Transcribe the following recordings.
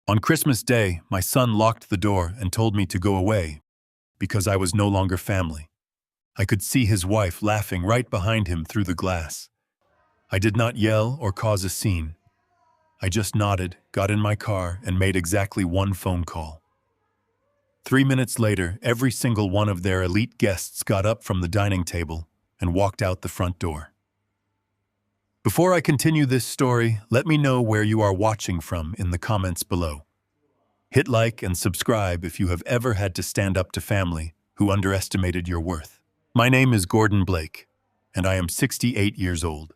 On Christmas Day, my son locked the door and told me to go away because I was no longer family. I could see his wife laughing right behind him through the glass. I did not yell or cause a scene. I just nodded, got in my car, and made exactly one phone call. 3 minutes later, every single one of their elite guests got up from the dining table and walked out the front door. Before I continue this story, let me know where you are watching from in the comments below. Hit like and subscribe if you have ever had to stand up to family who underestimated your worth. My name is Gordon Blake, and I am 68 years old.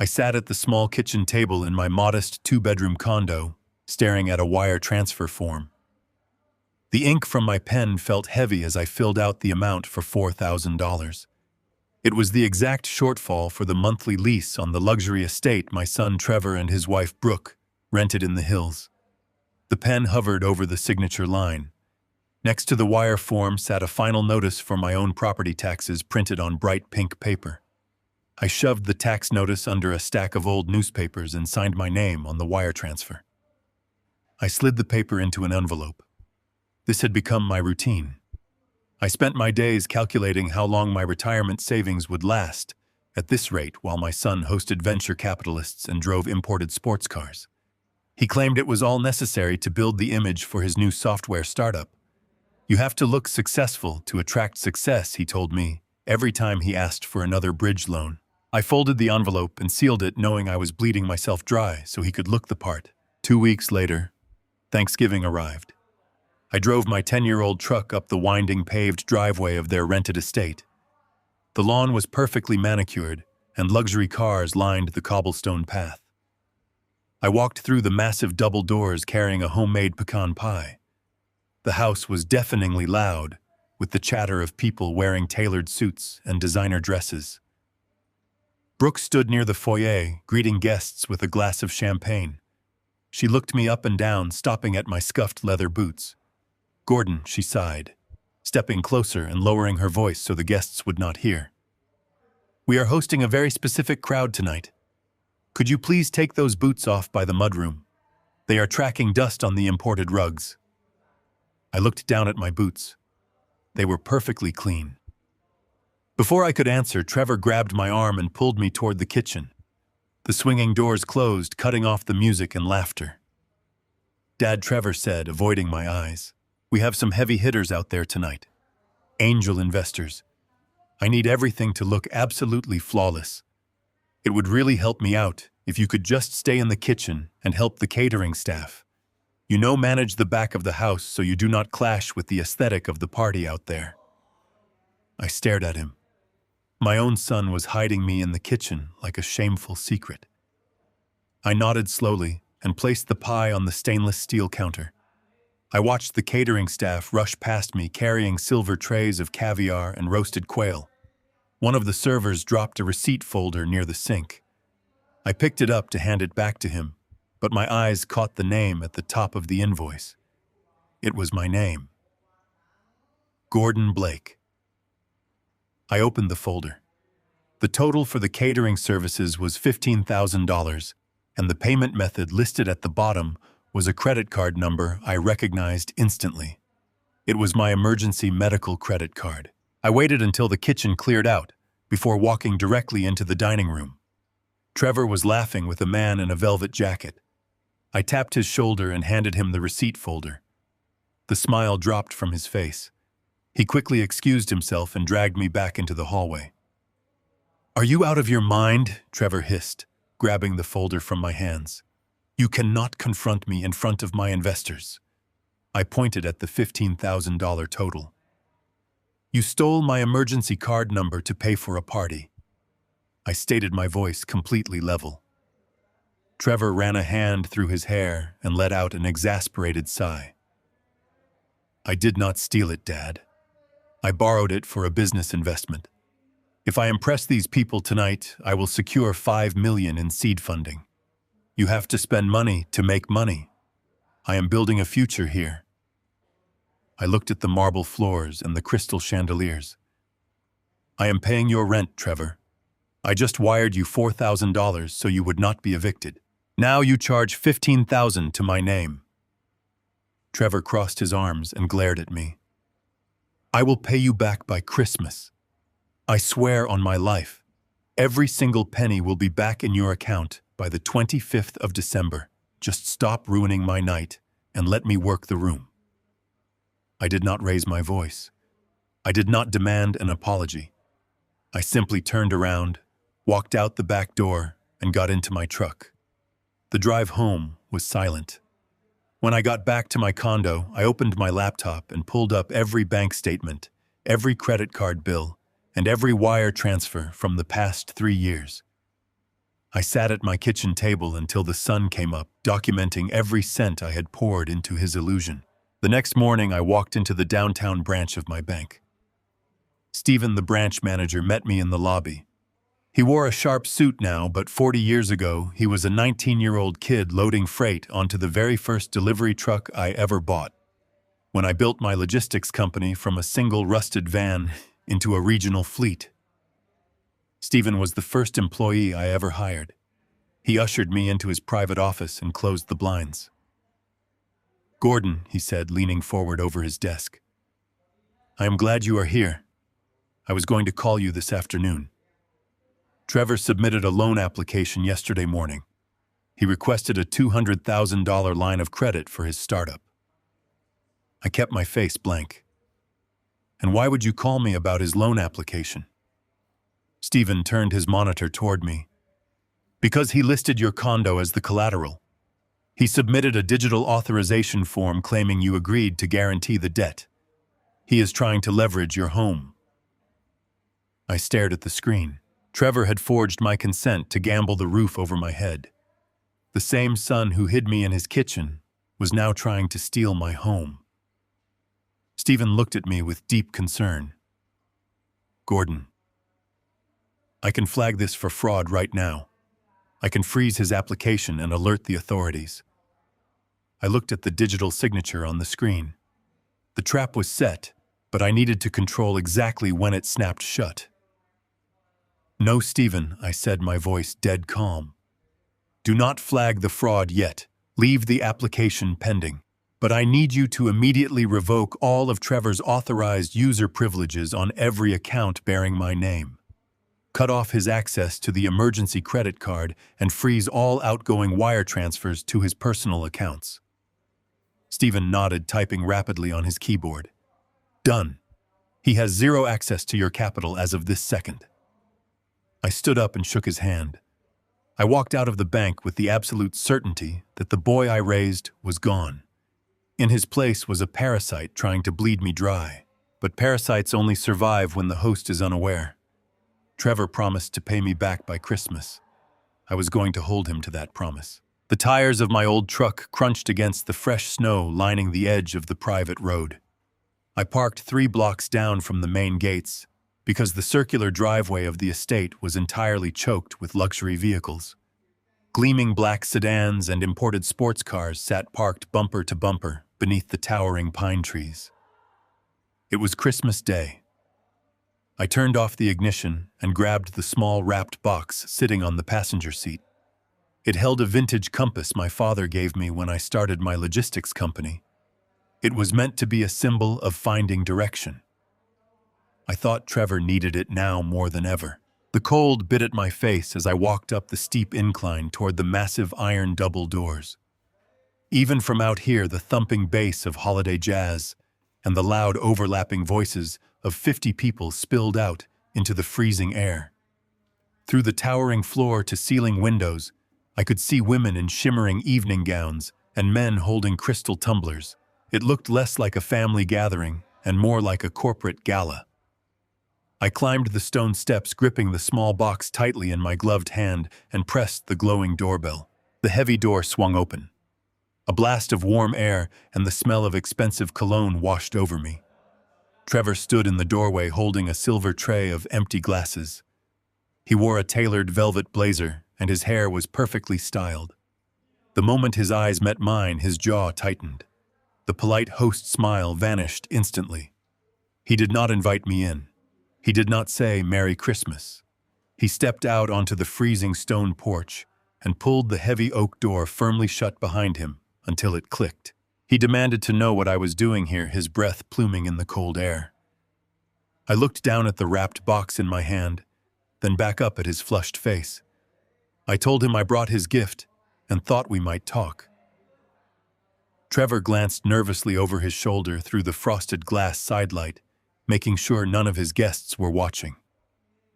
I sat at the small kitchen table in my modest two-bedroom condo, staring at a wire transfer form. The ink from my pen felt heavy as I filled out the amount for $4,000. It was the exact shortfall for the monthly lease on the luxury estate my son Trevor and his wife Brooke rented in the hills. The pen hovered over the signature line. Next to the wire form sat a final notice for my own property taxes printed on bright pink paper. I shoved the tax notice under a stack of old newspapers and signed my name on the wire transfer. I slid the paper into an envelope. This had become my routine. I spent my days calculating how long my retirement savings would last at this rate while my son hosted venture capitalists and drove imported sports cars. He claimed it was all necessary to build the image for his new software startup. You have to look successful to attract success, he told me, every time he asked for another bridge loan. I folded the envelope and sealed it knowing I was bleeding myself dry so he could look the part. 2 weeks later, Thanksgiving arrived. I drove my 10-year-old truck up the winding paved driveway of their rented estate. The lawn was perfectly manicured, and luxury cars lined the cobblestone path. I walked through the massive double doors carrying a homemade pecan pie. The house was deafeningly loud, with the chatter of people wearing tailored suits and designer dresses. Brooke stood near the foyer, greeting guests with a glass of champagne. She looked me up and down, stopping at my scuffed leather boots. "Gordon," she sighed, stepping closer and lowering her voice so the guests would not hear. "We are hosting a very specific crowd tonight. Could you please take those boots off by the mudroom? They are tracking dust on the imported rugs." I looked down at my boots. They were perfectly clean. Before I could answer, Trevor grabbed my arm and pulled me toward the kitchen. The swinging doors closed, cutting off the music and laughter. "Dad," Trevor said, avoiding my eyes, "we have some heavy hitters out there tonight. Angel investors. I need everything to look absolutely flawless. It would really help me out if you could just stay in the kitchen and help the catering staff. Manage the back of the house so you do not clash with the aesthetic of the party out there." I stared at him. My own son was hiding me in the kitchen like a shameful secret. I nodded slowly and placed the pie on the stainless steel counter. I watched the catering staff rush past me carrying silver trays of caviar and roasted quail. One of the servers dropped a receipt folder near the sink. I picked it up to hand it back to him, but my eyes caught the name at the top of the invoice. It was my name. Gordon Blake. I opened the folder. The total for the catering services was $15,000, and the payment method listed at the bottom was a credit card number I recognized instantly. It was my emergency medical credit card. I waited until the kitchen cleared out before walking directly into the dining room. Trevor was laughing with a man in a velvet jacket. I tapped his shoulder and handed him the receipt folder. The smile dropped from his face. He quickly excused himself and dragged me back into the hallway. "Are you out of your mind?" Trevor hissed, grabbing the folder from my hands. "You cannot confront me in front of my investors." I pointed at the $15,000 total. "You stole my emergency card number to pay for a party." I stated my voice completely level. Trevor ran a hand through his hair and let out an exasperated sigh. "I did not steal it, Dad. I borrowed it for a business investment. If I impress these people tonight, I will secure $5 million in seed funding. You have to spend money to make money. I am building a future here." I looked at the marble floors and the crystal chandeliers. "I am paying your rent, Trevor. I just wired you $4,000 so you would not be evicted. Now you charge $15,000 to my name." Trevor crossed his arms and glared at me. "I will pay you back by Christmas. I swear on my life. Every single penny will be back in your account by the 25th of December. Just stop ruining my night and let me work the room." I did not raise my voice. I did not demand an apology. I simply turned around, walked out the back door, and got into my truck. The drive home was silent. When I got back to my condo, I opened my laptop and pulled up every bank statement, every credit card bill, and every wire transfer from the past 3 years. I sat at my kitchen table until the sun came up, documenting every cent I had poured into his illusion. The next morning, I walked into the downtown branch of my bank. Stephen, the branch manager, met me in the lobby. He wore a sharp suit now, but 40 years ago, he was a 19-year-old kid loading freight onto the very first delivery truck I ever bought. When I built my logistics company from a single rusted van into a regional fleet. Stephen was the first employee I ever hired. He ushered me into his private office and closed the blinds. "Gordon," he said, leaning forward over his desk, "I am glad you are here. I was going to call you this afternoon. Trevor submitted a loan application yesterday morning. He requested a $200,000 line of credit for his startup." I kept my face blank. "And why would you call me about his loan application?" Stephen turned his monitor toward me. "Because he listed your condo as the collateral. He submitted a digital authorization form claiming you agreed to guarantee the debt. He is trying to leverage your home." I stared at the screen. Trevor had forged my consent to gamble the roof over my head. The same son who hid me in his kitchen was now trying to steal my home. Stephen looked at me with deep concern. "Gordon, I can flag this for fraud right now. I can freeze his application and alert the authorities." I looked at the digital signature on the screen. The trap was set, but I needed to control exactly when it snapped shut. "No, Stephen," I said, my voice dead calm. "Do not flag the fraud yet. Leave the application pending. But I need you to immediately revoke all of Trevor's authorized user privileges on every account bearing my name. Cut off his access to the emergency credit card and freeze all outgoing wire transfers to his personal accounts." Stephen nodded, typing rapidly on his keyboard. "Done. He has zero access to your capital as of this second." I stood up and shook his hand. I walked out of the bank with the absolute certainty that the boy I raised was gone. In his place was a parasite trying to bleed me dry, but parasites only survive when the host is unaware. Trevor promised to pay me back by Christmas. I was going to hold him to that promise. The tires of my old truck crunched against the fresh snow lining the edge of the private road. I parked 3 blocks down from the main gates because the circular driveway of the estate was entirely choked with luxury vehicles. Gleaming black sedans and imported sports cars sat parked bumper to bumper beneath the towering pine trees. It was Christmas Day. I turned off the ignition and grabbed the small wrapped box sitting on the passenger seat. It held a vintage compass my father gave me when I started my logistics company. It was meant to be a symbol of finding direction. I thought Trevor needed it now more than ever. The cold bit at my face as I walked up the steep incline toward the massive iron double doors. Even from out here, the thumping bass of holiday jazz and the loud overlapping voices of 50 people spilled out into the freezing air. Through the towering floor-to-ceiling windows, I could see women in shimmering evening gowns and men holding crystal tumblers. It looked less like a family gathering and more like a corporate gala. I climbed the stone steps, gripping the small box tightly in my gloved hand, and pressed the glowing doorbell. The heavy door swung open. A blast of warm air and the smell of expensive cologne washed over me. Trevor stood in the doorway holding a silver tray of empty glasses. He wore a tailored velvet blazer, and his hair was perfectly styled. The moment his eyes met mine, his jaw tightened. The polite host smile vanished instantly. He did not invite me in. He did not say Merry Christmas. He stepped out onto the freezing stone porch and pulled the heavy oak door firmly shut behind him until it clicked. He demanded to know what I was doing here, his breath pluming in the cold air. I looked down at the wrapped box in my hand, then back up at his flushed face. I told him I brought his gift and thought we might talk. Trevor glanced nervously over his shoulder through the frosted glass sidelight, making sure none of his guests were watching.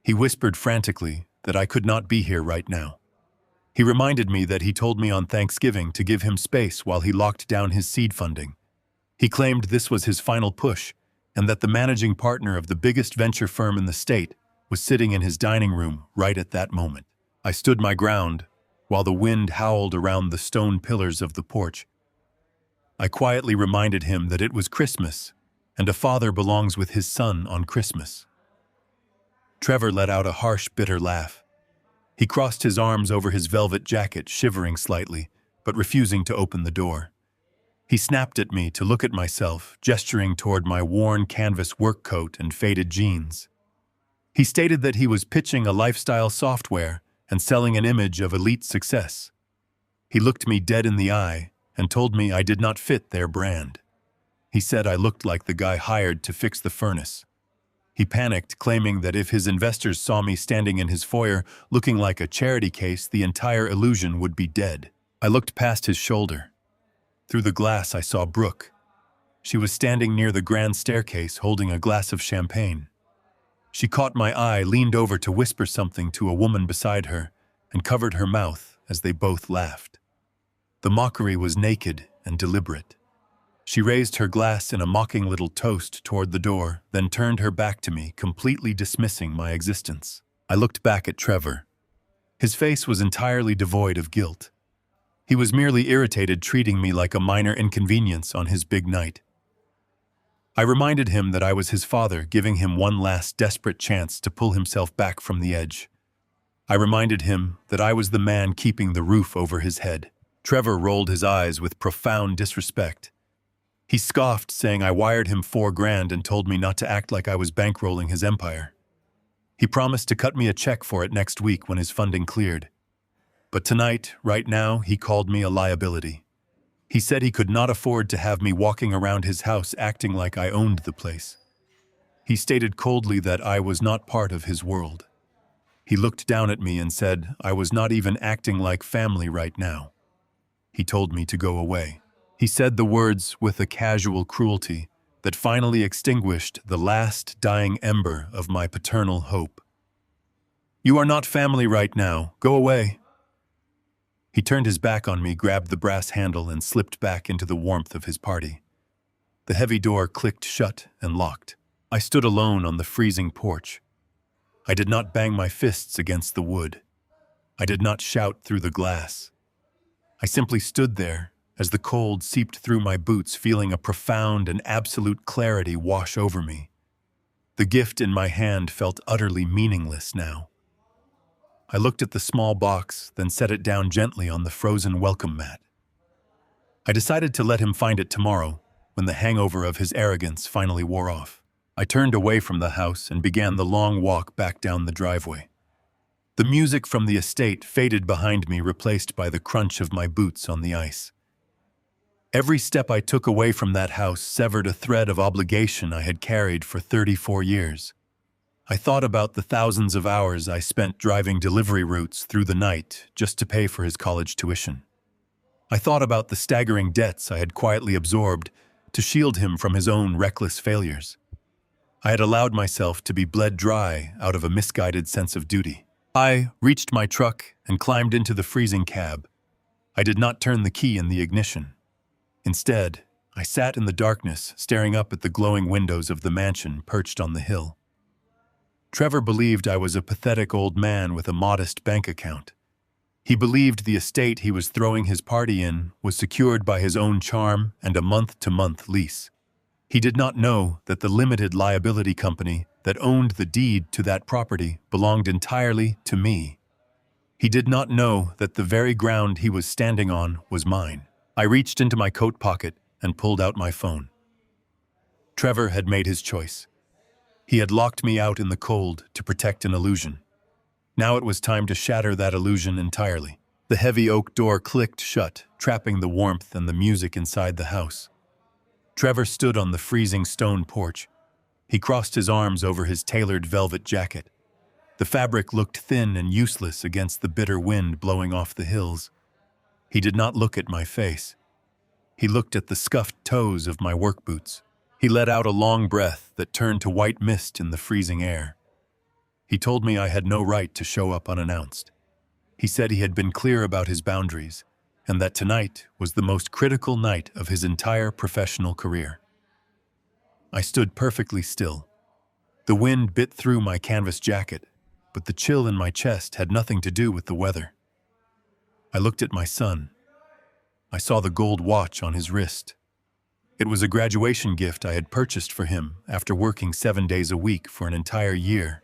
He whispered frantically that I could not be here right now. He reminded me that he told me on Thanksgiving to give him space while he locked down his seed funding. He claimed this was his final push, and that the managing partner of the biggest venture firm in the state was sitting in his dining room right at that moment. I stood my ground while the wind howled around the stone pillars of the porch. I quietly reminded him that it was Christmas, and a father belongs with his son on Christmas. Trevor let out a harsh, bitter laugh. He crossed his arms over his velvet jacket, shivering slightly, but refusing to open the door. He snapped at me to look at myself, gesturing toward my worn canvas work coat and faded jeans. He stated that he was pitching a lifestyle software and selling an image of elite success. He looked me dead in the eye and told me I did not fit their brand. He said I looked like the guy hired to fix the furnace. He panicked, claiming that if his investors saw me standing in his foyer looking like a charity case, the entire illusion would be dead. I looked past his shoulder. Through the glass, I saw Brooke. She was standing near the grand staircase holding a glass of champagne. She caught my eye, leaned over to whisper something to a woman beside her, and covered her mouth as they both laughed. The mockery was naked and deliberate. She raised her glass in a mocking little toast toward the door, then turned her back to me, completely dismissing my existence. I looked back at Trevor. His face was entirely devoid of guilt. He was merely irritated, treating me like a minor inconvenience on his big night. I reminded him that I was his father, giving him one last desperate chance to pull himself back from the edge. I reminded him that I was the man keeping the roof over his head. Trevor rolled his eyes with profound disrespect. He scoffed, saying I wired him $4,000 and told me not to act like I was bankrolling his empire. He promised to cut me a check for it next week when his funding cleared. But tonight, right now, he called me a liability. He said he could not afford to have me walking around his house acting like I owned the place. He stated coldly that I was not part of his world. He looked down at me and said I was not even acting like family right now. He told me to go away. He said the words with a casual cruelty that finally extinguished the last dying ember of my paternal hope. "You are not family right now. Go away." He turned his back on me, grabbed the brass handle, and slipped back into the warmth of his party. The heavy door clicked shut and locked. I stood alone on the freezing porch. I did not bang my fists against the wood. I did not shout through the glass. I simply stood there as the cold seeped through my boots, feeling a profound and absolute clarity wash over me. The gift in my hand felt utterly meaningless now. I looked at the small box, then set it down gently on the frozen welcome mat. I decided to let him find it tomorrow, when the hangover of his arrogance finally wore off. I turned away from the house and began the long walk back down the driveway. The music from the estate faded behind me, replaced by the crunch of my boots on the ice. Every step I took away from that house severed a thread of obligation I had carried for 34 years. I thought about the thousands of hours I spent driving delivery routes through the night just to pay for his college tuition. I thought about the staggering debts I had quietly absorbed to shield him from his own reckless failures. I had allowed myself to be bled dry out of a misguided sense of duty. I reached my truck and climbed into the freezing cab. I did not turn the key in the ignition. Instead, I sat in the darkness, staring up at the glowing windows of the mansion perched on the hill. Trevor believed I was a pathetic old man with a modest bank account. He believed the estate he was throwing his party in was secured by his own charm and a month-to-month lease. He did not know that the limited liability company that owned the deed to that property belonged entirely to me. He did not know that the very ground he was standing on was mine. I reached into my coat pocket and pulled out my phone. Trevor had made his choice. He had locked me out in the cold to protect an illusion. Now it was time to shatter that illusion entirely. The heavy oak door clicked shut, trapping the warmth and the music inside the house. Trevor stood on the freezing stone porch. He crossed his arms over his tailored velvet jacket. The fabric looked thin and useless against the bitter wind blowing off the hills. He did not look at my face. He looked at the scuffed toes of my work boots. He let out a long breath that turned to white mist in the freezing air. He told me I had no right to show up unannounced. He said he had been clear about his boundaries, and that tonight was the most critical night of his entire professional career. I stood perfectly still. The wind bit through my canvas jacket, but the chill in my chest had nothing to do with the weather. I looked at my son. I saw the gold watch on his wrist. It was a graduation gift I had purchased for him after working 7 days a week for an entire year.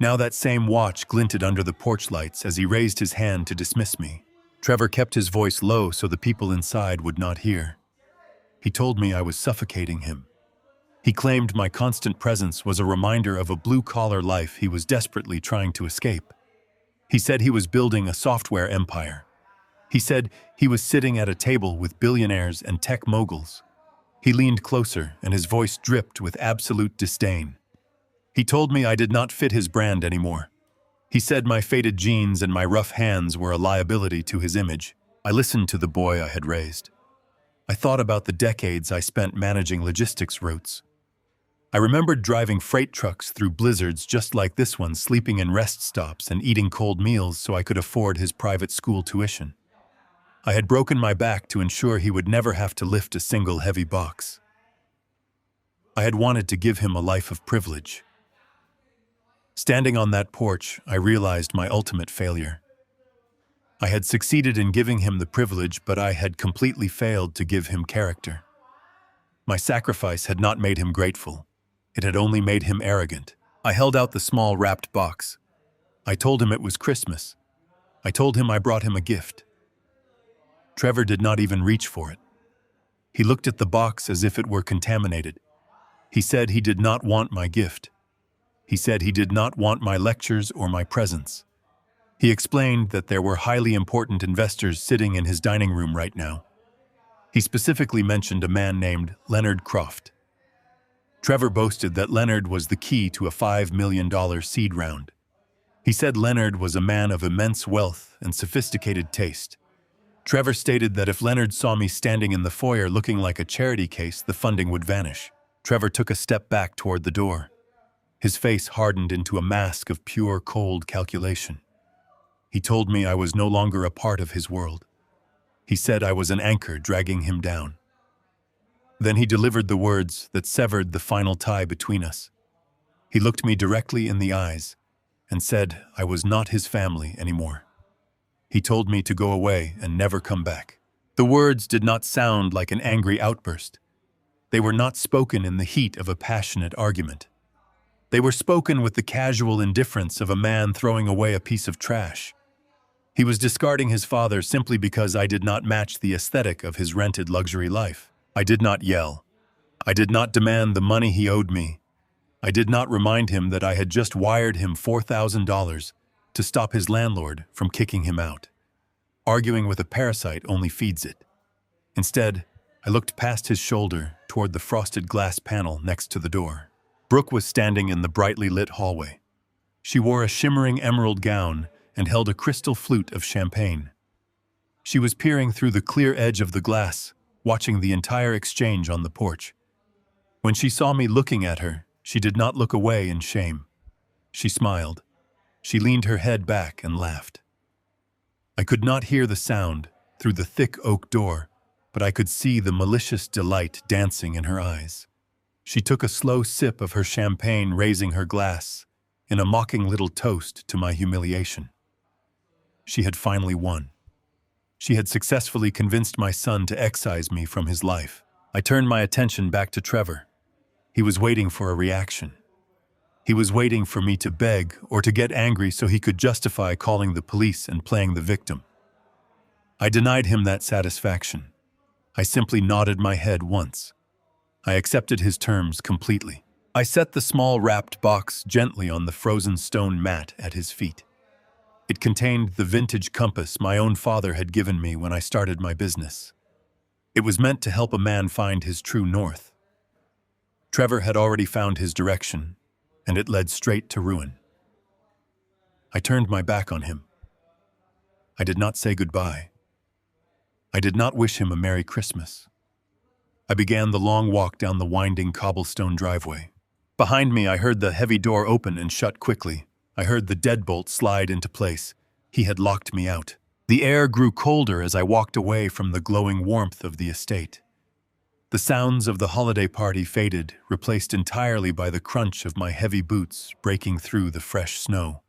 Now that same watch glinted under the porch lights as he raised his hand to dismiss me. Trevor kept his voice low so the people inside would not hear. He told me I was suffocating him. He claimed my constant presence was a reminder of a blue-collar life he was desperately trying to escape. He said he was building a software empire. He said he was sitting at a table with billionaires and tech moguls. He leaned closer and his voice dripped with absolute disdain. He told me I did not fit his brand anymore. He said my faded jeans and my rough hands were a liability to his image. I listened to the boy I had raised. I thought about the decades I spent managing logistics routes. I remembered driving freight trucks through blizzards just like this one, sleeping in rest stops and eating cold meals so I could afford his private school tuition. I had broken my back to ensure he would never have to lift a single heavy box. I had wanted to give him a life of privilege. Standing on that porch, I realized my ultimate failure. I had succeeded in giving him the privilege, but I had completely failed to give him character. My sacrifice had not made him grateful. It had only made him arrogant. I held out the small wrapped box. I told him it was Christmas. I told him I brought him a gift. Trevor did not even reach for it. He looked at the box as if it were contaminated. He said he did not want my gift. He said he did not want my lectures or my presents. He explained that there were highly important investors sitting in his dining room right now. He specifically mentioned a man named Leonard Croft. Trevor boasted that Leonard was the key to a $5 million seed round. He said Leonard was a man of immense wealth and sophisticated taste. Trevor stated that if Leonard saw me standing in the foyer looking like a charity case, the funding would vanish. Trevor took a step back toward the door. His face hardened into a mask of pure, cold calculation. He told me I was no longer a part of his world. He said I was an anchor dragging him down. Then he delivered the words that severed the final tie between us. He looked me directly in the eyes and said I was not his family anymore. He told me to go away and never come back. The words did not sound like an angry outburst. They were not spoken in the heat of a passionate argument. They were spoken with the casual indifference of a man throwing away a piece of trash. He was discarding his father simply because I did not match the aesthetic of his rented luxury life. I did not yell. I did not demand the money he owed me. I did not remind him that I had just wired him $4,000 to stop his landlord from kicking him out. Arguing with a parasite only feeds it. Instead, I looked past his shoulder toward the frosted glass panel next to the door. Brooke was standing in the brightly lit hallway. She wore a shimmering emerald gown and held a crystal flute of champagne. She was peering through the clear edge of the glass, watching the entire exchange on the porch. When she saw me looking at her, she did not look away in shame. She smiled. She leaned her head back and laughed. I could not hear the sound through the thick oak door, but I could see the malicious delight dancing in her eyes. She took a slow sip of her champagne, raising her glass in a mocking little toast to my humiliation. She had finally won. She had successfully convinced my son to excise me from his life. I turned my attention back to Trevor. He was waiting for a reaction. He was waiting for me to beg or to get angry so he could justify calling the police and playing the victim. I denied him that satisfaction. I simply nodded my head once. I accepted his terms completely. I set the small wrapped box gently on the frozen stone mat at his feet. It contained the vintage compass my own father had given me when I started my business. It was meant to help a man find his true north. Trevor had already found his direction, and it led straight to ruin. I turned my back on him. I did not say goodbye. I did not wish him a Merry Christmas. I began the long walk down the winding cobblestone driveway. Behind me, I heard the heavy door open and shut quickly. I heard the deadbolt slide into place. He had locked me out. The air grew colder as I walked away from the glowing warmth of the estate. The sounds of the holiday party faded, replaced entirely by the crunch of my heavy boots breaking through the fresh snow.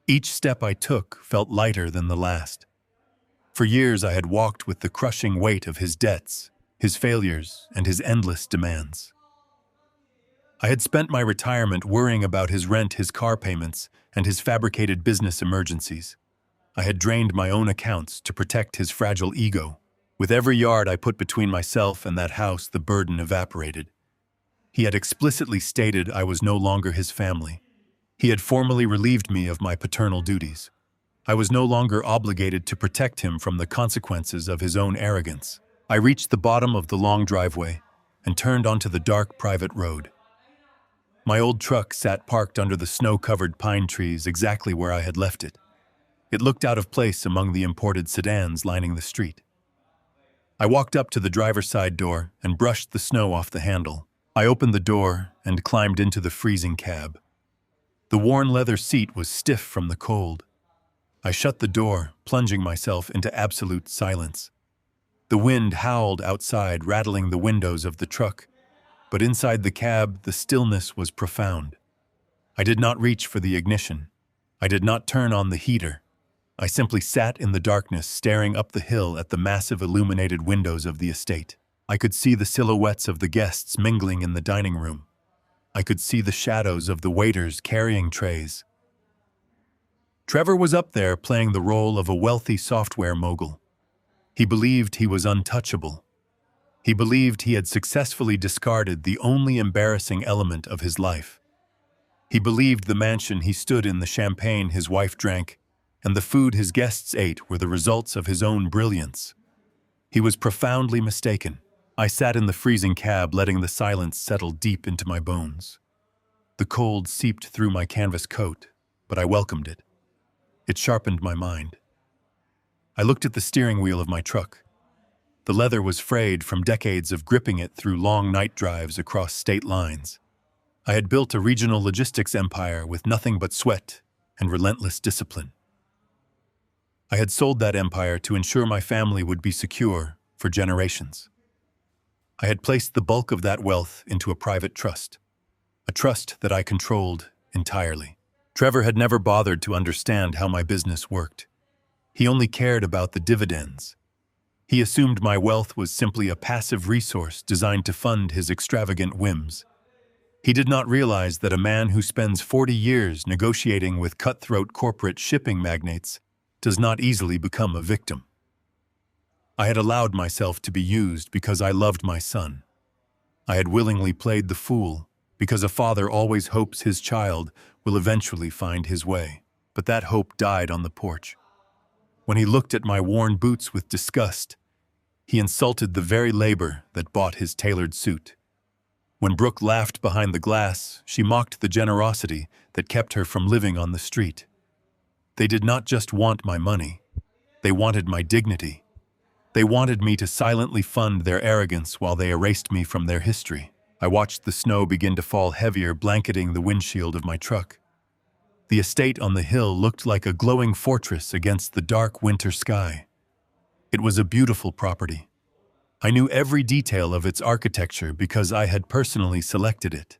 Each step I took felt lighter than the last. For years I had walked with the crushing weight of his debts, his failures, and his endless demands. I had spent my retirement worrying about his rent, his car payments, and his fabricated business emergencies. I had drained my own accounts to protect his fragile ego. With every yard I put between myself and that house, the burden evaporated. He had explicitly stated I was no longer his family. He had formally relieved me of my paternal duties. I was no longer obligated to protect him from the consequences of his own arrogance. I reached the bottom of the long driveway and turned onto the dark private road. My old truck sat parked under the snow-covered pine trees exactly where I had left it. It looked out of place among the imported sedans lining the street. I walked up to the driver's side door and brushed the snow off the handle. I opened the door and climbed into the freezing cab. The worn leather seat was stiff from the cold. I shut the door, plunging myself into absolute silence. The wind howled outside, rattling the windows of the truck, but inside the cab, the stillness was profound. I did not reach for the ignition. I did not turn on the heater. I simply sat in the darkness, staring up the hill at the massive illuminated windows of the estate. I could see the silhouettes of the guests mingling in the dining room. I could see the shadows of the waiters carrying trays. Trevor was up there playing the role of a wealthy software mogul. He believed he was untouchable. He believed he had successfully discarded the only embarrassing element of his life. He believed the mansion he stood in, the champagne his wife drank, and the food his guests ate were the results of his own brilliance. He was profoundly mistaken. I sat in the freezing cab, letting the silence settle deep into my bones. The cold seeped through my canvas coat, but I welcomed it. It sharpened my mind. I looked at the steering wheel of my truck. The leather was frayed from decades of gripping it through long night drives across state lines. I had built a regional logistics empire with nothing but sweat and relentless discipline. I had sold that empire to ensure my family would be secure for generations. I had placed the bulk of that wealth into a private trust, a trust that I controlled entirely. Trevor had never bothered to understand how my business worked. He only cared about the dividends. He assumed my wealth was simply a passive resource designed to fund his extravagant whims. He did not realize that a man who spends 40 years negotiating with cutthroat corporate shipping magnates does not easily become a victim. I had allowed myself to be used because I loved my son. I had willingly played the fool because a father always hopes his child will eventually find his way. But that hope died on the porch. When he looked at my worn boots with disgust, he insulted the very labor that bought his tailored suit. When Brooke laughed behind the glass, she mocked the generosity that kept her from living on the street. They did not just want my money. They wanted my dignity. They wanted me to silently fund their arrogance while they erased me from their history. I watched the snow begin to fall heavier, blanketing the windshield of my truck. The estate on the hill looked like a glowing fortress against the dark winter sky. It was a beautiful property. I knew every detail of its architecture because I had personally selected it.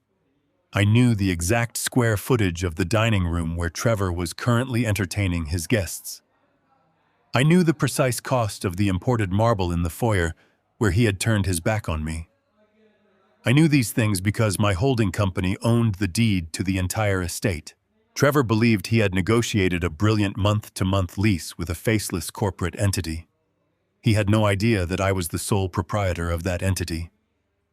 I knew the exact square footage of the dining room where Trevor was currently entertaining his guests. I knew the precise cost of the imported marble in the foyer where he had turned his back on me. I knew these things because my holding company owned the deed to the entire estate. Trevor believed he had negotiated a brilliant month-to-month lease with a faceless corporate entity. He had no idea that I was the sole proprietor of that entity.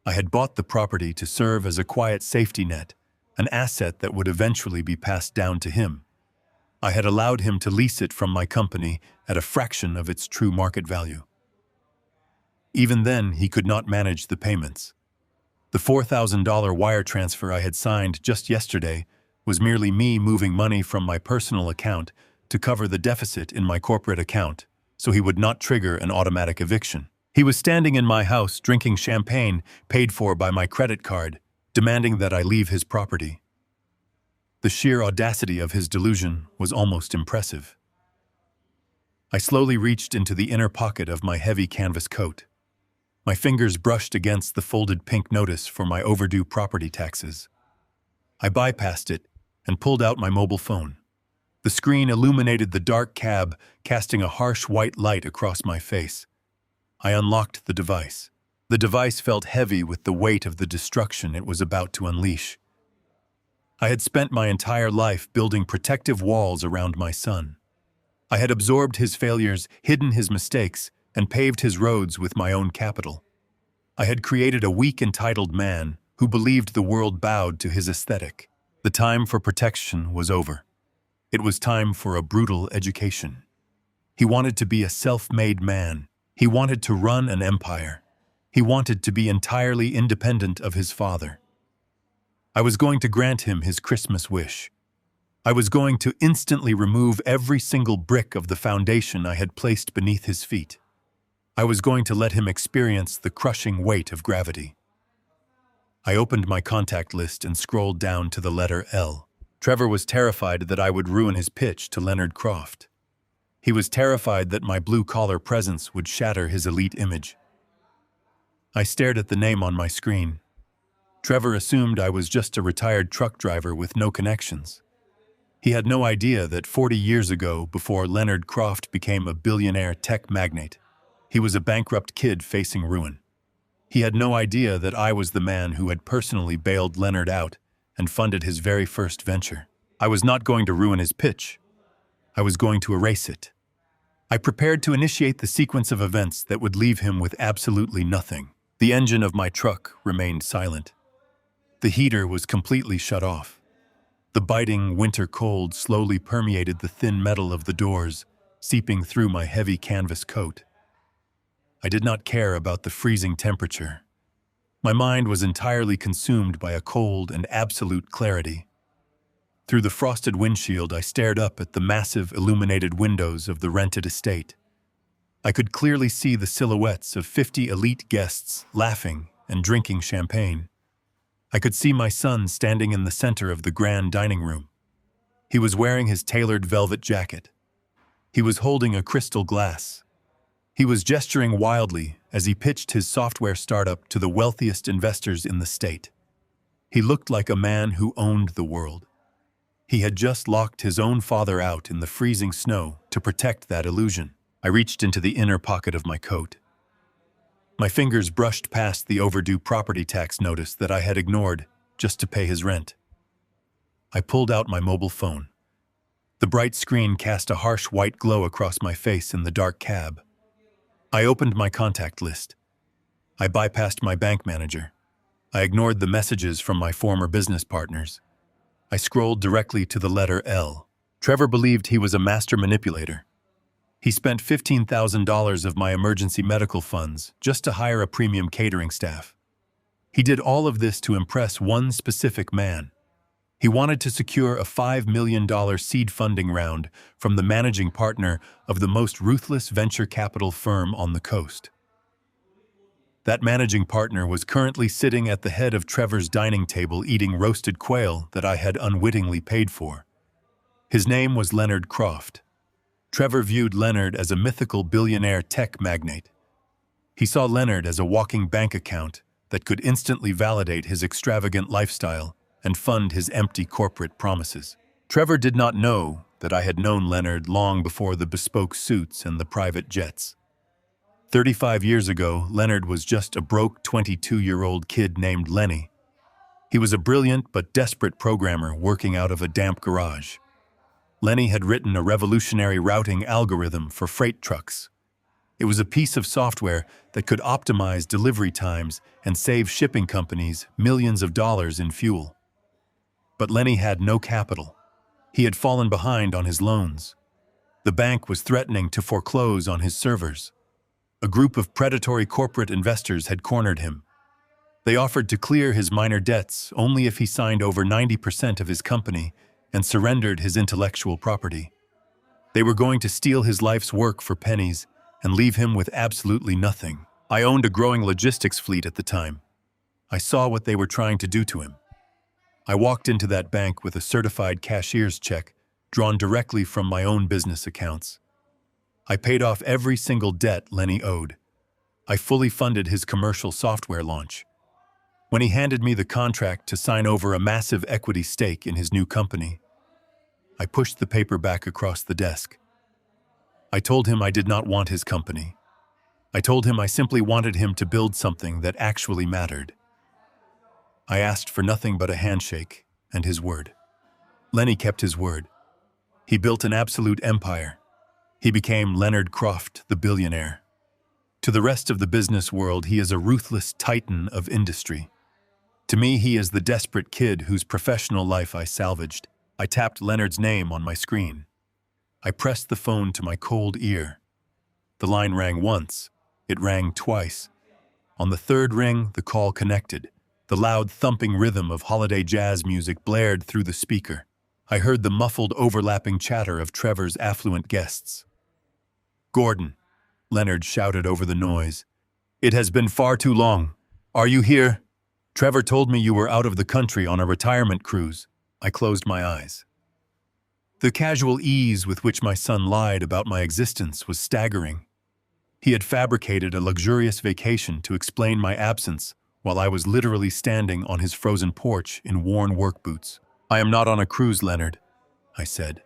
I had bought the property to serve as a quiet safety net, an asset that would eventually be passed down to him. I had allowed him to lease it from my company at a fraction of its true market value. Even then, he could not manage the payments. The $4,000 wire transfer I had signed just yesterday was merely me moving money from my personal account to cover the deficit in my corporate account, so he would not trigger an automatic eviction. He was standing in my house drinking champagne paid for by my credit card, demanding that I leave his property. The sheer audacity of his delusion was almost impressive. I slowly reached into the inner pocket of my heavy canvas coat. My fingers brushed against the folded pink notice for my overdue property taxes. I bypassed it and pulled out my mobile phone. The screen illuminated the dark cab, casting a harsh white light across my face. I unlocked the device. The device felt heavy with the weight of the destruction it was about to unleash. I had spent my entire life building protective walls around my son. I had absorbed his failures, hidden his mistakes, and paved his roads with my own capital. I had created a weak, entitled man who believed the world bowed to his aesthetic. The time for protection was over. It was time for a brutal education. He wanted to be a self-made man. He wanted to run an empire. He wanted to be entirely independent of his father. I was going to grant him his Christmas wish. I was going to instantly remove every single brick of the foundation I had placed beneath his feet. I was going to let him experience the crushing weight of gravity. I opened my contact list and scrolled down to the letter L. Trevor was terrified that I would ruin his pitch to Leonard Croft. He was terrified that my blue-collar presence would shatter his elite image. I stared at the name on my screen. Trevor assumed I was just a retired truck driver with no connections. He had no idea that 40 years ago, before Leonard Croft became a billionaire tech magnate, he was a bankrupt kid facing ruin. He had no idea that I was the man who had personally bailed Leonard out and funded his very first venture. I was not going to ruin his pitch. I was going to erase it. I prepared to initiate the sequence of events that would leave him with absolutely nothing. The engine of my truck remained silent. The heater was completely shut off. The biting winter cold slowly permeated the thin metal of the doors, seeping through my heavy canvas coat. I did not care about the freezing temperature. My mind was entirely consumed by a cold and absolute clarity. Through the frosted windshield, I stared up at the massive illuminated windows of the rented estate. I could clearly see the silhouettes of 50 elite guests laughing and drinking champagne. I could see my son standing in the center of the grand dining room. He was wearing his tailored velvet jacket. He was holding a crystal glass. He was gesturing wildly as he pitched his software startup to the wealthiest investors in the state. He looked like a man who owned the world. He had just locked his own father out in the freezing snow to protect that illusion. I reached into the inner pocket of my coat. My fingers brushed past the overdue property tax notice that I had ignored just to pay his rent. I pulled out my mobile phone. The bright screen cast a harsh white glow across my face in the dark cab. I opened my contact list. I bypassed my bank manager. I ignored the messages from my former business partners. I scrolled directly to the letter L. Trevor believed he was a master manipulator. He spent $15,000 of my emergency medical funds just to hire a premium catering staff. He did all of this to impress one specific man. He wanted to secure a $5 million seed funding round from the managing partner of the most ruthless venture capital firm on the coast. That managing partner was currently sitting at the head of Trevor's dining table eating roasted quail that I had unwittingly paid for. His name was Leonard Croft. Trevor viewed Leonard as a mythical billionaire tech magnate. He saw Leonard as a walking bank account that could instantly validate his extravagant lifestyle and fund his empty corporate promises. Trevor did not know that I had known Leonard long before the bespoke suits and the private jets. 35 years ago, Leonard was just a broke 22-year-old kid named Lenny. He was a brilliant but desperate programmer working out of a damp garage. Lenny had written a revolutionary routing algorithm for freight trucks. It was a piece of software that could optimize delivery times and save shipping companies millions of dollars in fuel. But Lenny had no capital. He had fallen behind on his loans. The bank was threatening to foreclose on his servers. A group of predatory corporate investors had cornered him. They offered to clear his minor debts only if he signed over 90% of his company and surrendered his intellectual property. They were going to steal his life's work for pennies and leave him with absolutely nothing. I owned a growing logistics fleet at the time. I saw what they were trying to do to him. I walked into that bank with a certified cashier's check drawn directly from my own business accounts. I paid off every single debt Lenny owed. I fully funded his commercial software launch. When he handed me the contract to sign over a massive equity stake in his new company, I pushed the paper back across the desk. I told him I did not want his company. I told him I simply wanted him to build something that actually mattered. I asked for nothing but a handshake and his word. Lenny kept his word. He built an absolute empire. He became Leonard Croft, the billionaire. To the rest of the business world, he is a ruthless titan of industry. To me, he is the desperate kid whose professional life I salvaged. I tapped Leonard's name on my screen. I pressed the phone to my cold ear. The line rang once. It rang twice. On the third ring, the call connected. The loud thumping rhythm of holiday jazz music blared through the speaker. I heard the muffled overlapping chatter of Trevor's affluent guests. "Gordon," Leonard shouted over the noise. "It has been far too long. Are you here? Trevor told me you were out of the country on a retirement cruise." I closed my eyes. The casual ease with which my son lied about my existence was staggering. He had fabricated a luxurious vacation to explain my absence while I was literally standing on his frozen porch in worn work boots. "I am not on a cruise, Leonard," I said.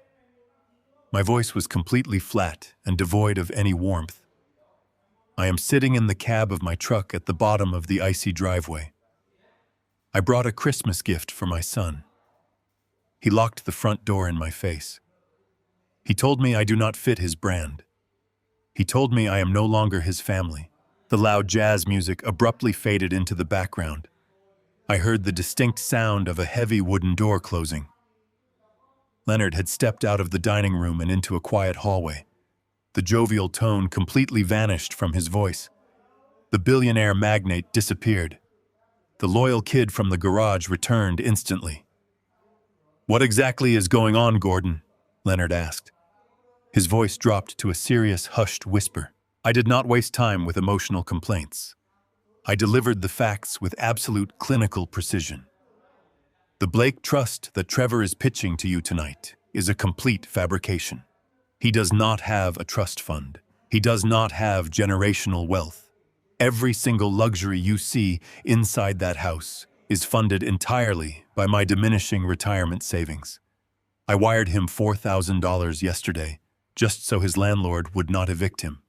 My voice was completely flat and devoid of any warmth. "I am sitting in the cab of my truck at the bottom of the icy driveway. I brought a Christmas gift for my son." He locked the front door in my face. He told me I do not fit his brand. He told me I am no longer his family. The loud jazz music abruptly faded into the background. I heard the distinct sound of a heavy wooden door closing. Leonard had stepped out of the dining room and into a quiet hallway. The jovial tone completely vanished from his voice. The billionaire magnate disappeared. The loyal kid from the garage returned instantly. "What exactly is going on, Gordon?" Leonard asked. His voice dropped to a serious, hushed whisper. I did not waste time with emotional complaints. I delivered the facts with absolute clinical precision. The Blake Trust that Trevor is pitching to you tonight is a complete fabrication. He does not have a trust fund. He does not have generational wealth. Every single luxury you see inside that house is funded entirely by my diminishing retirement savings. I wired him $4,000 yesterday, just so his landlord would not evict him.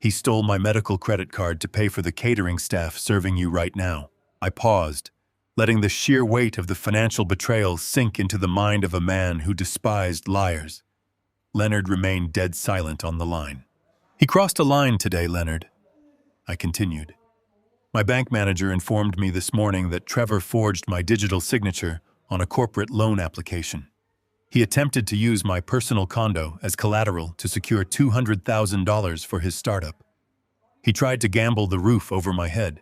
He stole my medical credit card to pay for the catering staff serving you right now. I paused, letting the sheer weight of the financial betrayal sink into the mind of a man who despised liars. Leonard remained dead silent on the line. "He crossed a line today, Leonard," I continued. "My bank manager informed me this morning that Trevor forged my digital signature on a corporate loan application. He attempted to use my personal condo as collateral to secure $200,000 for his startup. He tried to gamble the roof over my head.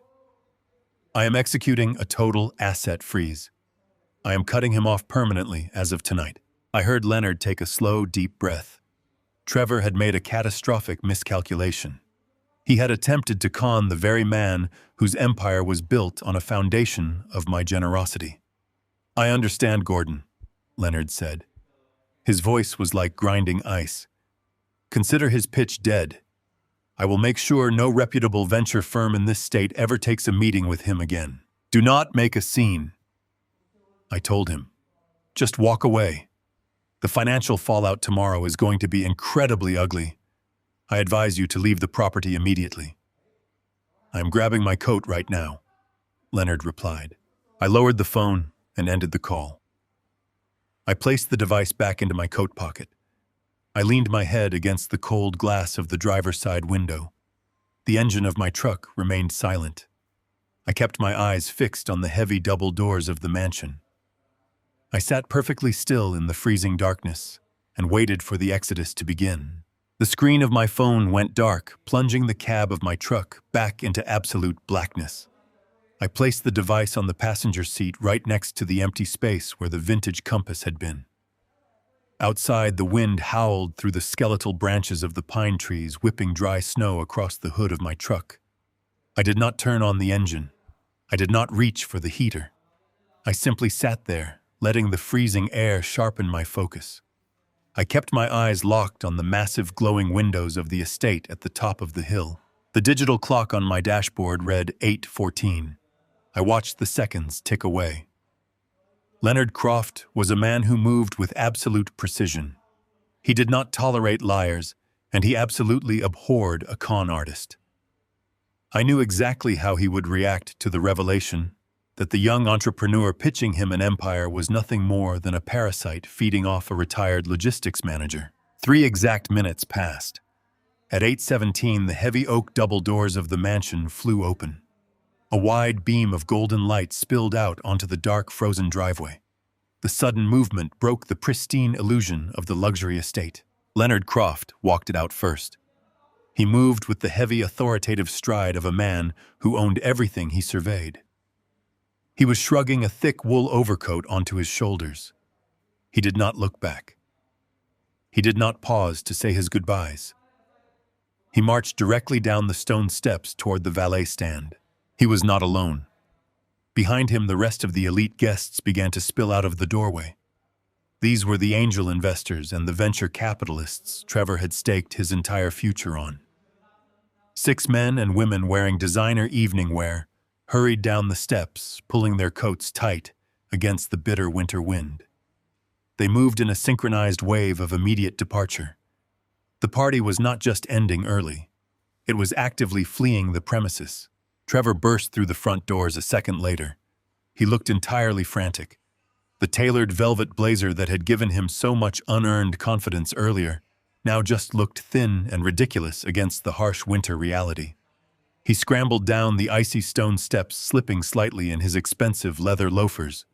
I am executing a total asset freeze. I am cutting him off permanently as of tonight." I heard Leonard take a slow, deep breath. Trevor had made a catastrophic miscalculation. He had attempted to con the very man whose empire was built on a foundation of my generosity. "I understand, Gordon," Leonard said. His voice was like grinding ice. "Consider his pitch dead. I will make sure no reputable venture firm in this state ever takes a meeting with him again. Do not make a scene." I told him, "Just walk away. The financial fallout tomorrow is going to be incredibly ugly. I advise you to leave the property immediately." "I am grabbing my coat right now," Leonard replied. I lowered the phone and ended the call. I placed the device back into my coat pocket. I leaned my head against the cold glass of the driver's side window. The engine of my truck remained silent. I kept my eyes fixed on the heavy double doors of the mansion. I sat perfectly still in the freezing darkness and waited for the exodus to begin. The screen of my phone went dark, plunging the cab of my truck back into absolute blackness. I placed the device on the passenger seat right next to the empty space where the vintage compass had been. Outside, the wind howled through the skeletal branches of the pine trees, whipping dry snow across the hood of my truck. I did not turn on the engine. I did not reach for the heater. I simply sat there, letting the freezing air sharpen my focus. I kept my eyes locked on the massive glowing windows of the estate at the top of the hill. The digital clock on my dashboard read 8:14. I watched the seconds tick away. Leonard Croft was a man who moved with absolute precision. He did not tolerate liars, and he absolutely abhorred a con artist. I knew exactly how he would react to the revelation that the young entrepreneur pitching him an empire was nothing more than a parasite feeding off a retired logistics manager. 3 exact minutes passed. At 8:17, the heavy oak double doors of the mansion flew open. A wide beam of golden light spilled out onto the dark, frozen driveway. The sudden movement broke the pristine illusion of the luxury estate. Leonard Croft walked it out first. He moved with the heavy, authoritative stride of a man who owned everything he surveyed. He was shrugging a thick wool overcoat onto his shoulders. He did not look back. He did not pause to say his goodbyes. He marched directly down the stone steps toward the valet stand. He was not alone. Behind him, the rest of the elite guests began to spill out of the doorway. These were the angel investors and the venture capitalists Trevor had staked his entire future on. 6 men and women wearing designer evening wear hurried down the steps, pulling their coats tight against the bitter winter wind. They moved in a synchronized wave of immediate departure. The party was not just ending early. It was actively fleeing the premises. Trevor burst through the front doors a second later. He looked entirely frantic. The tailored velvet blazer that had given him so much unearned confidence earlier now just looked thin and ridiculous against the harsh winter reality. He scrambled down the icy stone steps, slipping slightly in his expensive leather loafers.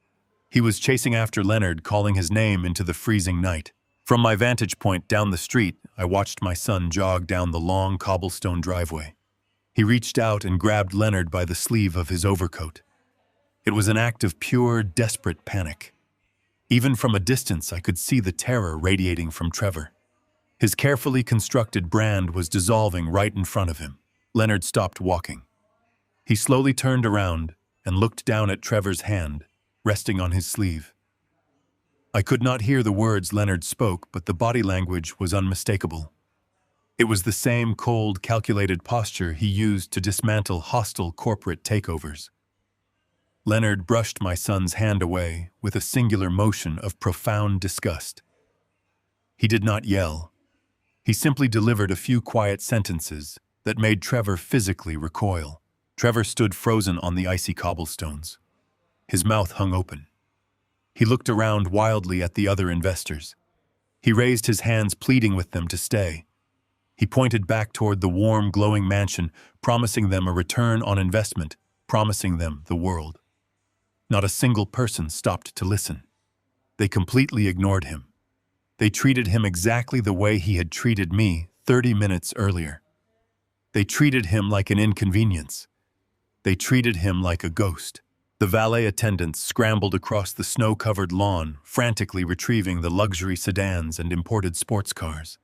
He was chasing after Leonard, calling his name into the freezing night. From my vantage point down the street, I watched my son jog down the long cobblestone driveway. He reached out and grabbed Leonard by the sleeve of his overcoat. It was an act of pure, desperate panic. Even from a distance, I could see the terror radiating from Trevor. His carefully constructed brand was dissolving right in front of him. Leonard stopped walking. He slowly turned around and looked down at Trevor's hand, resting on his sleeve. I could not hear the words Leonard spoke, but the body language was unmistakable. It was the same cold, calculated posture he used to dismantle hostile corporate takeovers. Leonard brushed my son's hand away with a singular motion of profound disgust. He did not yell. He simply delivered a few quiet sentences that made Trevor physically recoil. Trevor stood frozen on the icy cobblestones. His mouth hung open. He looked around wildly at the other investors. He raised his hands, pleading with them to stay. He pointed back toward the warm, glowing mansion, promising them a return on investment, promising them the world. Not a single person stopped to listen. They completely ignored him. They treated him exactly the way he had treated me 30 minutes earlier. They treated him like an inconvenience. They treated him like a ghost. The valet attendants scrambled across the snow-covered lawn, frantically retrieving the luxury sedans and imported sports cars.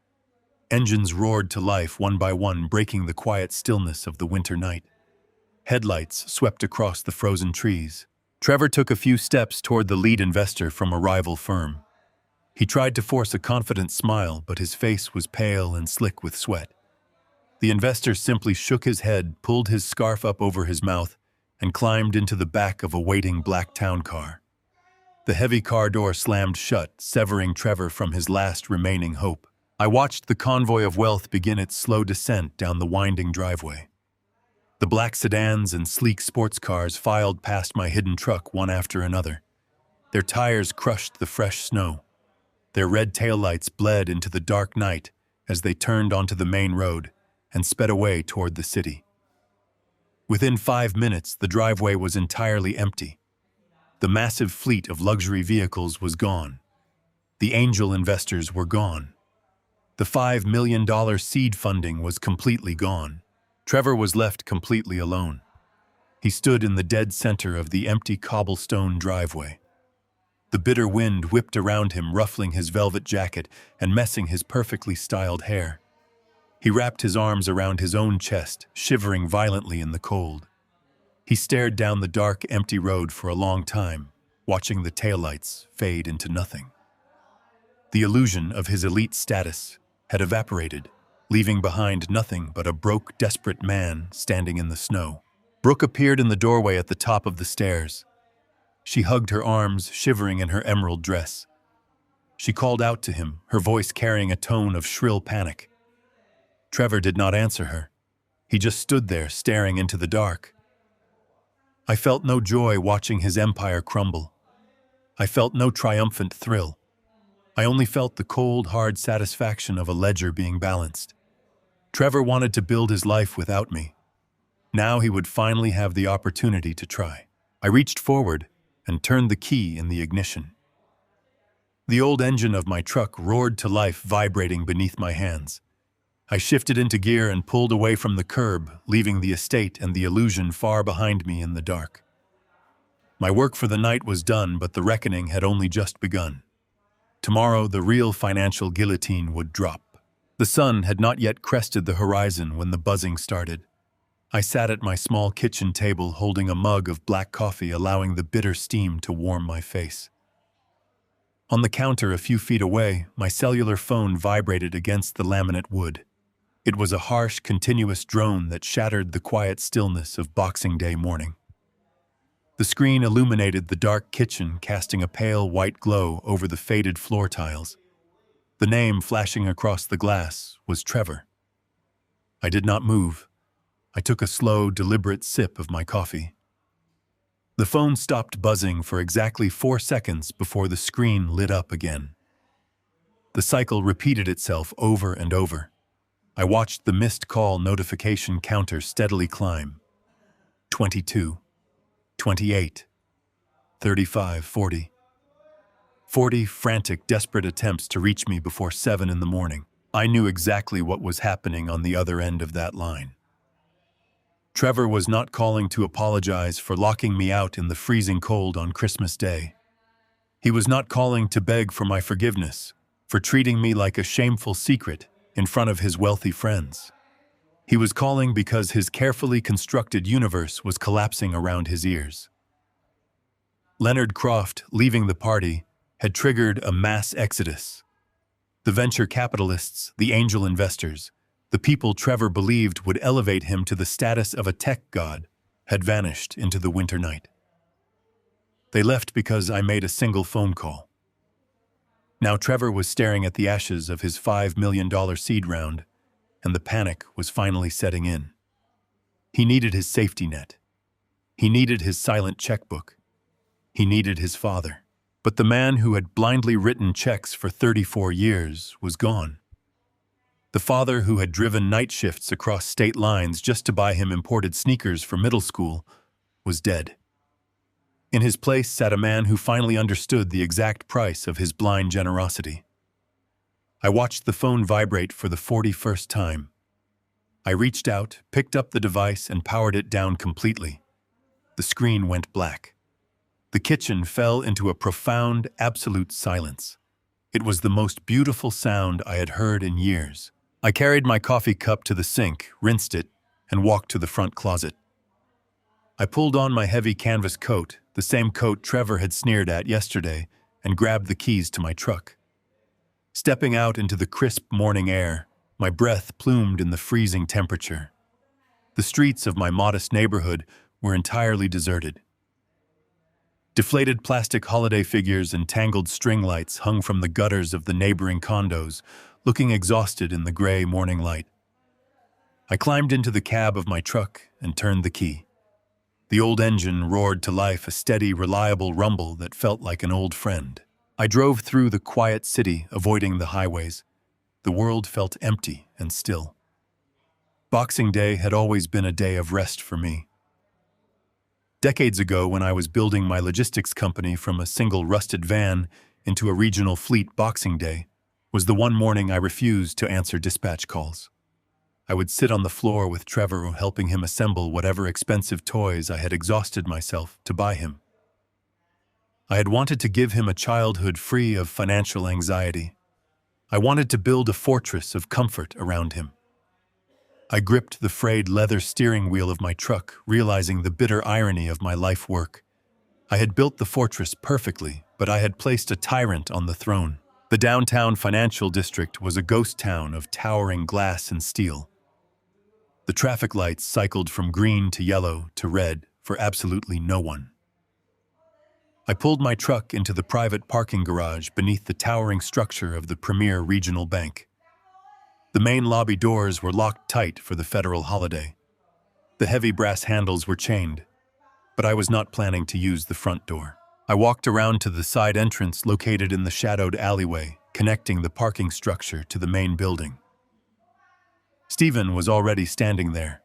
Engines roared to life one by one, breaking the quiet stillness of the winter night. Headlights swept across the frozen trees. Trevor took a few steps toward the lead investor from a rival firm. He tried to force a confident smile, but his face was pale and slick with sweat. The investor simply shook his head, pulled his scarf up over his mouth, and climbed into the back of a waiting black town car. The heavy car door slammed shut, severing Trevor from his last remaining hope. I watched the convoy of wealth begin its slow descent down the winding driveway. The black sedans and sleek sports cars filed past my hidden truck one after another. Their tires crushed the fresh snow. Their red taillights bled into the dark night as they turned onto the main road and sped away toward the city. Within 5 minutes, the driveway was entirely empty. The massive fleet of luxury vehicles was gone. The angel investors were gone. The $5 million seed funding was completely gone. Trevor was left completely alone. He stood in the dead center of the empty cobblestone driveway. The bitter wind whipped around him, ruffling his velvet jacket and messing his perfectly styled hair. He wrapped his arms around his own chest, shivering violently in the cold. He stared down the dark, empty road for a long time, watching the taillights fade into nothing. The illusion of his elite status had evaporated, leaving behind nothing but a broke, desperate man standing in the snow. Brooke appeared in the doorway at the top of the stairs. She hugged her arms, shivering in her emerald dress. She called out to him, her voice carrying a tone of shrill panic. Trevor did not answer her. He just stood there, staring into the dark. I felt no joy watching his empire crumble. I felt no triumphant thrill. I only felt the cold, hard satisfaction of a ledger being balanced. Trevor wanted to build his life without me. Now he would finally have the opportunity to try. I reached forward and turned the key in the ignition. The old engine of my truck roared to life, vibrating beneath my hands. I shifted into gear and pulled away from the curb, leaving the estate and the illusion far behind me in the dark. My work for the night was done, but the reckoning had only just begun. Tomorrow, the real financial guillotine would drop. The sun had not yet crested the horizon when the buzzing started. I sat at my small kitchen table holding a mug of black coffee, allowing the bitter steam to warm my face. On the counter a few feet away, my cellular phone vibrated against the laminate wood. It was a harsh, continuous drone that shattered the quiet stillness of Boxing Day morning. The screen illuminated the dark kitchen, casting a pale white glow over the faded floor tiles. The name flashing across the glass was Trevor. I did not move. I took a slow, deliberate sip of my coffee. The phone stopped buzzing for exactly 4 seconds before the screen lit up again. The cycle repeated itself over and over. I watched the missed call notification counter steadily climb. 22, 28, 35, 40. 40 frantic, desperate attempts to reach me before 7 in the morning. I knew exactly what was happening on the other end of that line. Trevor was not calling to apologize for locking me out in the freezing cold on Christmas Day. He was not calling to beg for my forgiveness for treating me like a shameful secret in front of his wealthy friends. He was calling because his carefully constructed universe was collapsing around his ears. Leonard Croft, leaving the party, had triggered a mass exodus. The venture capitalists, the angel investors, the people Trevor believed would elevate him to the status of a tech god, had vanished into the winter night. They left because I made a single phone call. Now Trevor was staring at the ashes of his $5 million seed round, and the panic was finally setting in. He needed his safety net. He needed his silent checkbook. He needed his father. But the man who had blindly written checks for 34 years was gone. The father who had driven night shifts across state lines just to buy him imported sneakers for middle school was dead. In his place sat a man who finally understood the exact price of his blind generosity. I watched the phone vibrate for the 41st time. I reached out, picked up the device, and powered it down completely. The screen went black. The kitchen fell into a profound, absolute silence. It was the most beautiful sound I had heard in years. I carried my coffee cup to the sink, rinsed it, and walked to the front closet. I pulled on my heavy canvas coat, the same coat Trevor had sneered at yesterday, and grabbed the keys to my truck. Stepping out into the crisp morning air, my breath plumed in the freezing temperature. The streets of my modest neighborhood were entirely deserted. Deflated plastic holiday figures and tangled string lights hung from the gutters of the neighboring condos, looking exhausted in the gray morning light. I climbed into the cab of my truck and turned the key. The old engine roared to life, a steady, reliable rumble that felt like an old friend. I drove through the quiet city, avoiding the highways. The world felt empty and still. Boxing Day had always been a day of rest for me. Decades ago, when I was building my logistics company from a single rusted van into a regional fleet, Boxing Day was the one morning I refused to answer dispatch calls. I would sit on the floor with Trevor, helping him assemble whatever expensive toys I had exhausted myself to buy him. I had wanted to give him a childhood free of financial anxiety. I wanted to build a fortress of comfort around him. I gripped the frayed leather steering wheel of my truck, realizing the bitter irony of my life work. I had built the fortress perfectly, but I had placed a tyrant on the throne. The downtown financial district was a ghost town of towering glass and steel. The traffic lights cycled from green to yellow to red for absolutely no one. I pulled my truck into the private parking garage beneath the towering structure of the premier regional bank. The main lobby doors were locked tight for the federal holiday. The heavy brass handles were chained, but I was not planning to use the front door. I walked around to the side entrance located in the shadowed alleyway, connecting the parking structure to the main building. Stephen was already standing there.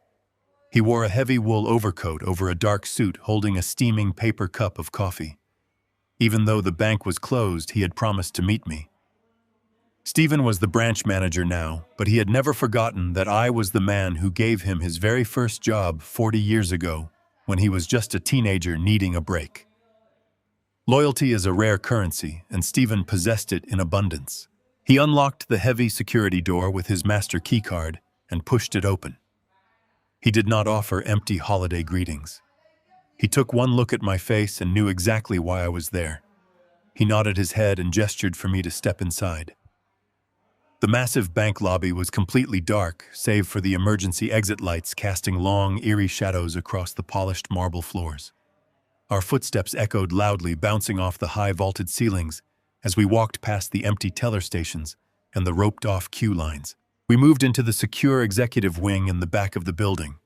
He wore a heavy wool overcoat over a dark suit, holding a steaming paper cup of coffee. Even though the bank was closed, he had promised to meet me. Stephen was the branch manager now, but he had never forgotten that I was the man who gave him his very first job 40 years ago, when he was just a teenager needing a break. Loyalty is a rare currency, and Stephen possessed it in abundance. He unlocked the heavy security door with his master keycard and pushed it open. He did not offer empty holiday greetings. He took one look at my face and knew exactly why I was there. He nodded his head and gestured for me to step inside. The massive bank lobby was completely dark, save for the emergency exit lights casting long, eerie shadows across the polished marble floors. Our footsteps echoed loudly, bouncing off the high vaulted ceilings as we walked past the empty teller stations and the roped-off queue lines. We moved into the secure executive wing in the back of the building.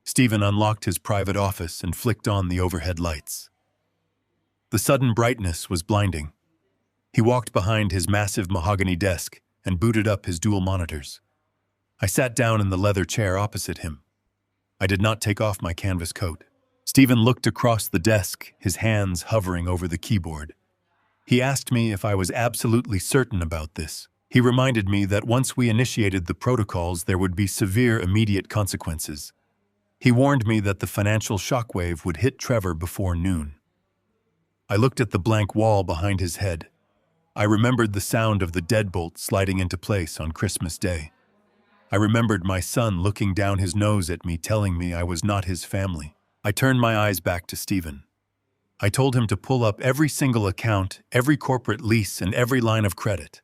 Stephen unlocked his private office and flicked on the overhead lights. The sudden brightness was blinding. He walked behind his massive mahogany desk and booted up his dual monitors. I sat down in the leather chair opposite him. I did not take off my canvas coat. Stephen looked across the desk, his hands hovering over the keyboard. He asked me if I was absolutely certain about this. He reminded me that once we initiated the protocols, there would be severe immediate consequences. He warned me that the financial shockwave would hit Trevor before noon. I looked at the blank wall behind his head. I remembered the sound of the deadbolt sliding into place on Christmas Day. I remembered my son looking down his nose at me, telling me I was not his family. I turned my eyes back to Stephen. I told him to pull up every single account, every corporate lease, and every line of credit.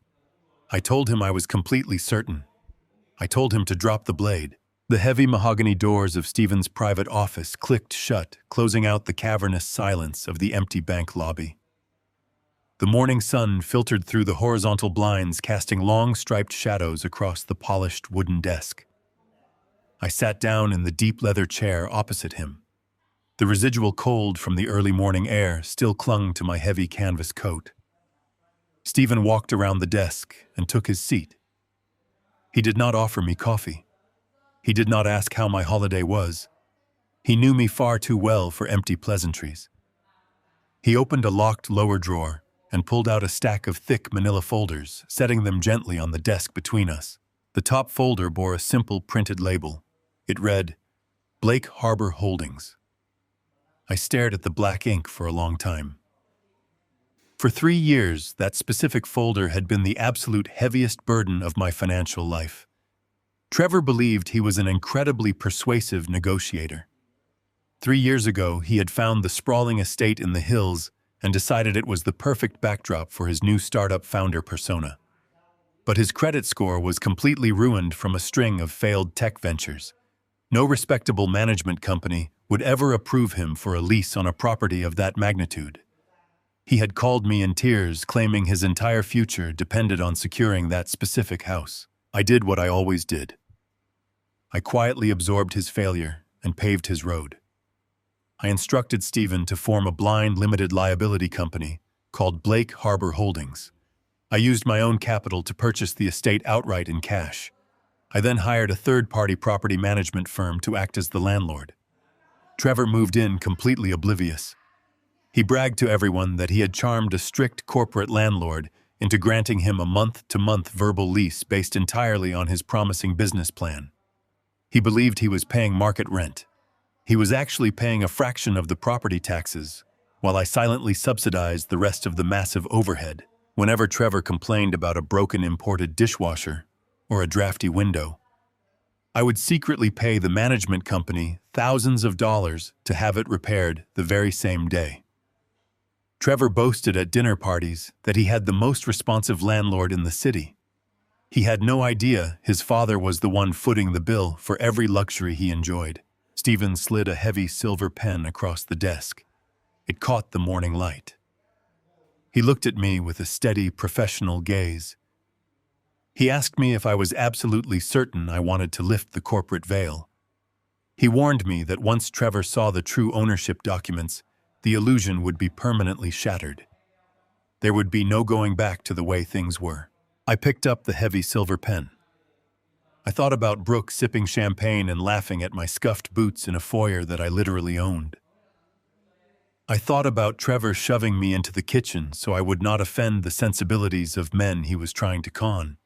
I told him I was completely certain. I told him to drop the blade. The heavy mahogany doors of Stephen's private office clicked shut, closing out the cavernous silence of the empty bank lobby. The morning sun filtered through the horizontal blinds, casting long striped shadows across the polished wooden desk. I sat down in the deep leather chair opposite him. The residual cold from the early morning air still clung to my heavy canvas coat. Stephen walked around the desk and took his seat. He did not offer me coffee. He did not ask how my holiday was. He knew me far too well for empty pleasantries. He opened a locked lower drawer and pulled out a stack of thick manila folders, setting them gently on the desk between us. The top folder bore a simple printed label. It read, Blake Harbor Holdings. I stared at the black ink for a long time. For 3 years, that specific folder had been the absolute heaviest burden of my financial life. Trevor believed he was an incredibly persuasive negotiator. 3 years ago, he had found the sprawling estate in the hills and decided it was the perfect backdrop for his new startup founder persona. But his credit score was completely ruined from a string of failed tech ventures. No respectable management company would ever approve him for a lease on a property of that magnitude. He had called me in tears, claiming his entire future depended on securing that specific house. I did what I always did. I quietly absorbed his failure and paved his road. I instructed Stephen to form a blind limited liability company called Blake Harbor Holdings. I used my own capital to purchase the estate outright in cash. I then hired a third-party property management firm to act as the landlord. Trevor moved in completely oblivious. He bragged to everyone that he had charmed a strict corporate landlord into granting him a month-to-month verbal lease based entirely on his promising business plan. He believed he was paying market rent. He was actually paying a fraction of the property taxes, while I silently subsidized the rest of the massive overhead. Whenever Trevor complained about a broken imported dishwasher or a drafty window, I would secretly pay the management company thousands of dollars to have it repaired the very same day. Trevor boasted at dinner parties that he had the most responsive landlord in the city. He had no idea his father was the one footing the bill for every luxury he enjoyed. Stephen slid a heavy silver pen across the desk. It caught the morning light. He looked at me with a steady, professional gaze. He asked me if I was absolutely certain I wanted to lift the corporate veil. He warned me that once Trevor saw the true ownership documents, the illusion would be permanently shattered. There would be no going back to the way things were. I picked up the heavy silver pen. I thought about Brooke sipping champagne and laughing at my scuffed boots in a foyer that I literally owned. I thought about Trevor shoving me into the kitchen so I would not offend the sensibilities of men he was trying to con.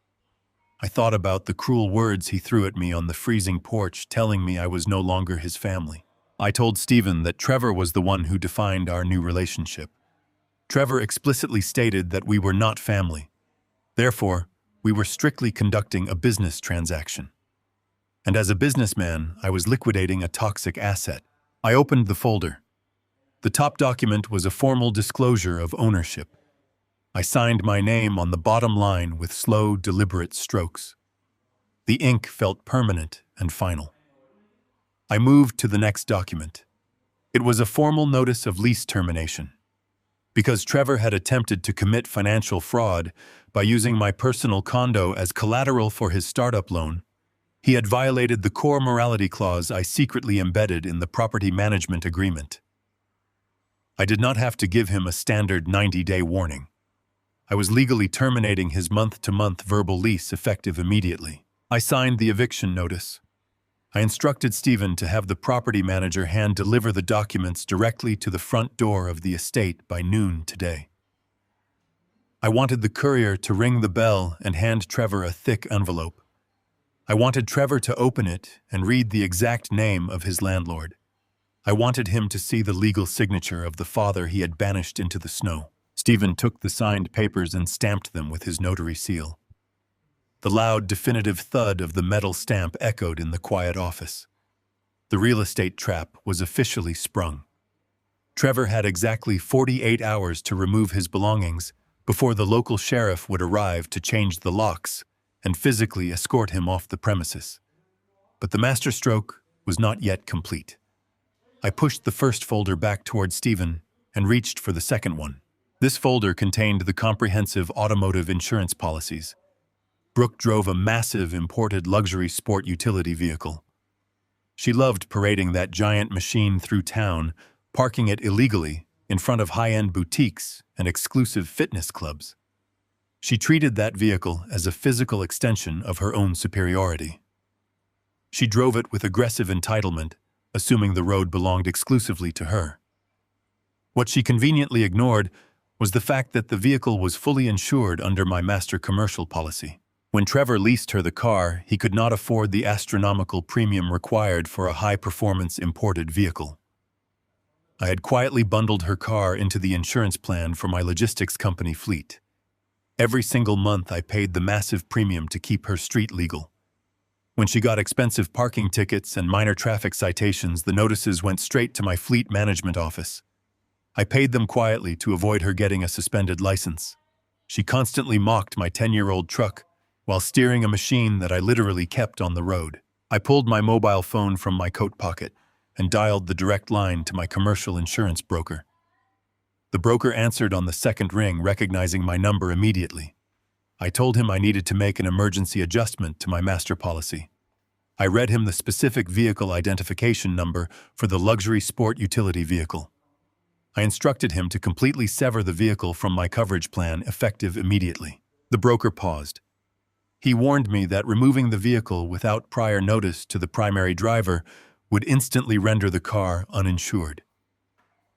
I thought about the cruel words he threw at me on the freezing porch telling me I was no longer his family. I told Stephen that Trevor was the one who defined our new relationship. Trevor explicitly stated that we were not family. Therefore, we were strictly conducting a business transaction. And as a businessman, I was liquidating a toxic asset. I opened the folder. The top document was a formal disclosure of ownership. I signed my name on the bottom line with slow, deliberate strokes. The ink felt permanent and final. I moved to the next document. It was a formal notice of lease termination. Because Trevor had attempted to commit financial fraud by using my personal condo as collateral for his startup loan, he had violated the core morality clause I secretly embedded in the property management agreement. I did not have to give him a standard 90-day warning. I was legally terminating his month-to-month verbal lease effective immediately. I signed the eviction notice. I instructed Stephen to have the property manager hand-deliver the documents directly to the front door of the estate by noon today. I wanted the courier to ring the bell and hand Trevor a thick envelope. I wanted Trevor to open it and read the exact name of his landlord. I wanted him to see the legal signature of the father he had banished into the snow. Stephen took the signed papers and stamped them with his notary seal. The loud, definitive thud of the metal stamp echoed in the quiet office. The real estate trap was officially sprung. Trevor had exactly 48 hours to remove his belongings before the local sheriff would arrive to change the locks and physically escort him off the premises. But the masterstroke was not yet complete. I pushed the first folder back toward Stephen and reached for the second one. This folder contained the comprehensive automotive insurance policies. Brooke drove a massive imported luxury sport utility vehicle. She loved parading that giant machine through town, parking it illegally in front of high-end boutiques and exclusive fitness clubs. She treated that vehicle as a physical extension of her own superiority. She drove it with aggressive entitlement, assuming the road belonged exclusively to her. What she conveniently ignored was the fact that the vehicle was fully insured under my master commercial policy. When Trevor leased her the car, he could not afford the astronomical premium required for a high-performance imported vehicle. I had quietly bundled her car into the insurance plan for my logistics company fleet. Every single month I paid the massive premium to keep her street legal. When she got expensive parking tickets and minor traffic citations, the notices went straight to my fleet management office. I paid them quietly to avoid her getting a suspended license. She constantly mocked my 10-year-old truck while steering a machine that I literally kept on the road. I pulled my mobile phone from my coat pocket and dialed the direct line to my commercial insurance broker. The broker answered on the second ring, recognizing my number immediately. I told him I needed to make an emergency adjustment to my master policy. I read him the specific vehicle identification number for the luxury sport utility vehicle. I instructed him to completely sever the vehicle from my coverage plan effective immediately. The broker paused. He warned me that removing the vehicle without prior notice to the primary driver would instantly render the car uninsured.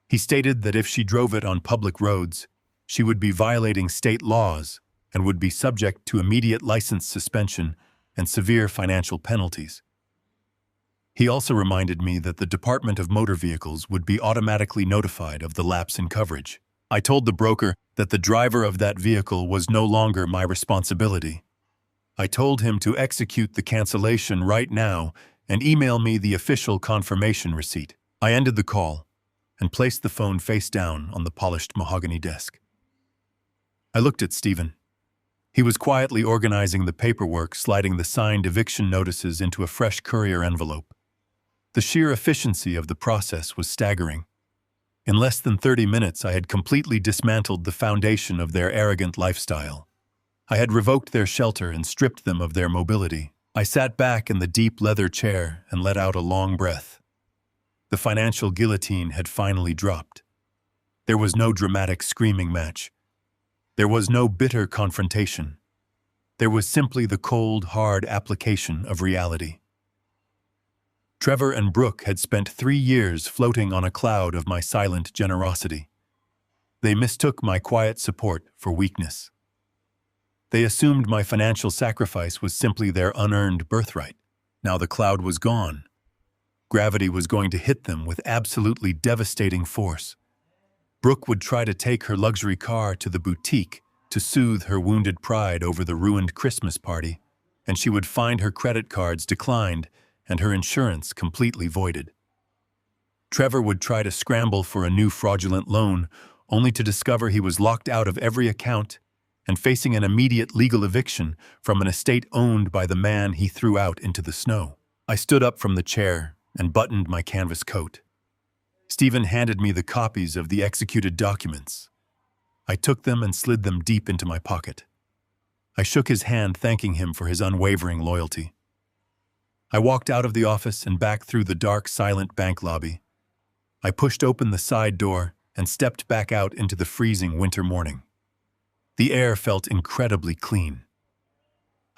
He stated that if she drove it on public roads, she would be violating state laws and would be subject to immediate license suspension and severe financial penalties. He also reminded me that the Department of Motor Vehicles would be automatically notified of the lapse in coverage. I told the broker that the driver of that vehicle was no longer my responsibility. I told him to execute the cancellation right now and email me the official confirmation receipt. I ended the call and placed the phone face down on the polished mahogany desk. I looked at Stephen. He was quietly organizing the paperwork, sliding the signed eviction notices into a fresh courier envelope. The sheer efficiency of the process was staggering. In less than 30 minutes, I had completely dismantled the foundation of their arrogant lifestyle. I had revoked their shelter and stripped them of their mobility. I sat back in the deep leather chair and let out a long breath. The financial guillotine had finally dropped. There was no dramatic screaming match. There was no bitter confrontation. There was simply the cold, hard application of reality. Trevor and Brooke had spent 3 years floating on a cloud of my silent generosity. They mistook my quiet support for weakness. They assumed my financial sacrifice was simply their unearned birthright. Now the cloud was gone. Gravity was going to hit them with absolutely devastating force. Brooke would try to take her luxury car to the boutique to soothe her wounded pride over the ruined Christmas party, and she would find her credit cards declined and her insurance completely voided. Trevor would try to scramble for a new fraudulent loan, only to discover he was locked out of every account and facing an immediate legal eviction from an estate owned by the man he threw out into the snow. I stood up from the chair and buttoned my canvas coat. Stephen handed me the copies of the executed documents. I took them and slid them deep into my pocket. I shook his hand, thanking him for his unwavering loyalty. I walked out of the office and back through the dark, silent bank lobby. I pushed open the side door and stepped back out into the freezing winter morning. The air felt incredibly clean.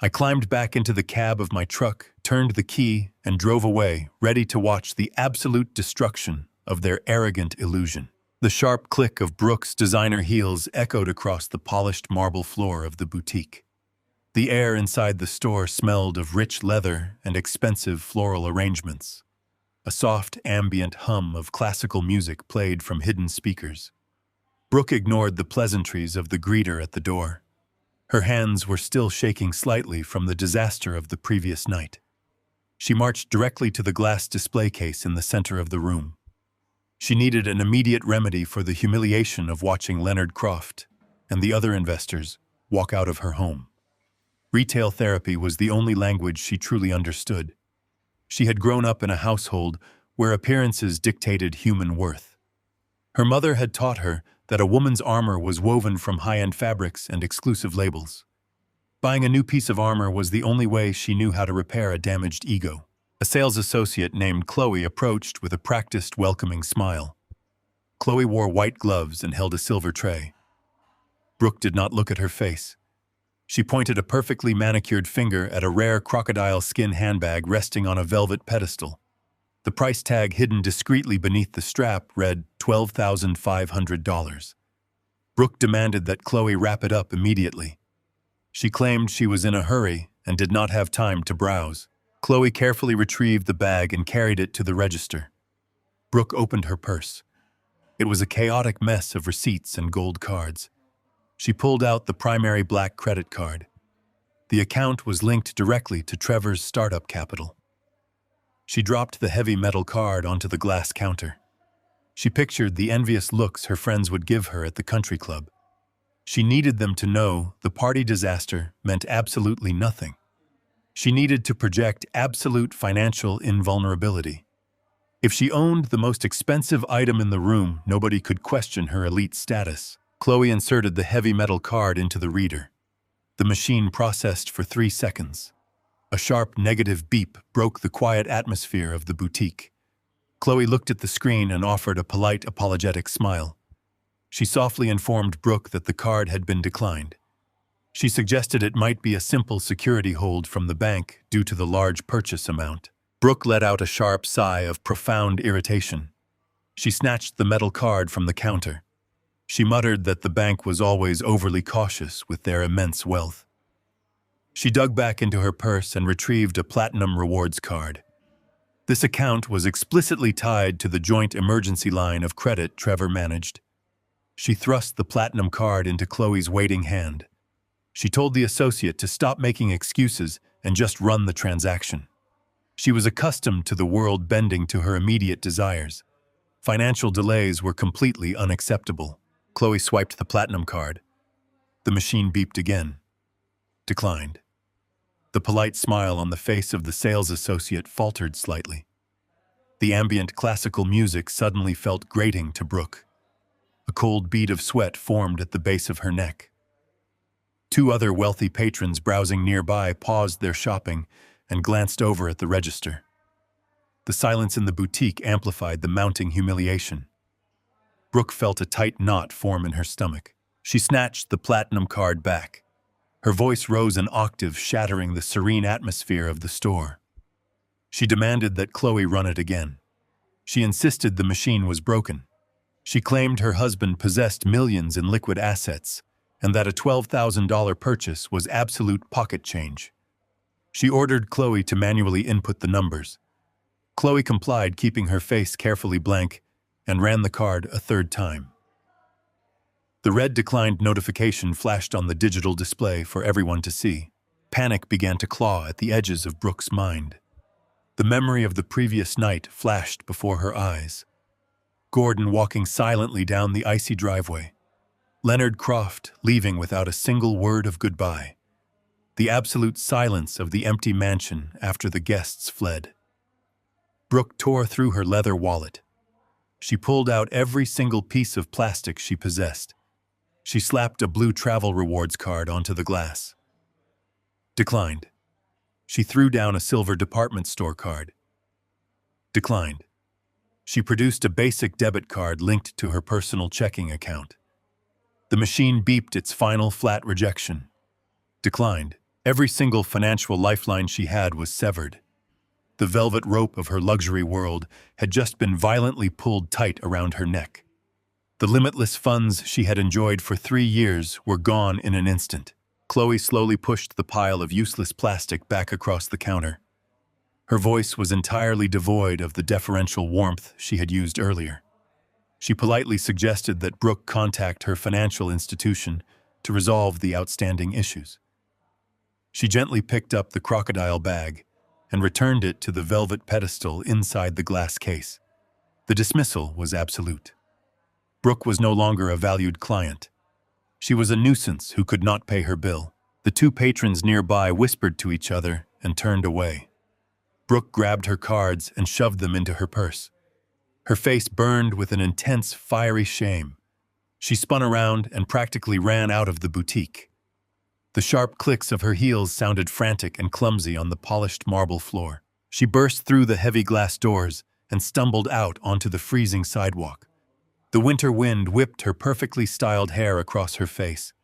I climbed back into the cab of my truck, turned the key, and drove away, ready to watch the absolute destruction of their arrogant illusion. The sharp click of Brooke's designer heels echoed across the polished marble floor of the boutique. The air inside the store smelled of rich leather and expensive floral arrangements. A soft, ambient hum of classical music played from hidden speakers. Brooke ignored the pleasantries of the greeter at the door. Her hands were still shaking slightly from the disaster of the previous night. She marched directly to the glass display case in the center of the room. She needed an immediate remedy for the humiliation of watching Leonard Croft and the other investors walk out of her home. Retail therapy was the only language she truly understood. She had grown up in a household where appearances dictated human worth. Her mother had taught her that a woman's armor was woven from high-end fabrics and exclusive labels. Buying a new piece of armor was the only way she knew how to repair a damaged ego. A sales associate named Chloe approached with a practiced, welcoming smile. Chloe wore white gloves and held a silver tray. Brooke did not look at her face. She pointed a perfectly manicured finger at a rare crocodile skin handbag resting on a velvet pedestal. The price tag hidden discreetly beneath the strap read $12,500. Brooke demanded that Chloe wrap it up immediately. She claimed she was in a hurry and did not have time to browse. Chloe carefully retrieved the bag and carried it to the register. Brooke opened her purse. It was a chaotic mess of receipts and gold cards. She pulled out the primary black credit card. The account was linked directly to Trevor's startup capital. She dropped the heavy metal card onto the glass counter. She pictured the envious looks her friends would give her at the country club. She needed them to know the party disaster meant absolutely nothing. She needed to project absolute financial invulnerability. If she owned the most expensive item in the room, nobody could question her elite status. Chloe inserted the heavy metal card into the reader. The machine processed for 3 seconds. A sharp negative beep broke the quiet atmosphere of the boutique. Chloe looked at the screen and offered a polite, apologetic smile. She softly informed Brooke that the card had been declined. She suggested it might be a simple security hold from the bank due to the large purchase amount. Brooke let out a sharp sigh of profound irritation. She snatched the metal card from the counter. She muttered that the bank was always overly cautious with their immense wealth. She dug back into her purse and retrieved a platinum rewards card. This account was explicitly tied to the joint emergency line of credit Trevor managed. She thrust the platinum card into Chloe's waiting hand. She told the associate to stop making excuses and just run the transaction. She was accustomed to the world bending to her immediate desires. Financial delays were completely unacceptable. Chloe swiped the platinum card. The machine beeped again. Declined. The polite smile on the face of the sales associate faltered slightly. The ambient classical music suddenly felt grating to Brooke. A cold bead of sweat formed at the base of her neck. Two other wealthy patrons browsing nearby paused their shopping and glanced over at the register. The silence in the boutique amplified the mounting humiliation. Brooke felt a tight knot form in her stomach. She snatched the platinum card back. Her voice rose an octave, shattering the serene atmosphere of the store. She demanded that Chloe run it again. She insisted the machine was broken. She claimed her husband possessed millions in liquid assets and that a $12,000 purchase was absolute pocket change. She ordered Chloe to manually input the numbers. Chloe complied, keeping her face carefully blank, and ran the card a third time. The red declined notification flashed on the digital display for everyone to see. Panic began to claw at the edges of Brooke's mind. The memory of the previous night flashed before her eyes. Gordon walking silently down the icy driveway. Leonard Croft leaving without a single word of goodbye. The absolute silence of the empty mansion after the guests fled. Brooke tore through her leather wallet. She pulled out every single piece of plastic she possessed. She slapped a blue travel rewards card onto the glass. Declined. She threw down a silver department store card. Declined. She produced a basic debit card linked to her personal checking account. The machine beeped its final flat rejection. Declined. Every single financial lifeline she had was severed. The velvet rope of her luxury world had just been violently pulled tight around her neck. The limitless funds she had enjoyed for 3 years were gone in an instant. Chloe slowly pushed the pile of useless plastic back across the counter. Her voice was entirely devoid of the deferential warmth she had used earlier. She politely suggested that Brooke contact her financial institution to resolve the outstanding issues. She gently picked up the crocodile bag and returned it to the velvet pedestal inside the glass case. The dismissal was absolute. Brooke was no longer a valued client. She was a nuisance who could not pay her bill. The two patrons nearby whispered to each other and turned away. Brooke grabbed her cards and shoved them into her purse. Her face burned with an intense, fiery shame. She spun around and practically ran out of the boutique. The sharp clicks of her heels sounded frantic and clumsy on the polished marble floor. She burst through the heavy glass doors and stumbled out onto the freezing sidewalk. The winter wind whipped her perfectly styled hair across her face.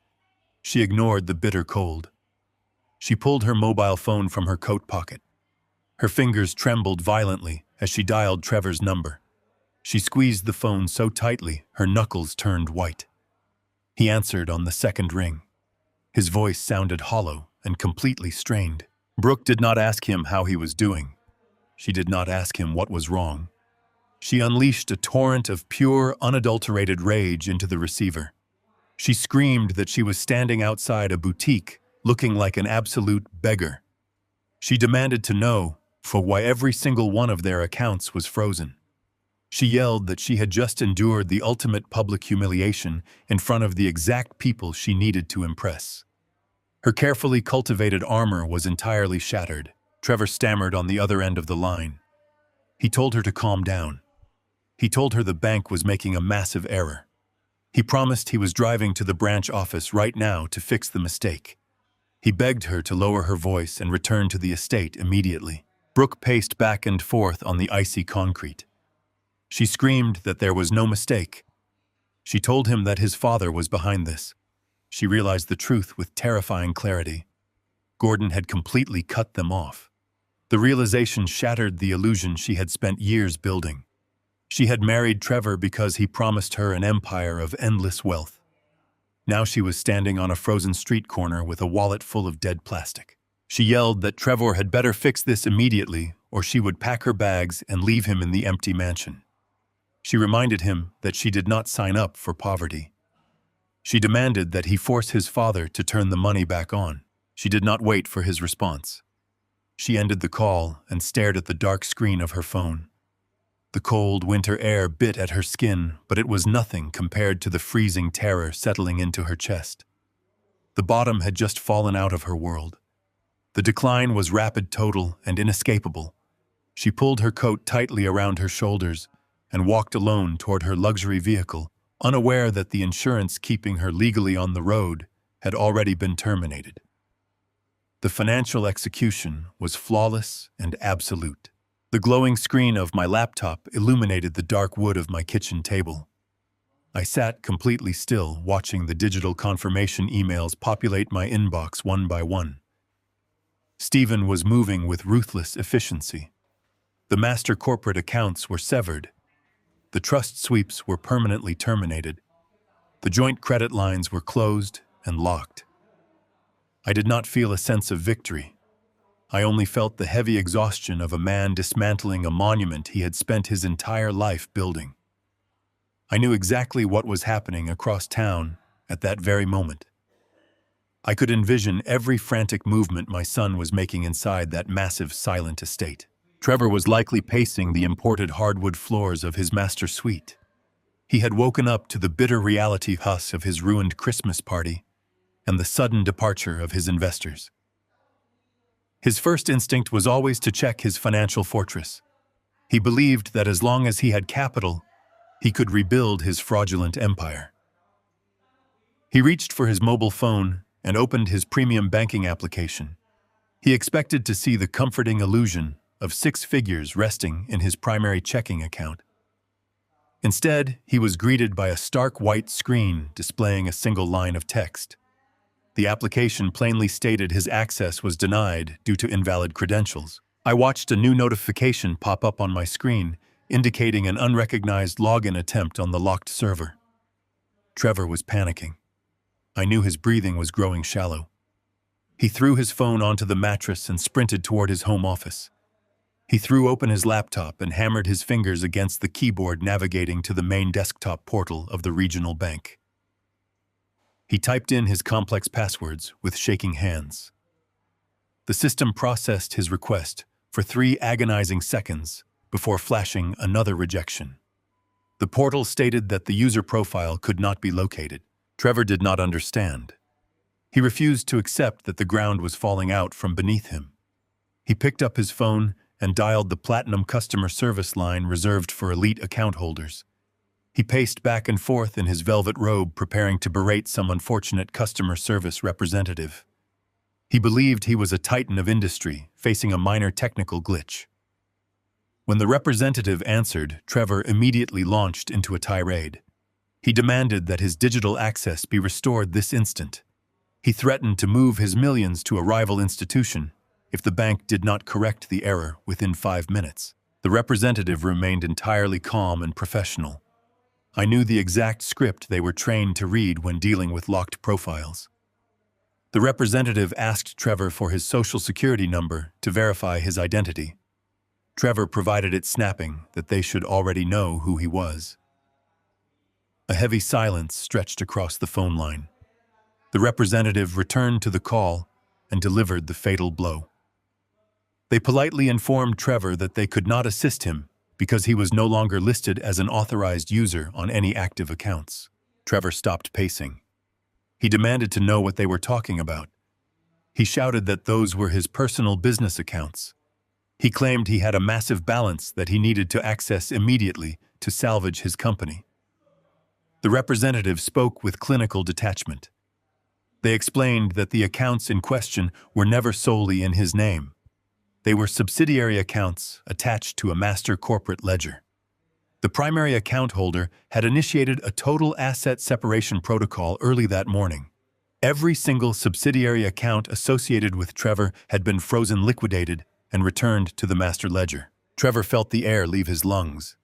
She ignored the bitter cold. She pulled her mobile phone from her coat pocket. Her fingers trembled violently as she dialed Trevor's number. She squeezed the phone so tightly her knuckles turned white. He answered on the second ring. His voice sounded hollow and completely strained. Brooke did not ask him how he was doing. She did not ask him what was wrong. She unleashed a torrent of pure, unadulterated rage into the receiver. She screamed that she was standing outside a boutique, looking like an absolute beggar. She demanded to know for why every single one of their accounts was frozen. She yelled that she had just endured the ultimate public humiliation in front of the exact people she needed to impress. Her carefully cultivated armor was entirely shattered. Trevor stammered on the other end of the line. He told her to calm down. He told her the bank was making a massive error. He promised he was driving to the branch office right now to fix the mistake. He begged her to lower her voice and return to the estate immediately. Brooke paced back and forth on the icy concrete. She screamed that there was no mistake. She told him that his father was behind this. She realized the truth with terrifying clarity. Gordon had completely cut them off. The realization shattered the illusion she had spent years building. She had married Trevor because he promised her an empire of endless wealth. Now she was standing on a frozen street corner with a wallet full of dead plastic. She yelled that Trevor had better fix this immediately, or she would pack her bags and leave him in the empty mansion. She reminded him that she did not sign up for poverty. She demanded that he force his father to turn the money back on. She did not wait for his response. She ended the call and stared at the dark screen of her phone. The cold winter air bit at her skin, but it was nothing compared to the freezing terror settling into her chest. The bottom had just fallen out of her world. The decline was rapid, total, and inescapable. She pulled her coat tightly around her shoulders and walked alone toward her luxury vehicle, unaware that the insurance keeping her legally on the road had already been terminated. The financial execution was flawless and absolute. The glowing screen of my laptop illuminated the dark wood of my kitchen table. I sat completely still, watching the digital confirmation emails populate my inbox one by one. Stephen was moving with ruthless efficiency. The master corporate accounts were severed. The trust sweeps were permanently terminated. The joint credit lines were closed and locked. I did not feel a sense of victory. I only felt the heavy exhaustion of a man dismantling a monument he had spent his entire life building. I knew exactly what was happening across town at that very moment. I could envision every frantic movement my son was making inside that massive, silent estate. Trevor was likely pacing the imported hardwood floors of his master suite. He had woken up to the bitter reality of his ruined Christmas party and the sudden departure of his investors. His first instinct was always to check his financial fortress. He believed that as long as he had capital, he could rebuild his fraudulent empire. He reached for his mobile phone and opened his premium banking application. He expected to see the comforting illusion of 6 figures resting in his primary checking account. Instead, he was greeted by a stark white screen displaying a single line of text. The application plainly stated his access was denied due to invalid credentials. I watched a new notification pop up on my screen, indicating an unrecognized login attempt on the locked server. Trevor was panicking. I knew his breathing was growing shallow. He threw his phone onto the mattress and sprinted toward his home office. He threw open his laptop and hammered his fingers against the keyboard navigating to the main desktop portal of the regional bank. He typed in his complex passwords with shaking hands. The system processed his request for 3 agonizing seconds before flashing another rejection. The portal stated that the user profile could not be located. Trevor did not understand. He refused to accept that the ground was falling out from beneath him. He picked up his phone and dialed the platinum customer service line reserved for elite account holders. He paced back and forth in his velvet robe, preparing to berate some unfortunate customer service representative. He believed he was a titan of industry, facing a minor technical glitch. When the representative answered, Trevor immediately launched into a tirade. He demanded that his digital access be restored this instant. He threatened to move his millions to a rival institution if the bank did not correct the error within 5 minutes. The representative remained entirely calm and professional. I knew the exact script they were trained to read when dealing with locked profiles. The representative asked Trevor for his social security number to verify his identity. Trevor provided it, snapping that they should already know who he was. A heavy silence stretched across the phone line. The representative returned to the call and delivered the fatal blow. They politely informed Trevor that they could not assist him because he was no longer listed as an authorized user on any active accounts. Trevor stopped pacing. He demanded to know what they were talking about. He shouted that those were his personal business accounts. He claimed he had a massive balance that he needed to access immediately to salvage his company. The representative spoke with clinical detachment. They explained that the accounts in question were never solely in his name. They were subsidiary accounts attached to a master corporate ledger. The primary account holder had initiated a total asset separation protocol early that morning. Every single subsidiary account associated with Trevor had been frozen, liquidated, and returned to the master ledger. Trevor felt the air leave his lungs.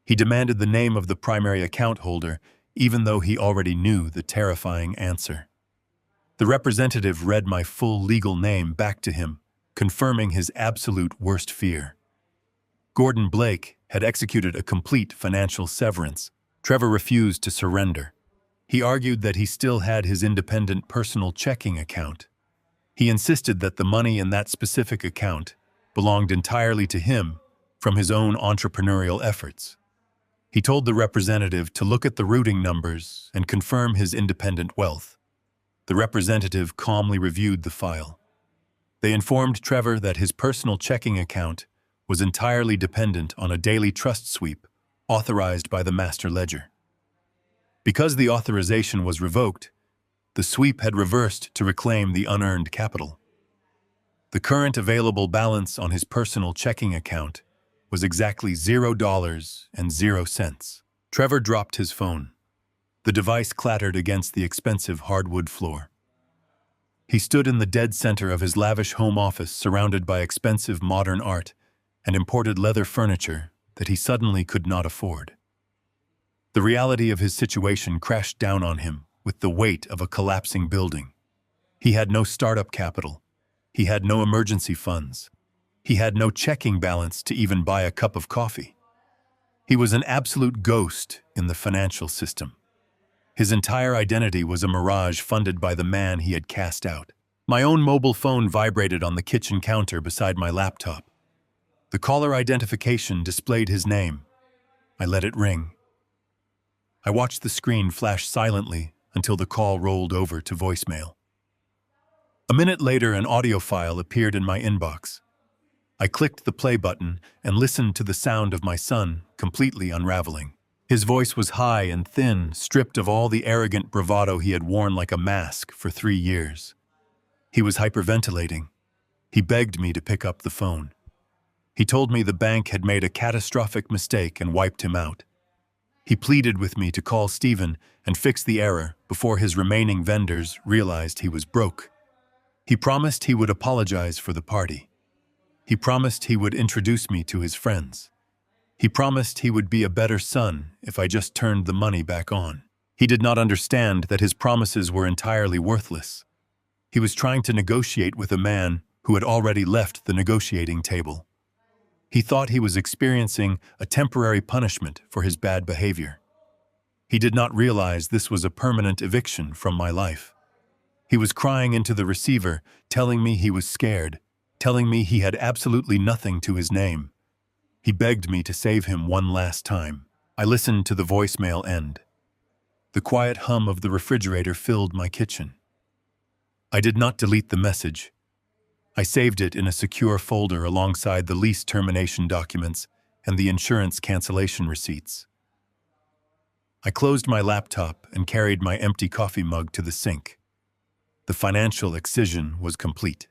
He demanded the name of the primary account holder, even though he already knew the terrifying answer. The representative read my full legal name back to him, confirming his absolute worst fear. Gordon Blake had executed a complete financial severance. Trevor refused to surrender. He argued that he still had his independent personal checking account. He insisted that the money in that specific account belonged entirely to him from his own entrepreneurial efforts. He told the representative to look at the routing numbers and confirm his independent wealth. The representative calmly reviewed the file. They informed Trevor that his personal checking account was entirely dependent on a daily trust sweep authorized by the master ledger. Because the authorization was revoked, the sweep had reversed to reclaim the unearned capital. The current available balance on his personal checking account was exactly $0.00. Trevor dropped his phone. The device clattered against the expensive hardwood floor. He stood in the dead center of his lavish home office surrounded by expensive modern art and imported leather furniture that he suddenly could not afford. The reality of his situation crashed down on him with the weight of a collapsing building. He had no startup capital. He had no emergency funds. He had no checking balance to even buy a cup of coffee. He was an absolute ghost in the financial system. His entire identity was a mirage funded by the man he had cast out. My own mobile phone vibrated on the kitchen counter beside my laptop. The caller identification displayed his name. I let it ring. I watched the screen flash silently until the call rolled over to voicemail. A minute later, an audio file appeared in my inbox. I clicked the play button and listened to the sound of my son completely unraveling. His voice was high and thin, stripped of all the arrogant bravado he had worn like a mask for 3 years. He was hyperventilating. He begged me to pick up the phone. He told me the bank had made a catastrophic mistake and wiped him out. He pleaded with me to call Stephen and fix the error before his remaining vendors realized he was broke. He promised he would apologize for the party. He promised he would introduce me to his friends. He promised he would be a better son if I just turned the money back on. He did not understand that his promises were entirely worthless. He was trying to negotiate with a man who had already left the negotiating table. He thought he was experiencing a temporary punishment for his bad behavior. He did not realize this was a permanent eviction from my life. He was crying into the receiver, telling me he was scared, telling me he had absolutely nothing to his name. He begged me to save him one last time. I listened to the voicemail end. The quiet hum of the refrigerator filled my kitchen. I did not delete the message. I saved it in a secure folder alongside the lease termination documents and the insurance cancellation receipts. I closed my laptop and carried my empty coffee mug to the sink. The financial excision was complete.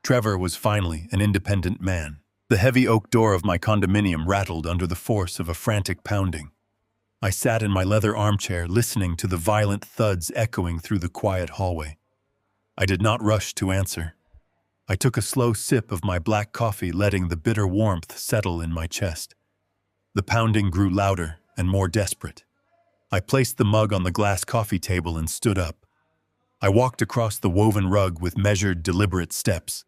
Trevor was finally an independent man. The heavy oak door of my condominium rattled under the force of a frantic pounding. I sat in my leather armchair listening to the violent thuds echoing through the quiet hallway. I did not rush to answer. I took a slow sip of my black coffee, letting the bitter warmth settle in my chest. The pounding grew louder and more desperate. I placed the mug on the glass coffee table and stood up. I walked across the woven rug with measured, deliberate steps.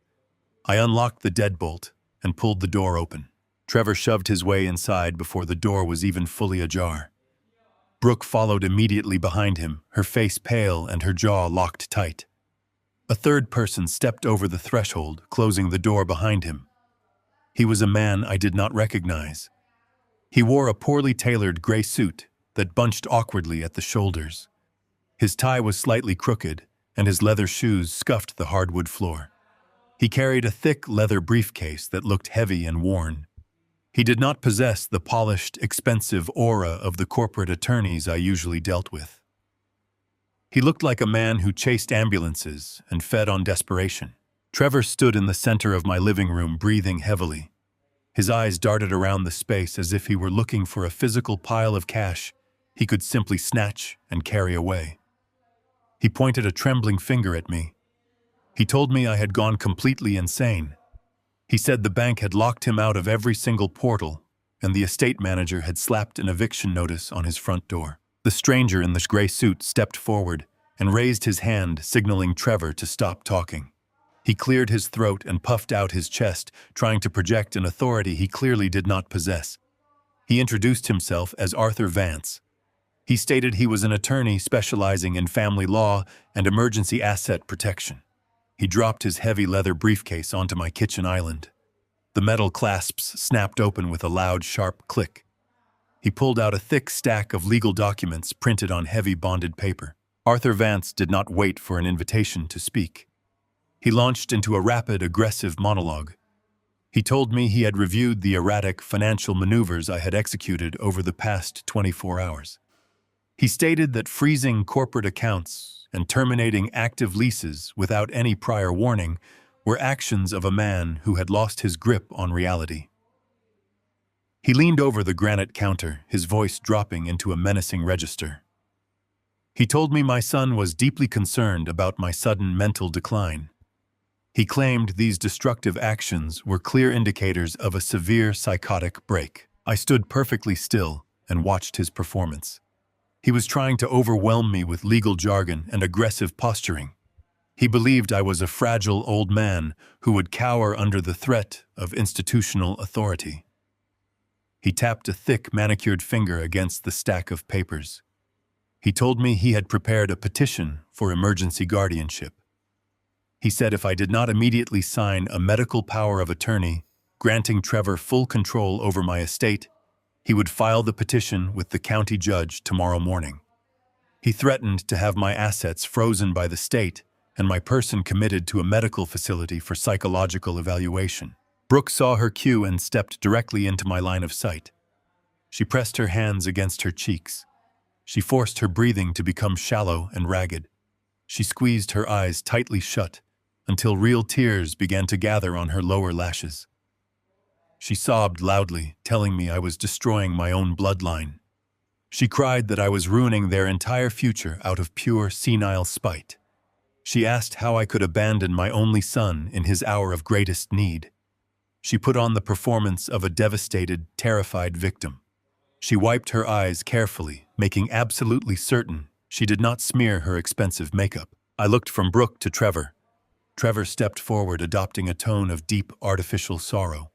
I unlocked the deadbolt and pulled the door open. Trevor shoved his way inside before the door was even fully ajar. Brooke followed immediately behind him, her face pale and her jaw locked tight. A third person stepped over the threshold, closing the door behind him. He was a man I did not recognize. He wore a poorly tailored gray suit that bunched awkwardly at the shoulders. His tie was slightly crooked, and his leather shoes scuffed the hardwood floor. He carried a thick leather briefcase that looked heavy and worn. He did not possess the polished, expensive aura of the corporate attorneys I usually dealt with. He looked like a man who chased ambulances and fed on desperation. Trevor stood in the center of my living room, breathing heavily. His eyes darted around the space as if he were looking for a physical pile of cash he could simply snatch and carry away. He pointed a trembling finger at me. He told me I had gone completely insane. He He said the bank had locked him out of every single portal, and the estate manager had slapped an eviction notice on his front door. The stranger in the gray suit stepped forward and raised his hand, signaling Trevor to stop talking. He cleared his throat and puffed out his chest, trying to project an authority he clearly did not possess. He introduced himself as Arthur Vance. He stated he was an attorney specializing in family law and emergency asset protection. He dropped his heavy leather briefcase onto my kitchen island. The metal clasps snapped open with a loud, sharp click. He pulled out a thick stack of legal documents printed on heavy bonded paper. Arthur Vance did not wait for an invitation to speak. He launched into a rapid, aggressive monologue. He told me he had reviewed the erratic financial maneuvers I had executed over the past 24 hours. He stated that freezing corporate accounts and terminating active leases without any prior warning were actions of a man who had lost his grip on reality. He leaned over the granite counter, his voice dropping into a menacing register. He told me my son was deeply concerned about my sudden mental decline. He claimed these destructive actions were clear indicators of a severe psychotic break. I stood perfectly still and watched his performance. He was trying to overwhelm me with legal jargon and aggressive posturing. He believed I was a fragile old man who would cower under the threat of institutional authority. He tapped a thick, manicured finger against the stack of papers. He told me he had prepared a petition for emergency guardianship. He said if I did not immediately sign a medical power of attorney, granting Trevor full control over my estate, he would file the petition with the county judge tomorrow morning. He threatened to have my assets frozen by the state and my person committed to a medical facility for psychological evaluation. Brooke saw her cue and stepped directly into my line of sight. She pressed her hands against her cheeks. She forced her breathing to become shallow and ragged. She squeezed her eyes tightly shut until real tears began to gather on her lower lashes. She sobbed loudly, telling me I was destroying my own bloodline. She cried that I was ruining their entire future out of pure senile spite. She asked how I could abandon my only son in his hour of greatest need. She put on the performance of a devastated, terrified victim. She wiped her eyes carefully, making absolutely certain she did not smear her expensive makeup. I looked from Brooke to Trevor. Trevor stepped forward, adopting a tone of deep, artificial sorrow.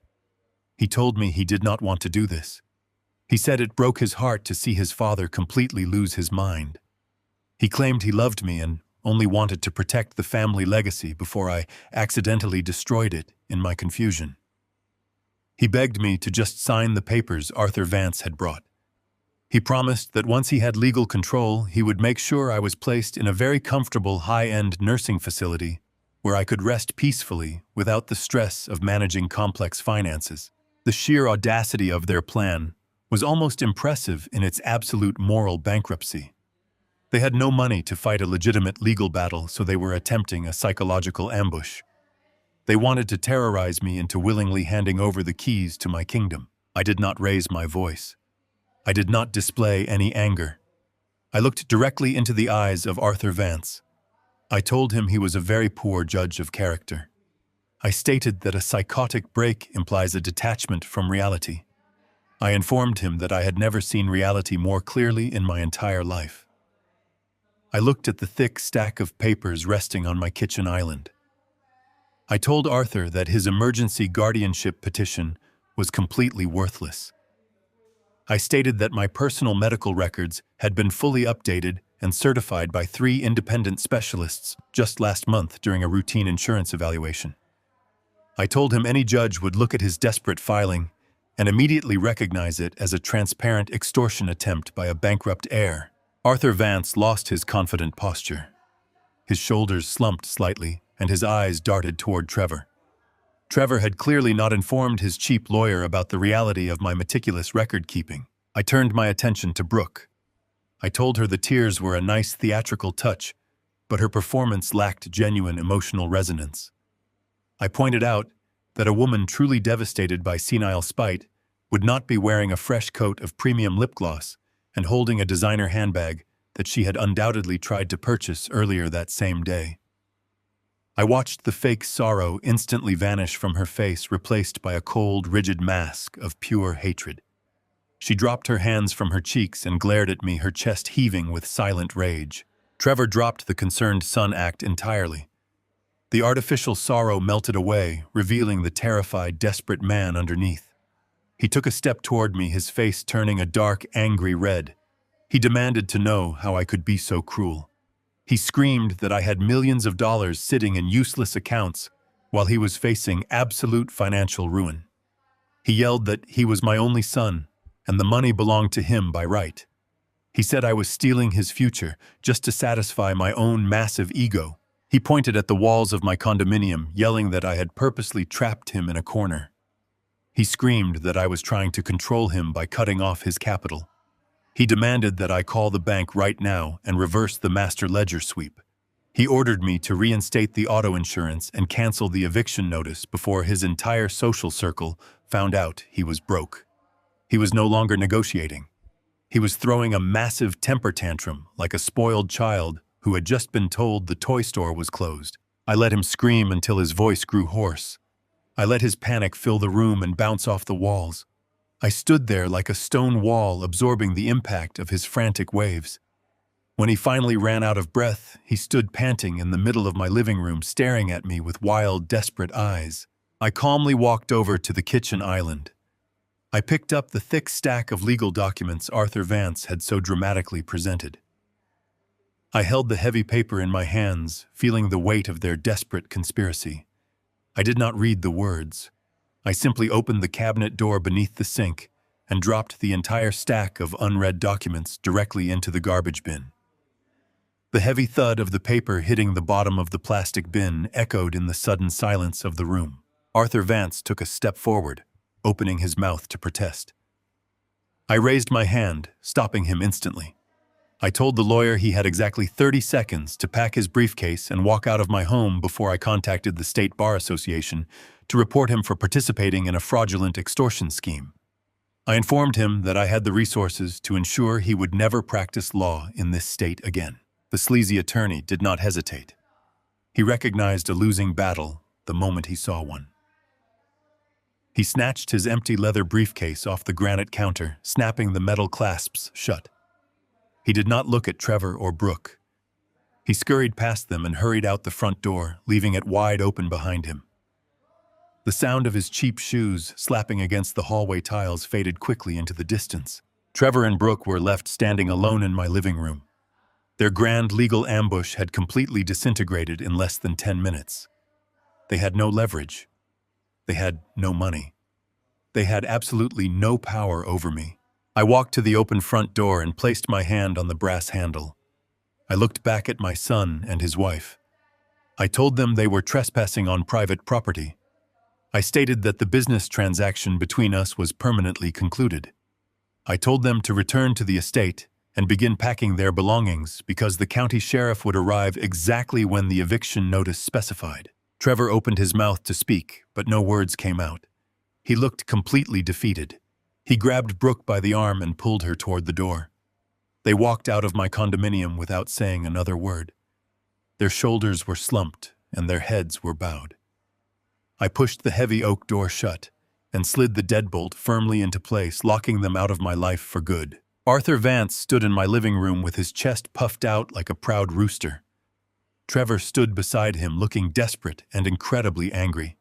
He told me he did not want to do this. He said it broke his heart to see his father completely lose his mind. He claimed he loved me and only wanted to protect the family legacy before I accidentally destroyed it in my confusion. He begged me to just sign the papers Arthur Vance had brought. He promised that once he had legal control, he would make sure I was placed in a very comfortable high-end nursing facility where I could rest peacefully without the stress of managing complex finances. The sheer audacity of their plan was almost impressive in its absolute moral bankruptcy. They had no money to fight a legitimate legal battle, so they were attempting a psychological ambush. They wanted to terrorize me into willingly handing over the keys to my kingdom. I did not raise my voice. I did not display any anger. I looked directly into the eyes of Arthur Vance. I told him he was a very poor judge of character. I stated that a psychotic break implies a detachment from reality. I informed him that I had never seen reality more clearly in my entire life. I looked at the thick stack of papers resting on my kitchen island. I told Arthur that his emergency guardianship petition was completely worthless. I stated that my personal medical records had been fully updated and certified by 3 independent specialists just last month during a routine insurance evaluation. I told him any judge would look at his desperate filing and immediately recognize it as a transparent extortion attempt by a bankrupt heir. Arthur Vance lost his confident posture. His shoulders slumped slightly, and his eyes darted toward Trevor. Trevor had clearly not informed his cheap lawyer about the reality of my meticulous record-keeping. I turned my attention to Brooke. I told her the tears were a nice theatrical touch, but her performance lacked genuine emotional resonance. I pointed out that a woman truly devastated by senile spite would not be wearing a fresh coat of premium lip gloss and holding a designer handbag that she had undoubtedly tried to purchase earlier that same day. I watched the fake sorrow instantly vanish from her face, replaced by a cold, rigid mask of pure hatred. She dropped her hands from her cheeks and glared at me, her chest heaving with silent rage. Trevor dropped the concerned son act entirely. The artificial sorrow melted away, revealing the terrified, desperate man underneath. He took a step toward me, his face turning a dark, angry red. He demanded to know how I could be so cruel. He screamed that I had millions of dollars sitting in useless accounts while he was facing absolute financial ruin. He yelled that he was my only son and the money belonged to him by right. He said I was stealing his future just to satisfy my own massive ego. He pointed at the walls of my condominium, yelling that I had purposely trapped him in a corner. He screamed that I was trying to control him by cutting off his capital. He demanded that I call the bank right now and reverse the master ledger sweep. He ordered me to reinstate the auto insurance and cancel the eviction notice before his entire social circle found out he was broke. He was no longer negotiating. He was throwing a massive temper tantrum like a spoiled child who had just been told the toy store was closed. I let him scream until his voice grew hoarse. I let his panic fill the room and bounce off the walls. I stood there like a stone wall, absorbing the impact of his frantic waves. When he finally ran out of breath, he stood panting in the middle of my living room, staring at me with wild, desperate eyes. I calmly walked over to the kitchen island. I picked up the thick stack of legal documents Arthur Vance had so dramatically presented. I held the heavy paper in my hands, feeling the weight of their desperate conspiracy. I did not read the words. I simply opened the cabinet door beneath the sink and dropped the entire stack of unread documents directly into the garbage bin. The heavy thud of the paper hitting the bottom of the plastic bin echoed in the sudden silence of the room. Arthur Vance took a step forward, opening his mouth to protest. I raised my hand, stopping him instantly. I told the lawyer he had exactly 30 seconds to pack his briefcase and walk out of my home before I contacted the State Bar Association to report him for participating in a fraudulent extortion scheme. I informed him that I had the resources to ensure he would never practice law in this state again. The sleazy attorney did not hesitate. He recognized a losing battle the moment he saw one. He snatched his empty leather briefcase off the granite counter, snapping the metal clasps shut. He did not look at Trevor or Brooke. He scurried past them and hurried out the front door, leaving it wide open behind him. The sound of his cheap shoes slapping against the hallway tiles faded quickly into the distance. Trevor and Brooke were left standing alone in my living room. Their grand legal ambush had completely disintegrated in less than 10 minutes. They had no leverage. They had no money. They had absolutely no power over me. I walked to the open front door and placed my hand on the brass handle. I looked back at my son and his wife. I told them they were trespassing on private property. I stated that the business transaction between us was permanently concluded. I told them to return to the estate and begin packing their belongings because the county sheriff would arrive exactly when the eviction notice specified. Trevor opened his mouth to speak, but no words came out. He looked completely defeated. He grabbed Brooke by the arm and pulled her toward the door. They walked out of my condominium without saying another word. Their shoulders were slumped and their heads were bowed. I pushed the heavy oak door shut and slid the deadbolt firmly into place, locking them out of my life for good. Arthur Vance stood in my living room with his chest puffed out like a proud rooster. Trevor stood beside him, looking desperate and incredibly angry.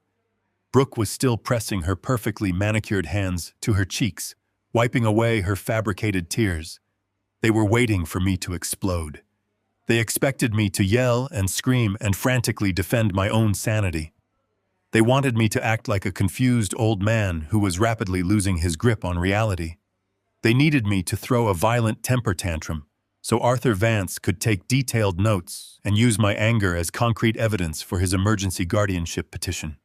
Brooke was still pressing her perfectly manicured hands to her cheeks, wiping away her fabricated tears. They were waiting for me to explode. They expected me to yell and scream and frantically defend my own sanity. They wanted me to act like a confused old man who was rapidly losing his grip on reality. They needed me to throw a violent temper tantrum so Arthur Vance could take detailed notes and use my anger as concrete evidence for his emergency guardianship petition.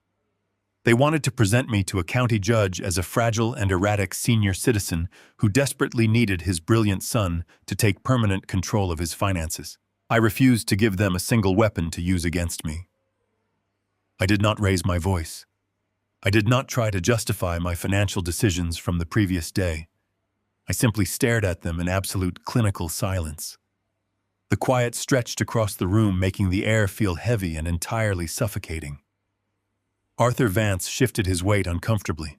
They wanted to present me to a county judge as a fragile and erratic senior citizen who desperately needed his brilliant son to take permanent control of his finances. I refused to give them a single weapon to use against me. I did not raise my voice. I did not try to justify my financial decisions from the previous day. I simply stared at them in absolute clinical silence. The quiet stretched across the room, making the air feel heavy and entirely suffocating. Arthur Vance shifted his weight uncomfortably.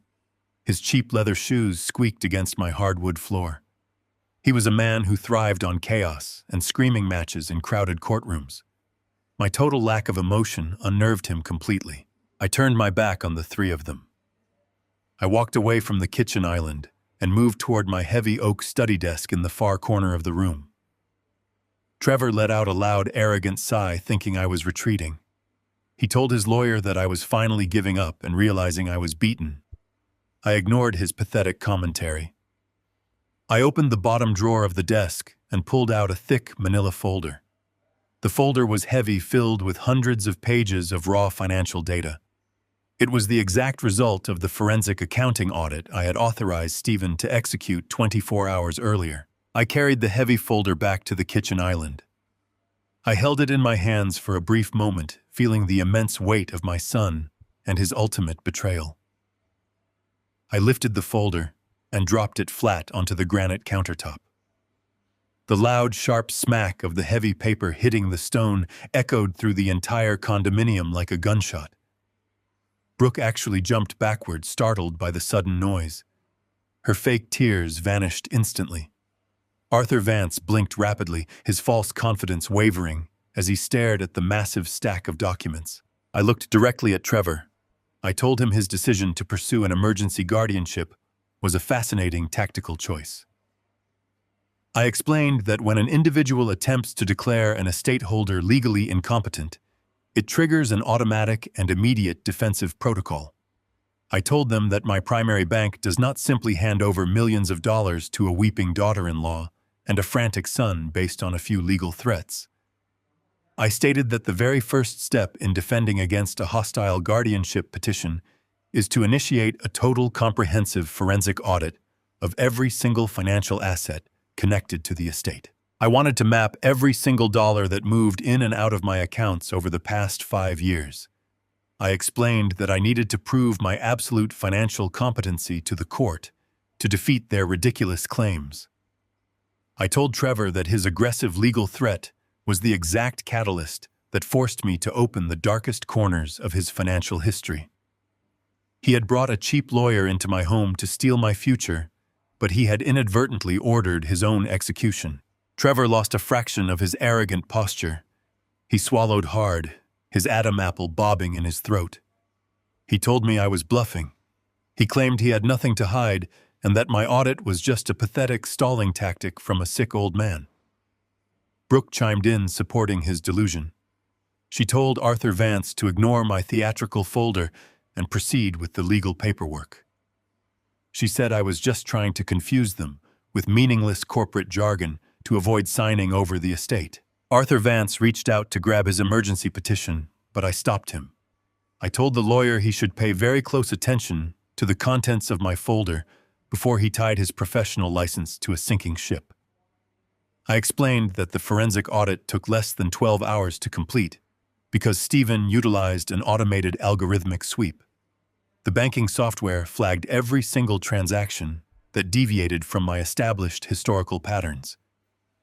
His cheap leather shoes squeaked against my hardwood floor. He was a man who thrived on chaos and screaming matches in crowded courtrooms. My total lack of emotion unnerved him completely. I turned my back on the three of them. I walked away from the kitchen island and moved toward my heavy oak study desk in the far corner of the room. Trevor let out a loud, arrogant sigh, thinking I was retreating. He told his lawyer that I was finally giving up and realizing I was beaten. I ignored his pathetic commentary. I opened the bottom drawer of the desk and pulled out a thick manila folder. The folder was heavy, filled with hundreds of pages of raw financial data. It was the exact result of the forensic accounting audit I had authorized Stephen to execute 24 hours earlier. I carried the heavy folder back to the kitchen island. I held it in my hands for a brief moment, feeling the immense weight of my son and his ultimate betrayal. I lifted the folder and dropped it flat onto the granite countertop. The loud, sharp smack of the heavy paper hitting the stone echoed through the entire condominium like a gunshot. Brooke actually jumped backward, startled by the sudden noise. Her fake tears vanished instantly. Arthur Vance blinked rapidly, his false confidence wavering as he stared at the massive stack of documents. I looked directly at Trevor. I told him his decision to pursue an emergency guardianship was a fascinating tactical choice. I explained that when an individual attempts to declare an estate holder legally incompetent, it triggers an automatic and immediate defensive protocol. I told them that my primary bank does not simply hand over millions of dollars to a weeping daughter-in-law and a frantic son based on a few legal threats. I stated that the very first step in defending against a hostile guardianship petition is to initiate a total comprehensive forensic audit of every single financial asset connected to the estate. I wanted to map every single dollar that moved in and out of my accounts over the past 5 years. I explained that I needed to prove my absolute financial competency to the court to defeat their ridiculous claims. I told Trevor that his aggressive legal threat was the exact catalyst that forced me to open the darkest corners of his financial history. He had brought a cheap lawyer into my home to steal my future, but he had inadvertently ordered his own execution. Trevor lost a fraction of his arrogant posture. He swallowed hard, his Adam apple bobbing in his throat. He told me I was bluffing. He claimed he had nothing to hide and that my audit was just a pathetic stalling tactic from a sick old man. Brooke chimed in, supporting his delusion. She told Arthur Vance to ignore my theatrical folder and proceed with the legal paperwork. She said I was just trying to confuse them with meaningless corporate jargon to avoid signing over the estate. Arthur Vance reached out to grab his emergency petition, but I stopped him. I told the lawyer he should pay very close attention to the contents of my folder before he tied his professional license to a sinking ship. I explained that the forensic audit took less than 12 hours to complete because Stephen utilized an automated algorithmic sweep. The banking software flagged every single transaction that deviated from my established historical patterns.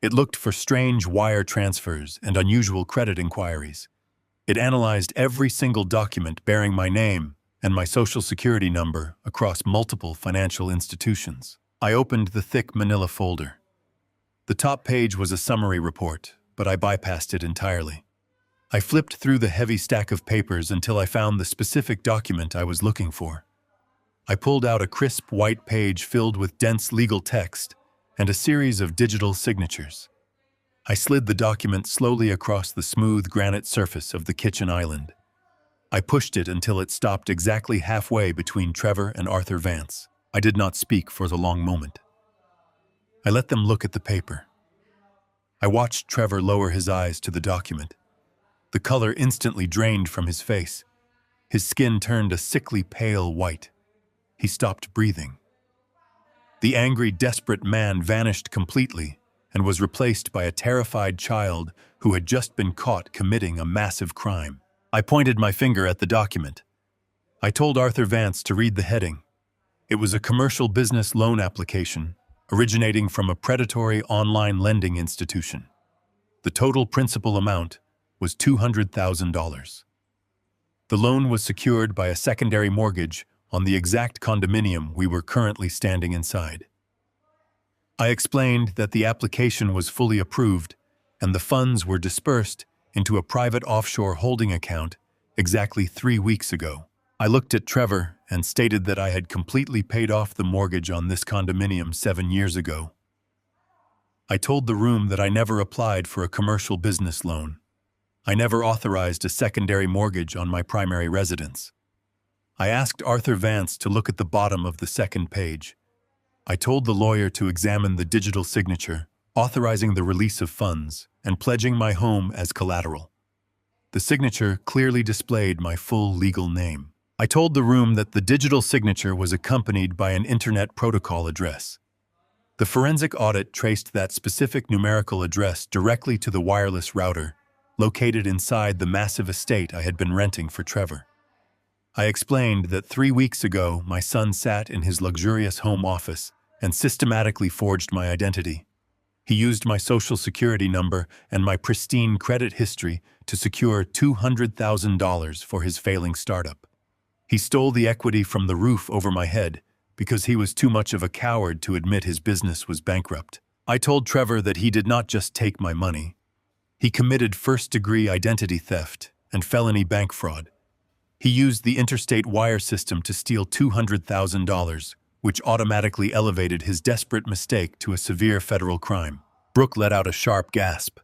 It looked for strange wire transfers and unusual credit inquiries. It analyzed every single document bearing my name and my social security number across multiple financial institutions. I opened the thick manila folder. The top page was a summary report, but I bypassed it entirely. I flipped through the heavy stack of papers until I found the specific document I was looking for. I pulled out a crisp white page filled with dense legal text and a series of digital signatures. I slid the document slowly across the smooth granite surface of the kitchen island. I pushed it until it stopped exactly halfway between Trevor and Arthur Vance. I did not speak for the long moment. I let them look at the paper. I watched Trevor lower his eyes to the document. The color instantly drained from his face. His skin turned a sickly pale white. He stopped breathing. The angry, desperate man vanished completely and was replaced by a terrified child who had just been caught committing a massive crime. I pointed my finger at the document. I told Arthur Vance to read the heading. It was a commercial business loan application originating from a predatory online lending institution. The total principal amount was $200,000. The loan was secured by a secondary mortgage on the exact condominium we were currently standing inside. I explained that the application was fully approved and the funds were dispersed into a private offshore holding account exactly 3 weeks ago. I looked at Trevor and stated that I had completely paid off the mortgage on this condominium 7 years ago. I told the room that I never applied for a commercial business loan. I never authorized a secondary mortgage on my primary residence. I asked Arthur Vance to look at the bottom of the second page. I told the lawyer to examine the digital signature, authorizing the release of funds and pledging my home as collateral. The signature clearly displayed my full legal name. I told the room that the digital signature was accompanied by an internet protocol address. The forensic audit traced that specific numerical address directly to the wireless router located inside the massive estate I had been renting for Trevor. I explained that 3 weeks ago my son sat in his luxurious home office and systematically forged my identity. He used my social security number and my pristine credit history to secure $200,000 for his failing startup. He stole the equity from the roof over my head because he was too much of a coward to admit his business was bankrupt. I told Trevor that he did not just take my money. He committed first-degree identity theft and felony bank fraud. He used the interstate wire system to steal $200,000, which automatically elevated his desperate mistake to a severe federal crime. Brooke let out a sharp gasp.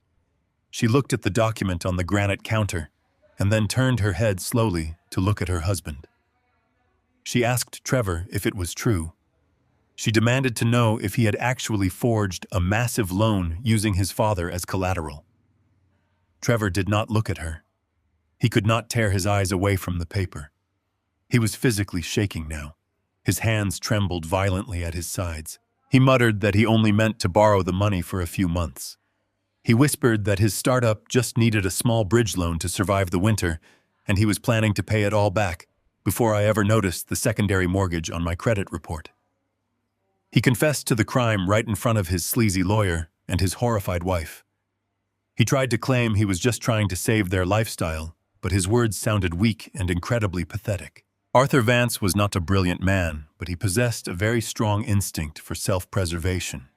She looked at the document on the granite counter and then turned her head slowly to look at her husband. She asked Trevor if it was true. She demanded to know if he had actually forged a massive loan using his father as collateral. Trevor did not look at her. He could not tear his eyes away from the paper. He was physically shaking now. His hands trembled violently at his sides. He muttered that he only meant to borrow the money for a few months. He whispered that his startup just needed a small bridge loan to survive the winter, and he was planning to pay it all back before I ever noticed the secondary mortgage on my credit report. He confessed to the crime right in front of his sleazy lawyer and his horrified wife. He tried to claim he was just trying to save their lifestyle, but his words sounded weak and incredibly pathetic. Arthur Vance was not a brilliant man, but he possessed a very strong instinct for self-preservation.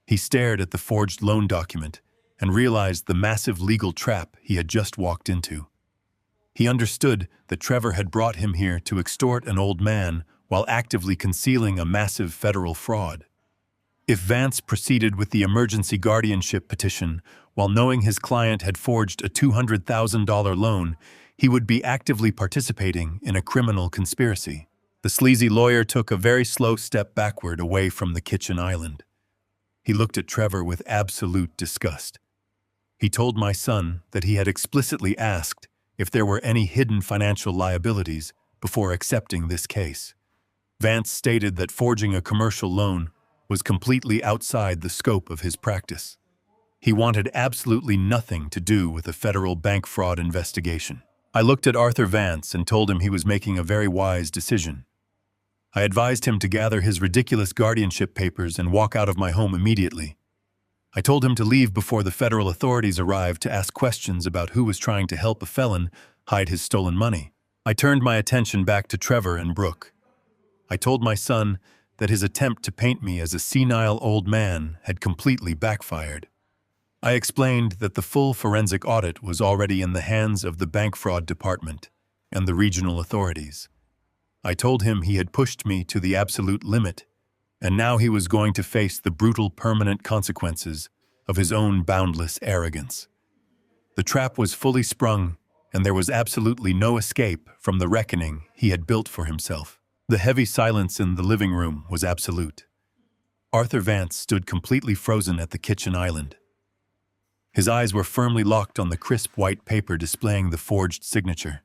He stared at the forged loan document and realized the massive legal trap he had just walked into. He understood that Trevor had brought him here to extort an old man while actively concealing a massive federal fraud. If Vance proceeded with the emergency guardianship petition while knowing his client had forged a $200,000 loan, he would be actively participating in a criminal conspiracy. The sleazy lawyer took a very slow step backward away from the kitchen island. He looked at Trevor with absolute disgust. He told my son that he had explicitly asked if there were any hidden financial liabilities before accepting this case. Vance stated that forging a commercial loan was completely outside the scope of his practice. He wanted absolutely nothing to do with a federal bank fraud investigation. I looked at Arthur Vance and told him he was making a very wise decision. I advised him to gather his ridiculous guardianship papers and walk out of my home immediately. I told him to leave before the federal authorities arrived to ask questions about who was trying to help a felon hide his stolen money. I turned my attention back to Trevor and Brooke. I told my son that his attempt to paint me as a senile old man had completely backfired. I explained that the full forensic audit was already in the hands of the bank fraud department and the regional authorities. I told him he had pushed me to the absolute limit, and now he was going to face the brutal permanent consequences of his own boundless arrogance. The trap was fully sprung, and there was absolutely no escape from the reckoning he had built for himself. The heavy silence in the living room was absolute. Arthur Vance stood completely frozen at the kitchen island. His eyes were firmly locked on the crisp white paper displaying the forged signature.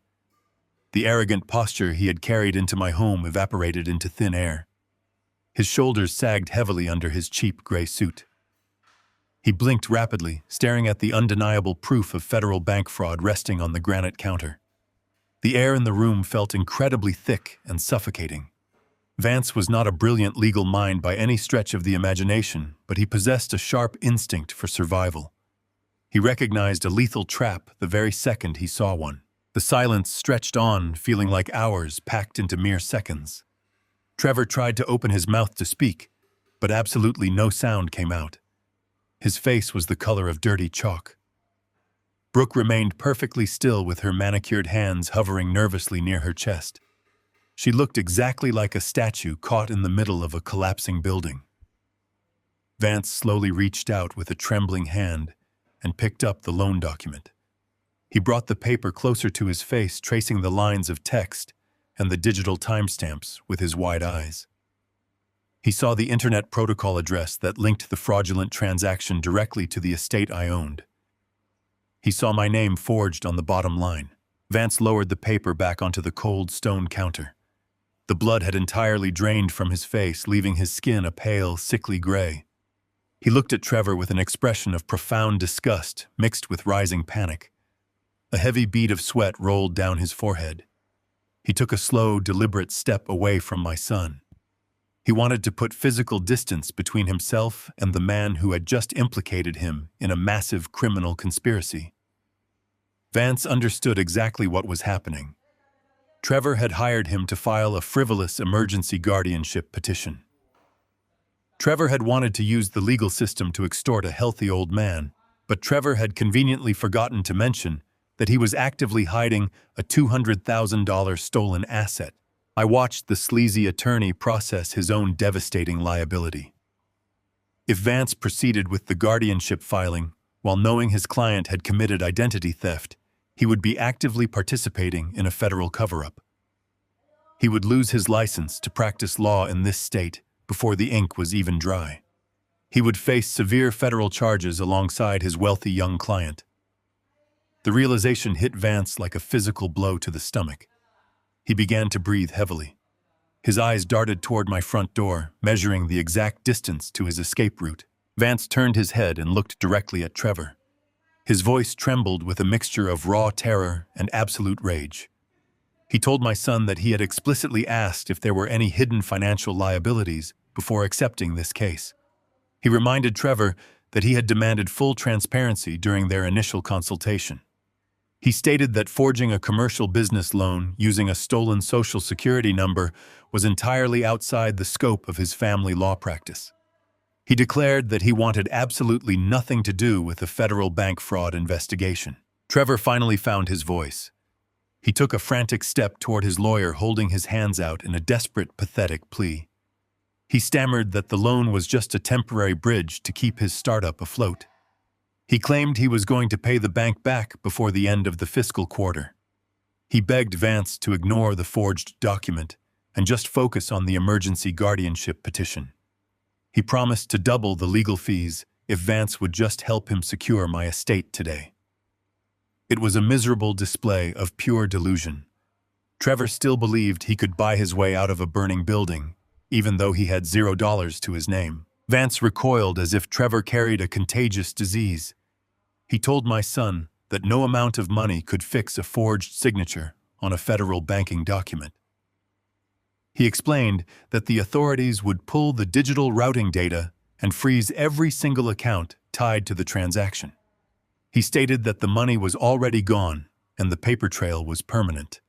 The arrogant posture he had carried into my home evaporated into thin air. His shoulders sagged heavily under his cheap gray suit. He blinked rapidly, staring at the undeniable proof of federal bank fraud resting on the granite counter. The air in the room felt incredibly thick and suffocating. Vance was not a brilliant legal mind by any stretch of the imagination, but he possessed a sharp instinct for survival. He He recognized a lethal trap the very second he saw one. The silence stretched on, feeling like hours packed into mere seconds. Trevor tried to open his mouth to speak, but absolutely no sound came out. His face was the color of dirty chalk. Brooke remained perfectly still with her manicured hands hovering nervously near her chest. She looked exactly like a statue caught in the middle of a collapsing building. Vance slowly reached out with a trembling hand and picked up the loan document. He brought the paper closer to his face, tracing the lines of text and the digital timestamps with his wide eyes. He saw the internet protocol address that linked the fraudulent transaction directly to the estate I owned. He saw my name forged on the bottom line. Vance lowered the paper back onto the cold stone counter. The blood had entirely drained from his face, leaving his skin a pale, sickly gray. He looked at Trevor with an expression of profound disgust mixed with rising panic. A heavy bead of sweat rolled down his forehead. He took a slow, deliberate step away from my son. He wanted to put physical distance between himself and the man who had just implicated him in a massive criminal conspiracy. Vance understood exactly what was happening. Trevor had hired him to file a frivolous emergency guardianship petition. Trevor had wanted to use the legal system to extort a healthy old man, but Trevor had conveniently forgotten to mention that he was actively hiding a $200,000 stolen asset. I watched the sleazy attorney process his own devastating liability. If Vance proceeded with the guardianship filing while knowing his client had committed identity theft, he would be actively participating in a federal cover-up. He would lose his license to practice law in this state before the ink was even dry. He would face severe federal charges alongside his wealthy young client. The realization hit Vance like a physical blow to the stomach. He began to breathe heavily. His eyes darted toward my front door, measuring the exact distance to his escape route. Vance turned his head and looked directly at Trevor. His voice trembled with a mixture of raw terror and absolute rage. He told my son that he had explicitly asked if there were any hidden financial liabilities before accepting this case. He reminded Trevor that he had demanded full transparency during their initial consultation. He stated that forging a commercial business loan using a stolen Social Security number was entirely outside the scope of his family law practice. He declared that he wanted absolutely nothing to do with the federal bank fraud investigation. Trevor finally found his voice. He took a frantic step toward his lawyer, holding his hands out in a desperate, pathetic plea. He stammered that the loan was just a temporary bridge to keep his startup afloat. He claimed he was going to pay the bank back before the end of the fiscal quarter. He begged Vance to ignore the forged document and just focus on the emergency guardianship petition. He promised to double the legal fees if Vance would just help him secure my estate today. It was a miserable display of pure delusion. Trevor still believed he could buy his way out of a burning building, even though he had $0 to his name. Vance recoiled as if Trevor carried a contagious disease. He told my son that no amount of money could fix a forged signature on a federal banking document. He explained that the authorities would pull the digital routing data and freeze every single account tied to the transaction. He stated that the money was already gone and the paper trail was permanent.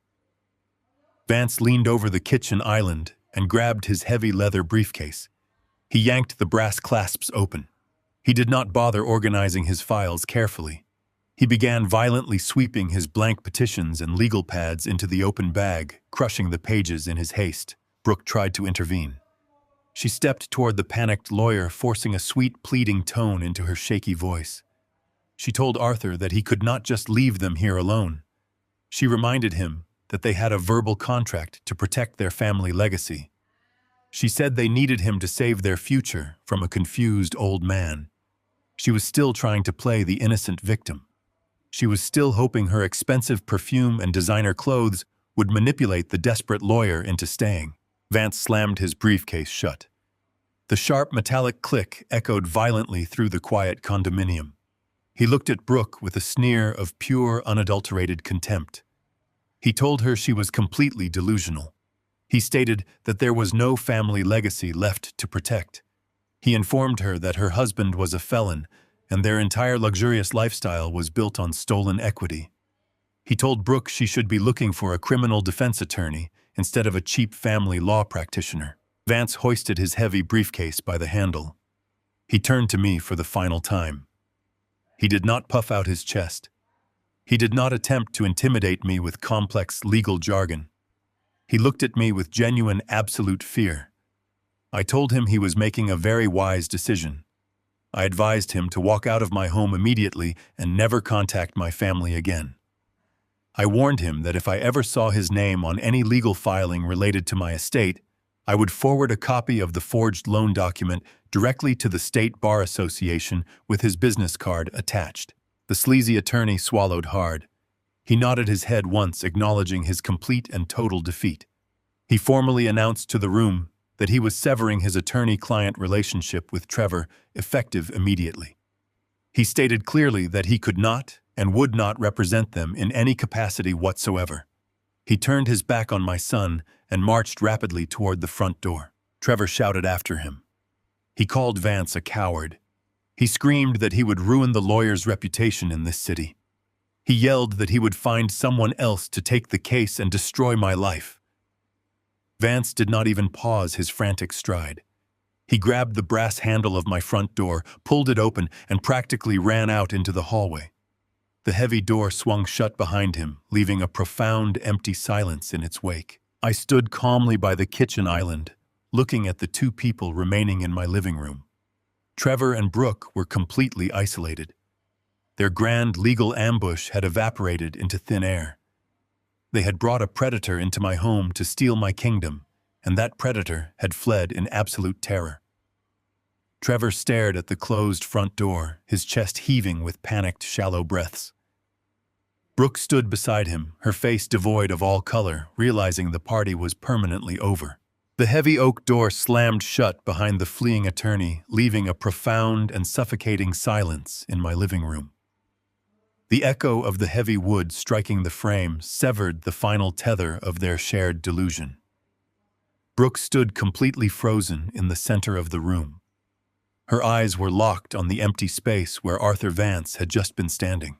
Vance leaned over the kitchen island and grabbed his heavy leather briefcase. He yanked the brass clasps open. He did not bother organizing his files carefully. He began violently sweeping his blank petitions and legal pads into the open bag, crushing the pages in his haste. Brooke tried to intervene. She stepped toward the panicked lawyer, forcing a sweet, pleading tone into her shaky voice. She told Arthur that he could not just leave them here alone. She reminded him that they had a verbal contract to protect their family legacy. She said they needed him to save their future from a confused old man. She was still trying to play the innocent victim. She was still hoping her expensive perfume and designer clothes would manipulate the desperate lawyer into staying. Vance slammed his briefcase shut. The sharp metallic click echoed violently through the quiet condominium. He looked at Brooke with a sneer of pure, unadulterated contempt. He told her she was completely delusional. He stated that there was no family legacy left to protect. He informed her that her husband was a felon and their entire luxurious lifestyle was built on stolen equity. He told Brooke she should be looking for a criminal defense attorney instead of a cheap family law practitioner. Vance hoisted his heavy briefcase by the handle. He turned to me for the final time. He did not puff out his chest. He did not attempt to intimidate me with complex legal jargon. He looked at me with genuine, absolute fear. I told him he was making a very wise decision. I advised him to walk out of my home immediately and never contact my family again. I warned him that if I ever saw his name on any legal filing related to my estate, I would forward a copy of the forged loan document directly to the State Bar Association with his business card attached. The sleazy attorney swallowed hard. He nodded his head once, acknowledging his complete and total defeat. He formally announced to the room that he was severing his attorney-client relationship with Trevor, effective immediately. He stated clearly that he could not and would not represent them in any capacity whatsoever. He turned his back on my son and marched rapidly toward the front door. Trevor shouted after him. He called Vance a coward. He screamed that he would ruin the lawyer's reputation in this city. He yelled that he would find someone else to take the case and destroy my life. Vance did not even pause his frantic stride. He grabbed the brass handle of my front door, pulled it open, and practically ran out into the hallway. The heavy door swung shut behind him, leaving a profound, empty silence in its wake. I stood calmly by the kitchen island, looking at the two people remaining in my living room. Trevor and Brooke were completely isolated. Their grand legal ambush had evaporated into thin air. They had brought a predator into my home to steal my kingdom, and that predator had fled in absolute terror. Trevor stared at the closed front door, his chest heaving with panicked, shallow breaths. Brooke stood beside him, her face devoid of all color, realizing the party was permanently over. The heavy oak door slammed shut behind the fleeing attorney, leaving a profound and suffocating silence in my living room. The echo of the heavy wood striking the frame severed the final tether of their shared delusion. Brooke stood completely frozen in the center of the room. Her eyes were locked on the empty space where Arthur Vance had just been standing.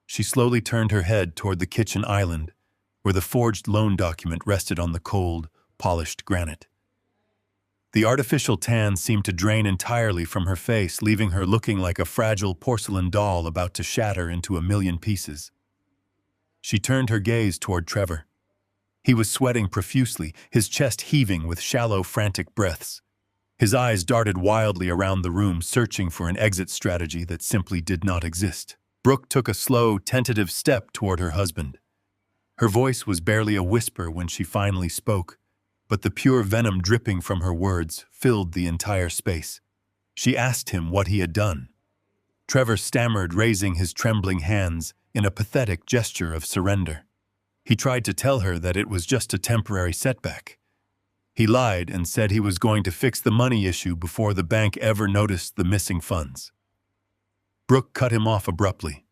She slowly turned her head toward the kitchen island, where the forged loan document rested on the cold, polished granite. The artificial tan seemed to drain entirely from her face, leaving her looking like a fragile porcelain doll about to shatter into a million pieces. She turned her gaze toward Trevor. He was sweating profusely, his chest heaving with shallow, frantic breaths. His eyes darted wildly around the room, searching for an exit strategy that simply did not exist. Brooke took a slow, tentative step toward her husband. Her voice was barely a whisper when she finally spoke, but the pure venom dripping from her words filled the entire space. She asked him what he had done. Trevor stammered, raising his trembling hands in a pathetic gesture of surrender. He tried to tell her that it was just a temporary setback. He lied and said he was going to fix the money issue before the bank ever noticed the missing funds. Brooke cut him off abruptly.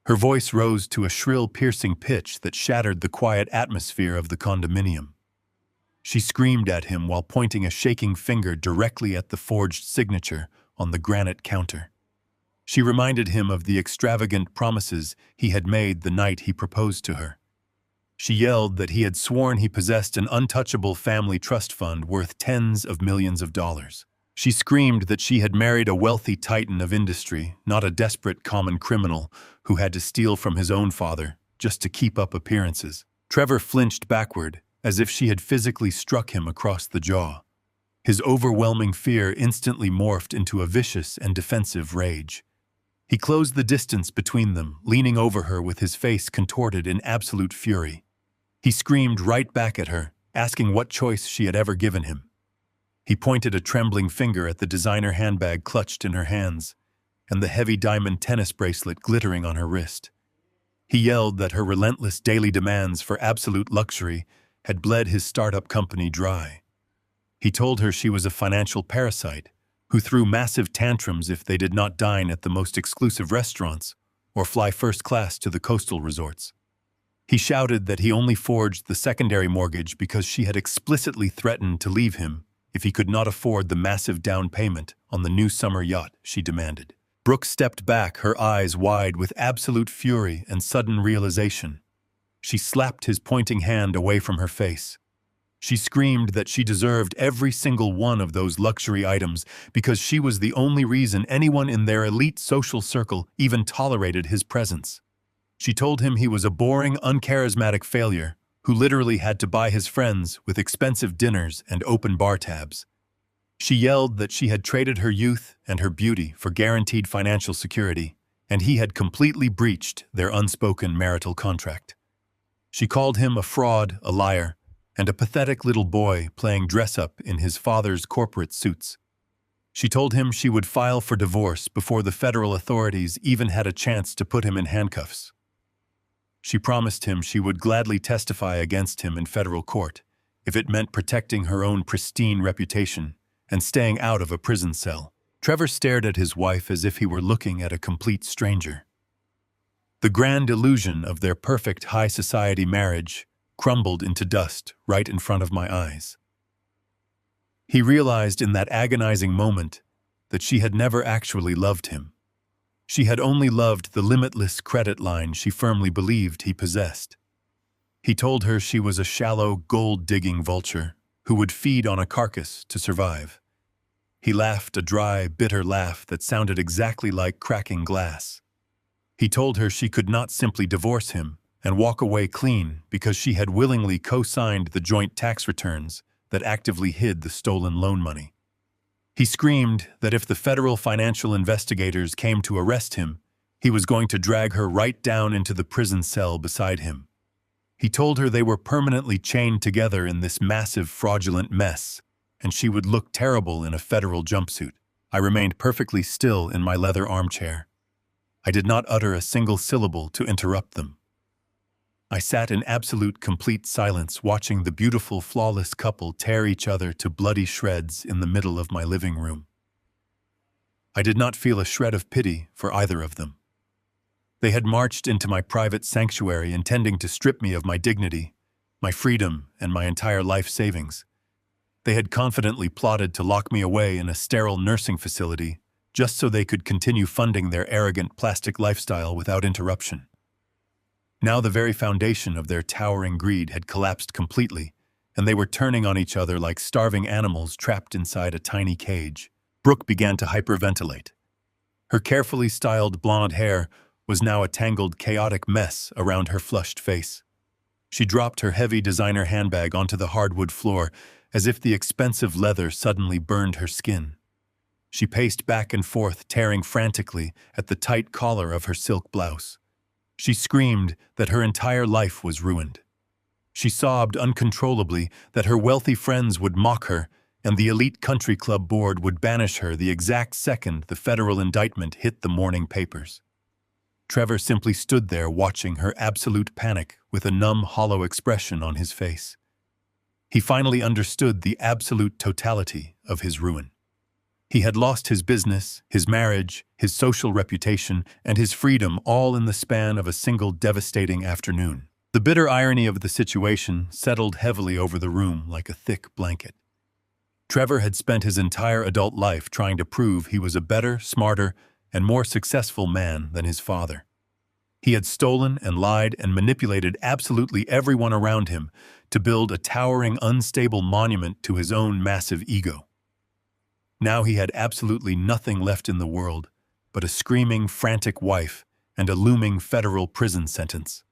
Her voice rose to a shrill, piercing pitch that shattered the quiet atmosphere of the condominium. She screamed at him while pointing a shaking finger directly at the forged signature on the granite counter. She reminded him of the extravagant promises he had made the night he proposed to her. She yelled that he had sworn he possessed an untouchable family trust fund worth tens of millions of dollars. She screamed that she had married a wealthy titan of industry, not a desperate common criminal who had to steal from his own father just to keep up appearances. Trevor flinched backward, as if she had physically struck him across the jaw. His overwhelming fear instantly morphed into a vicious and defensive rage. He closed the distance between them, leaning over her with his face contorted in absolute fury. He screamed right back at her, asking what choice she had ever given him. He pointed a trembling finger at the designer handbag clutched in her hands, and the heavy diamond tennis bracelet glittering on her wrist. He yelled that her relentless daily demands for absolute luxury had bled his startup company dry. He told her she was a financial parasite who threw massive tantrums if they did not dine at the most exclusive restaurants or fly first class to the coastal resorts. He shouted that he only forged the secondary mortgage because she had explicitly threatened to leave him if he could not afford the massive down payment on the new summer yacht she demanded. Brooke stepped back, her eyes wide with absolute fury and sudden realization. She slapped his pointing hand away from her face. She screamed that she deserved every single one of those luxury items because she was the only reason anyone in their elite social circle even tolerated his presence. She told him he was a boring, uncharismatic failure who literally had to buy his friends with expensive dinners and open bar tabs. She yelled that she had traded her youth and her beauty for guaranteed financial security, and he had completely breached their unspoken marital contract. She called him a fraud, a liar, and a pathetic little boy playing dress-up in his father's corporate suits. She told him she would file for divorce before the federal authorities even had a chance to put him in handcuffs. She promised him she would gladly testify against him in federal court if it meant protecting her own pristine reputation and staying out of a prison cell. Trevor stared at his wife as if he were looking at a complete stranger. The grand illusion of their perfect high society marriage crumbled into dust right in front of my eyes. He realized in that agonizing moment that she had never actually loved him. She had only loved the limitless credit line she firmly believed he possessed. He told her she was a shallow, gold-digging vulture who would feed on a carcass to survive. He laughed a dry, bitter laugh that sounded exactly like cracking glass. He told her she could not simply divorce him and walk away clean because she had willingly co-signed the joint tax returns that actively hid the stolen loan money. He screamed that if the federal financial investigators came to arrest him, he was going to drag her right down into the prison cell beside him. He told her they were permanently chained together in this massive fraudulent mess, and she would look terrible in a federal jumpsuit. I remained perfectly still in my leather armchair. I did not utter a single syllable to interrupt them. I sat in absolute complete silence watching the beautiful, flawless couple tear each other to bloody shreds in the middle of my living room. I did not feel a shred of pity for either of them. They had marched into my private sanctuary intending to strip me of my dignity, my freedom, and my entire life savings. They had confidently plotted to lock me away in a sterile nursing facility just so they could continue funding their arrogant plastic lifestyle without interruption. Now the very foundation of their towering greed had collapsed completely, and they were turning on each other like starving animals trapped inside a tiny cage. Brooke began to hyperventilate. Her carefully styled blonde hair was now a tangled, chaotic mess around her flushed face. She dropped her heavy designer handbag onto the hardwood floor as if the expensive leather suddenly burned her skin. She paced back and forth, tearing frantically at the tight collar of her silk blouse. She screamed that her entire life was ruined. She sobbed uncontrollably that her wealthy friends would mock her and the elite country club board would banish her the exact second the federal indictment hit the morning papers. Trevor simply stood there watching her absolute panic with a numb, hollow expression on his face. He finally understood the absolute totality of his ruin. He had lost his business, his marriage, his social reputation, and his freedom all in the span of a single devastating afternoon. The bitter irony of the situation settled heavily over the room like a thick blanket. Trevor had spent his entire adult life trying to prove he was a better, smarter, and more successful man than his father. He had stolen and lied and manipulated absolutely everyone around him to build a towering, unstable monument to his own massive ego. Now he had absolutely nothing left in the world but a screaming, frantic wife and a looming federal prison sentence.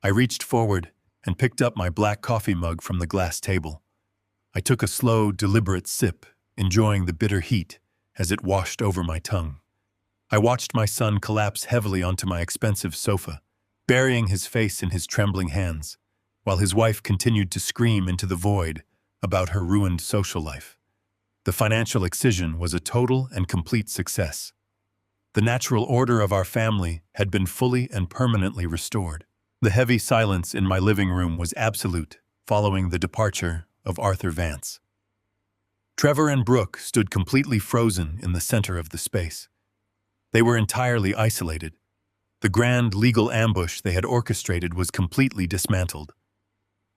I reached forward and picked up my black coffee mug from the glass table. I took a slow, deliberate sip, enjoying the bitter heat as it washed over my tongue. I watched my son collapse heavily onto my expensive sofa, burying his face in his trembling hands, while his wife continued to scream into the void about her ruined social life. The financial excision was a total and complete success. The natural order of our family had been fully and permanently restored. The heavy silence in my living room was absolute, following the departure of Arthur Vance. Trevor and Brooke stood completely frozen in the center of the space. They were entirely isolated. The grand legal ambush they had orchestrated was completely dismantled.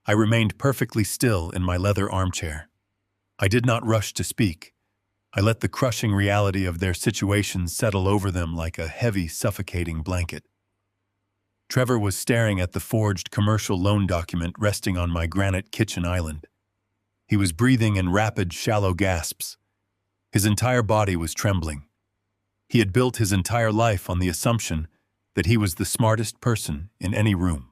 I remained perfectly still in my leather armchair. I did not rush to speak. I let the crushing reality of their situation settle over them like a heavy, suffocating blanket. Trevor was staring at the forged commercial loan document resting on my granite kitchen island. He was breathing in rapid, shallow gasps. His entire body was trembling. He had built his entire life on the assumption that he was the smartest person in any room.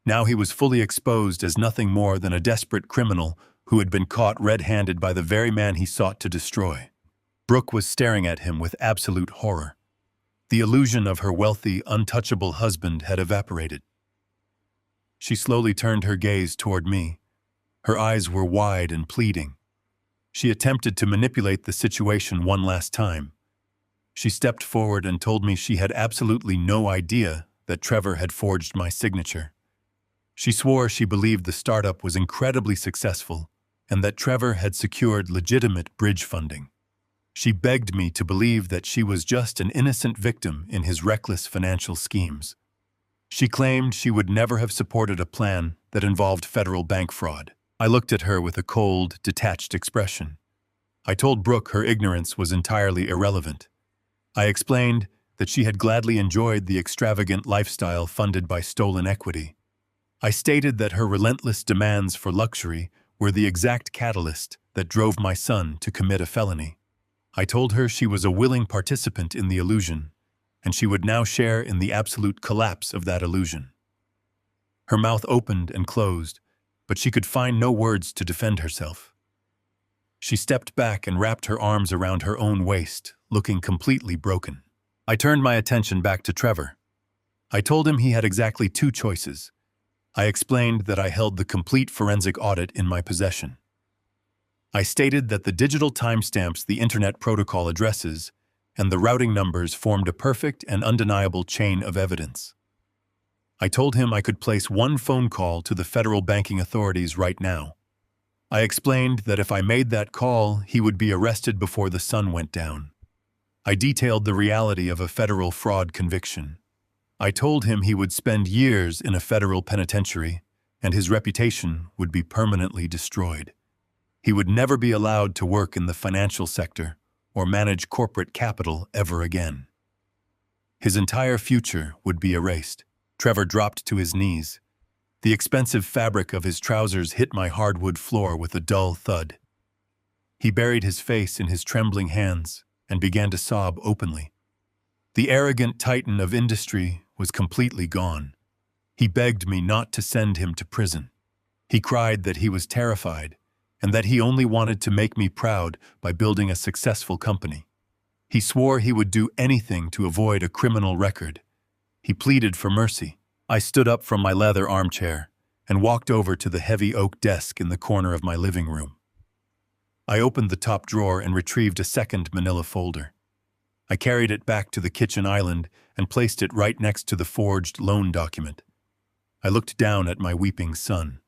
Now he was fully exposed as nothing more than a desperate criminal who had been caught red-handed by the very man he sought to destroy. Brooke was staring at him with absolute horror. The illusion of her wealthy, untouchable husband had evaporated. She slowly turned her gaze toward me. Her eyes were wide and pleading. She attempted to manipulate the situation one last time. She stepped forward and told me she had absolutely no idea that Trevor had forged my signature. She swore she believed the startup was incredibly successful and that Trevor had secured legitimate bridge funding. She begged me to believe that she was just an innocent victim in his reckless financial schemes. She claimed she would never have supported a plan that involved federal bank fraud. I looked at her with a cold, detached expression. I told Brooke her ignorance was entirely irrelevant. I explained that she had gladly enjoyed the extravagant lifestyle funded by stolen equity. I stated that her relentless demands for luxury were the exact catalyst that drove my son to commit a felony. I told her she was a willing participant in the illusion, and she would now share in the absolute collapse of that illusion. Her mouth opened and closed, but she could find no words to defend herself. She stepped back and wrapped her arms around her own waist, looking completely broken. I turned my attention back to Trevor. I told him he had exactly two choices. I explained that I held the complete forensic audit in my possession. I stated that the digital timestamps the Internet Protocol addresses and the routing numbers formed a perfect and undeniable chain of evidence. I told him I could place one phone call to the federal banking authorities right now. I explained that if I made that call, he would be arrested before the sun went down. I detailed the reality of a federal fraud conviction. I told him he would spend years in a federal penitentiary, and his reputation would be permanently destroyed. He would never be allowed to work in the financial sector or manage corporate capital ever again. His entire future would be erased. Trevor dropped to his knees. The expensive fabric of his trousers hit my hardwood floor with a dull thud. He buried his face in his trembling hands and began to sob openly. The arrogant titan of industry was completely gone. He begged me not to send him to prison. He cried that he was terrified and that he only wanted to make me proud by building a successful company. He swore he would do anything to avoid a criminal record. He pleaded for mercy. I stood up from my leather armchair and walked over to the heavy oak desk in the corner of my living room. I opened the top drawer and retrieved a second manila folder. I carried it back to the kitchen island and placed it right next to the forged loan document. I looked down at my weeping son.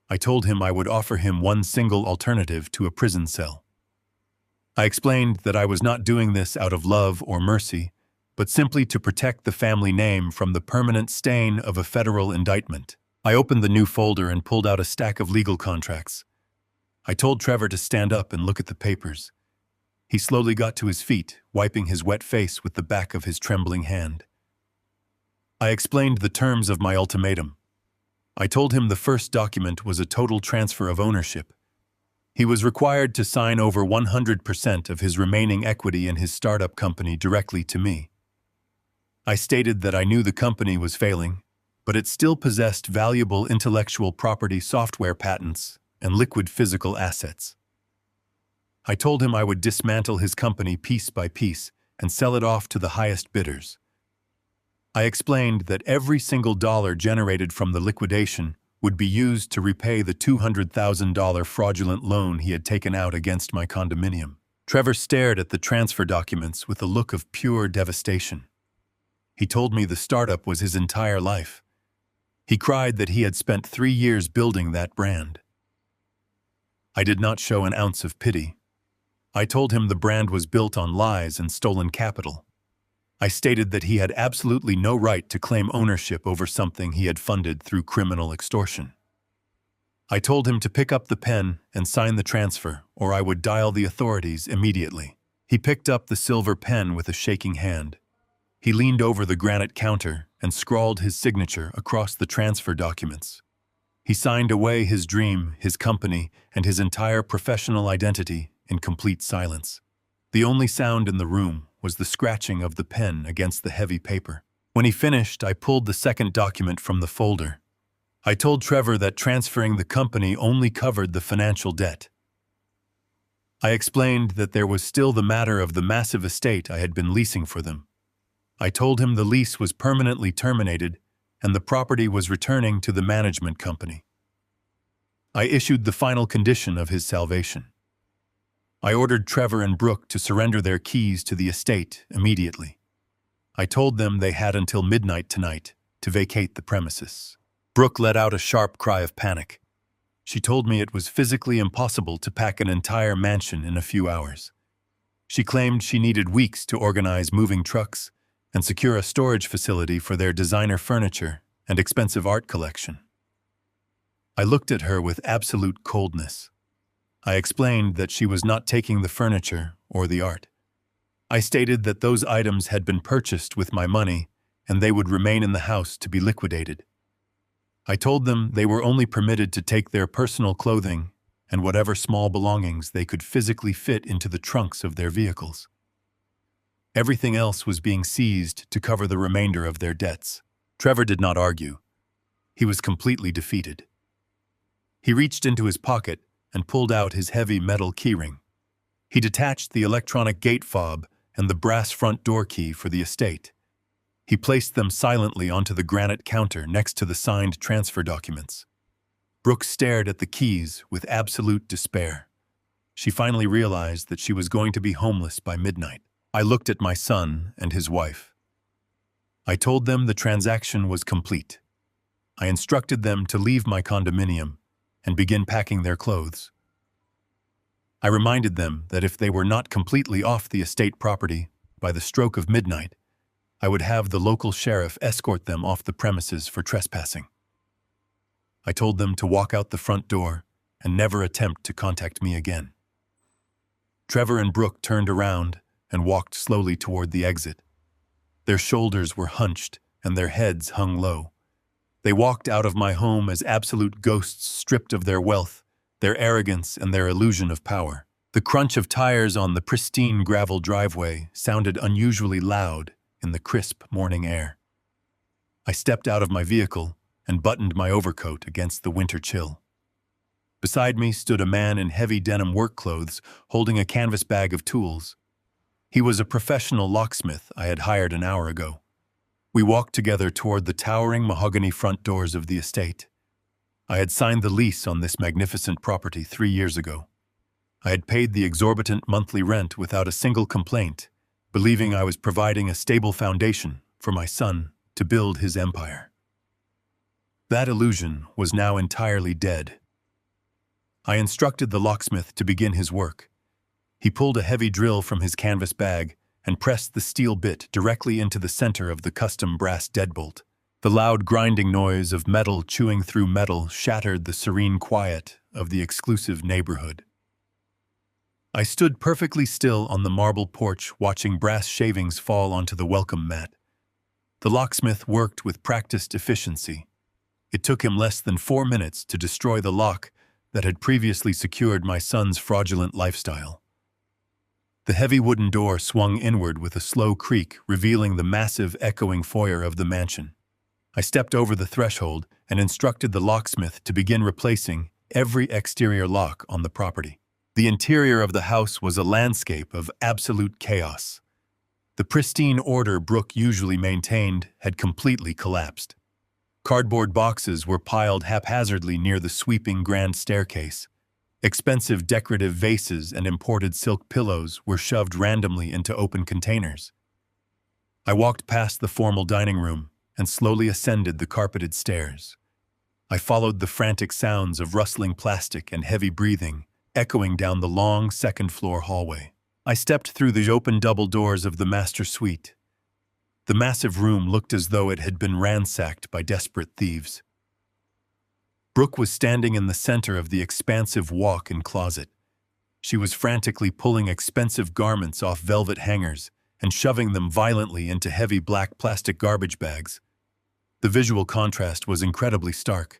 I told him I would offer him one single alternative to a prison cell. I explained that I was not doing this out of love or mercy, but simply to protect the family name from the permanent stain of a federal indictment. I opened the new folder and pulled out a stack of legal contracts. I told Trevor to stand up and look at the papers. He slowly got to his feet, wiping his wet face with the back of his trembling hand. I explained the terms of my ultimatum. I told him the first document was a total transfer of ownership. He was required to sign over 100% of his remaining equity in his startup company directly to me. I stated that I knew the company was failing, but it still possessed valuable intellectual property software patents and liquid physical assets. I told him I would dismantle his company piece by piece and sell it off to the highest bidders. I explained that every single dollar generated from the liquidation would be used to repay the $200,000 fraudulent loan he had taken out against my condominium. Trevor stared at the transfer documents with a look of pure devastation. He told me the startup was his entire life. He cried that he had spent 3 years building that brand. I did not show an ounce of pity. I told him the brand was built on lies and stolen capital. I stated that he had absolutely no right to claim ownership over something he had funded through criminal extortion. I told him to pick up the pen and sign the transfer, or I would dial the authorities immediately. He picked up the silver pen with a shaking hand. He leaned over the granite counter and scrawled his signature across the transfer documents. He signed away his dream, his company, and his entire professional identity in complete silence. The only sound in the room was the scratching of the pen against the heavy paper. When he finished, I pulled the second document from the folder. I told Trevor that transferring the company only covered the financial debt. I explained that there was still the matter of the massive estate I had been leasing for them. I told him the lease was permanently terminated and the property was returning to the management company. I issued the final condition of his salvation. I ordered Trevor and Brooke to surrender their keys to the estate immediately. I told them they had until midnight tonight to vacate the premises. Brooke let out a sharp cry of panic. She told me it was physically impossible to pack an entire mansion in a few hours. She claimed she needed weeks to organize moving trucks and secure a storage facility for their designer furniture and expensive art collection. I looked at her with absolute coldness. I explained that she was not taking the furniture or the art. I stated that those items had been purchased with my money and they would remain in the house to be liquidated. I told them they were only permitted to take their personal clothing and whatever small belongings they could physically fit into the trunks of their vehicles. Everything else was being seized to cover the remainder of their debts. Trevor did not argue. He was completely defeated. He reached into his pocket and pulled out his heavy metal keyring. He detached the electronic gate fob and the brass front door key for the estate. He placed them silently onto the granite counter next to the signed transfer documents. Brooke stared at the keys with absolute despair. She finally realized that she was going to be homeless by midnight. I looked at my son and his wife. I told them the transaction was complete. I instructed them to leave my condominium and begin packing their clothes. I reminded them that if they were not completely off the estate property by the stroke of midnight, I would have the local sheriff escort them off the premises for trespassing. I told them to walk out the front door and never attempt to contact me again. Trevor and Brooke turned around and walked slowly toward the exit. Their shoulders were hunched and their heads hung low. They walked out of my home as absolute ghosts stripped of their wealth, their arrogance, and their illusion of power. The crunch of tires on the pristine gravel driveway sounded unusually loud in the crisp morning air. I stepped out of my vehicle and buttoned my overcoat against the winter chill. Beside me stood a man in heavy denim work clothes holding a canvas bag of tools. He was a professional locksmith I had hired an hour ago. We walked together toward the towering mahogany front doors of the estate. I had signed the lease on this magnificent property 3 years ago. I had paid the exorbitant monthly rent without a single complaint, believing I was providing a stable foundation for my son to build his empire. That illusion was now entirely dead. I instructed the locksmith to begin his work. He pulled a heavy drill from his canvas bag and pressed the steel bit directly into the center of the custom brass deadbolt. The loud grinding noise of metal chewing through metal shattered the serene quiet of the exclusive neighborhood. I stood perfectly still on the marble porch watching brass shavings fall onto the welcome mat. The locksmith worked with practiced efficiency. It took him less than 4 minutes to destroy the lock that had previously secured my son's fraudulent lifestyle. The heavy wooden door swung inward with a slow creak, revealing the massive, echoing foyer of the mansion. I stepped over the threshold and instructed the locksmith to begin replacing every exterior lock on the property. The interior of the house was a landscape of absolute chaos. The pristine order Brooke usually maintained had completely collapsed. Cardboard boxes were piled haphazardly near the sweeping grand staircase. Expensive decorative vases and imported silk pillows were shoved randomly into open containers. I walked past the formal dining room and slowly ascended the carpeted stairs. I followed the frantic sounds of rustling plastic and heavy breathing, echoing down the long second-floor hallway. I stepped through the open double doors of the master suite. The massive room looked as though it had been ransacked by desperate thieves. Brooke was standing in the center of the expansive walk-in closet. She was frantically pulling expensive garments off velvet hangers and shoving them violently into heavy black plastic garbage bags. The visual contrast was incredibly stark.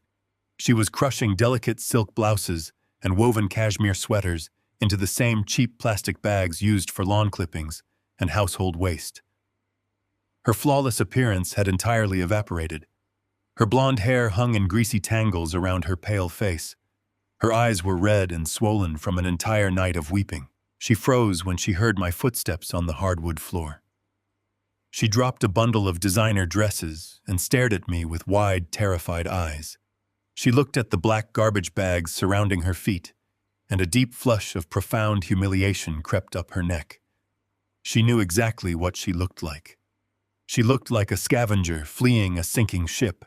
She was crushing delicate silk blouses and woven cashmere sweaters into the same cheap plastic bags used for lawn clippings and household waste. Her flawless appearance had entirely evaporated. Her blonde hair hung in greasy tangles around her pale face. Her eyes were red and swollen from an entire night of weeping. She froze when she heard my footsteps on the hardwood floor. She dropped a bundle of designer dresses and stared at me with wide, terrified eyes. She looked at the black garbage bags surrounding her feet, and a deep flush of profound humiliation crept up her neck. She knew exactly what she looked like. She looked like a scavenger fleeing a sinking ship.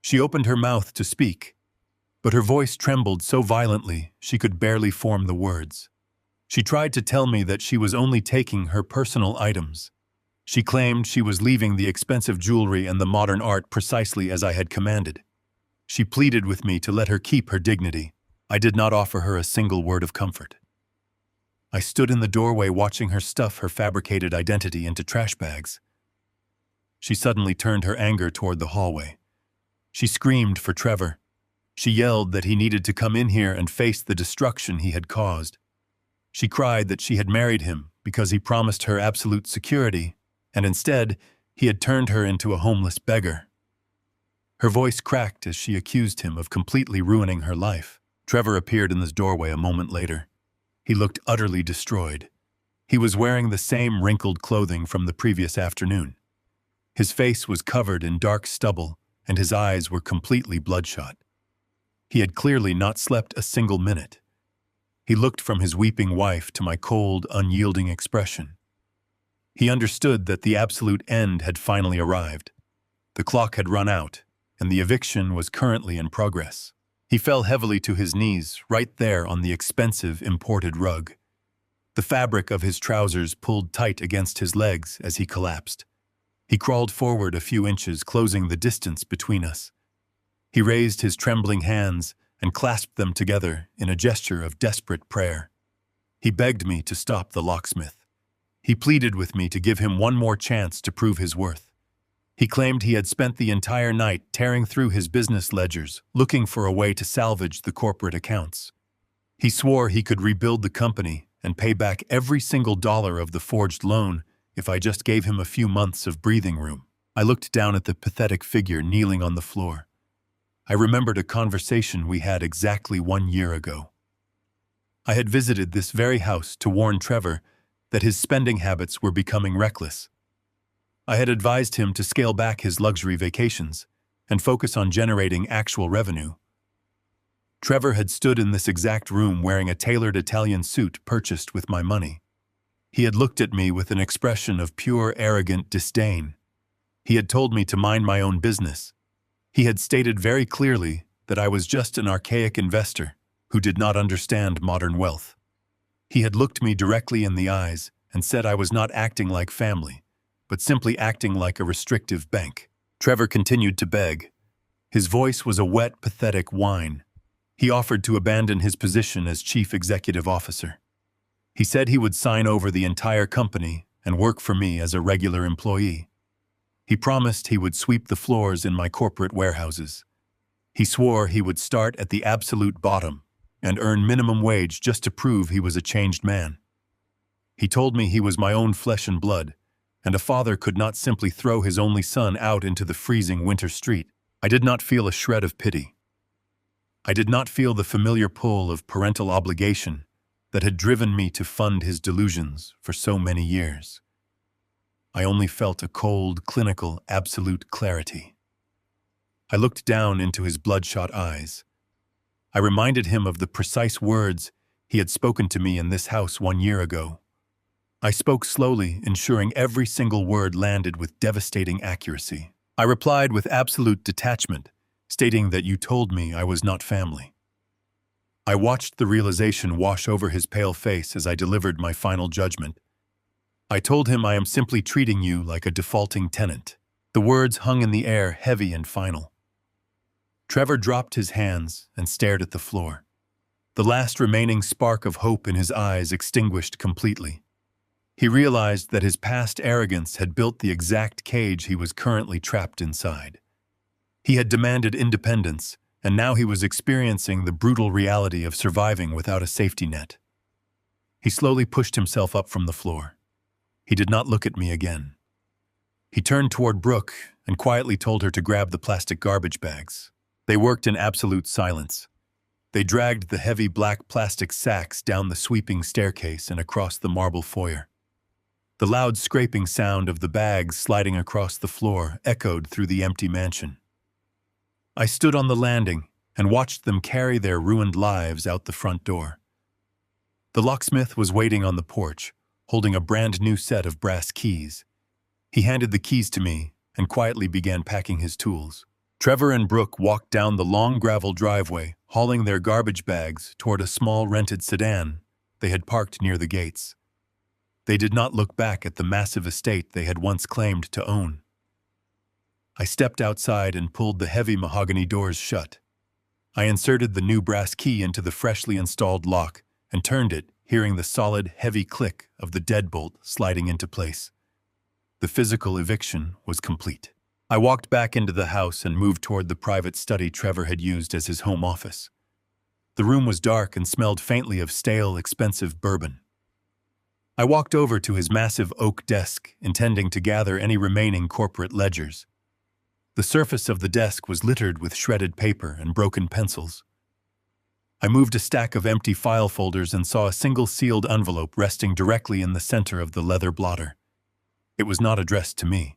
She opened her mouth to speak, but her voice trembled so violently she could barely form the words. She tried to tell me that she was only taking her personal items. She claimed she was leaving the expensive jewelry and the modern art precisely as I had commanded. She pleaded with me to let her keep her dignity. I did not offer her a single word of comfort. I stood in the doorway watching her stuff her fabricated identity into trash bags. She suddenly turned her anger toward the hallway. She screamed for Trevor. She yelled that he needed to come in here and face the destruction he had caused. She cried that she had married him because he promised her absolute security, and instead, he had turned her into a homeless beggar. Her voice cracked as she accused him of completely ruining her life. Trevor appeared in the doorway a moment later. He looked utterly destroyed. He was wearing the same wrinkled clothing from the previous afternoon. His face was covered in dark stubble, and his eyes were completely bloodshot. He had clearly not slept a single minute. He looked from his weeping wife to my cold, unyielding expression. He understood that the absolute end had finally arrived. The clock had run out, and the eviction was currently in progress. He fell heavily to his knees, right there on the expensive imported rug. The fabric of his trousers pulled tight against his legs as he collapsed. He crawled forward a few inches, closing the distance between us. He raised his trembling hands and clasped them together in a gesture of desperate prayer. He begged me to stop the locksmith. He pleaded with me to give him one more chance to prove his worth. He claimed he had spent the entire night tearing through his business ledgers, looking for a way to salvage the corporate accounts. He swore he could rebuild the company and pay back every single dollar of the forged loan if I just gave him a few months of breathing room. I looked down at the pathetic figure kneeling on the floor. I remembered a conversation we had exactly 1 year ago. I had visited this very house to warn Trevor that his spending habits were becoming reckless. I had advised him to scale back his luxury vacations and focus on generating actual revenue. Trevor had stood in this exact room wearing a tailored Italian suit purchased with my money. He had looked at me with an expression of pure, arrogant disdain. He had told me to mind my own business. He had stated very clearly that I was just an archaic investor who did not understand modern wealth. He had looked me directly in the eyes and said I was not acting like family, but simply acting like a restrictive bank. Trevor continued to beg. His voice was a wet, pathetic whine. He offered to abandon his position as chief executive officer. He said he would sign over the entire company and work for me as a regular employee. He promised he would sweep the floors in my corporate warehouses. He swore he would start at the absolute bottom and earn minimum wage just to prove he was a changed man. He told me he was my own flesh and blood, and a father could not simply throw his only son out into the freezing winter street. I did not feel a shred of pity. I did not feel the familiar pull of parental obligation that had driven me to fund his delusions for so many years. I only felt a cold, clinical, absolute clarity. I looked down into his bloodshot eyes. I reminded him of the precise words he had spoken to me in this house 1 year ago. I spoke slowly, ensuring every single word landed with devastating accuracy. I replied with absolute detachment, stating that you told me I was not family. I watched the realization wash over his pale face as I delivered my final judgment. I told him I am simply treating you like a defaulting tenant. The words hung in the air, heavy and final. Trevor dropped his hands and stared at the floor. The last remaining spark of hope in his eyes extinguished completely. He realized that his past arrogance had built the exact cage he was currently trapped inside. He had demanded independence, and now he was experiencing the brutal reality of surviving without a safety net. He slowly pushed himself up from the floor. He did not look at me again. He turned toward Brooke and quietly told her to grab the plastic garbage bags. They worked in absolute silence. They dragged the heavy black plastic sacks down the sweeping staircase and across the marble foyer. The loud scraping sound of the bags sliding across the floor echoed through the empty mansion. I stood on the landing and watched them carry their ruined lives out the front door. The locksmith was waiting on the porch, holding a brand new set of brass keys. He handed the keys to me and quietly began packing his tools. Trevor and Brooke walked down the long gravel driveway, hauling their garbage bags toward a small rented sedan they had parked near the gates. They did not look back at the massive estate they had once claimed to own. I stepped outside and pulled the heavy mahogany doors shut. I inserted the new brass key into the freshly installed lock and turned it, hearing the solid, heavy click of the deadbolt sliding into place. The physical eviction was complete. I walked back into the house and moved toward the private study Trevor had used as his home office. The room was dark and smelled faintly of stale, expensive bourbon. I walked over to his massive oak desk, intending to gather any remaining corporate ledgers. The surface of the desk was littered with shredded paper and broken pencils. I moved a stack of empty file folders and saw a single sealed envelope resting directly in the center of the leather blotter. It was not addressed to me.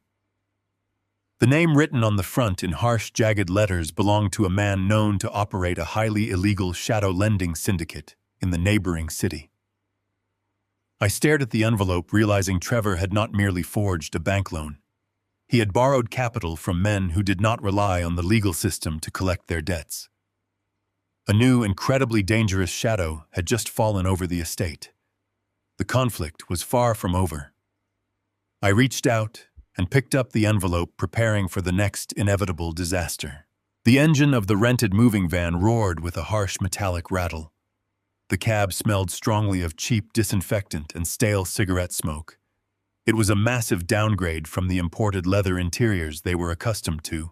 The name written on the front in harsh, jagged letters belonged to a man known to operate a highly illegal shadow lending syndicate in the neighboring city. I stared at the envelope, realizing Trevor had not merely forged a bank loan. He had borrowed capital from men who did not rely on the legal system to collect their debts. A new, incredibly dangerous shadow had just fallen over the estate. The conflict was far from over. I reached out and picked up the envelope, preparing for the next inevitable disaster. The engine of the rented moving van roared with a harsh metallic rattle. The cab smelled strongly of cheap disinfectant and stale cigarette smoke. It was a massive downgrade from the imported leather interiors they were accustomed to.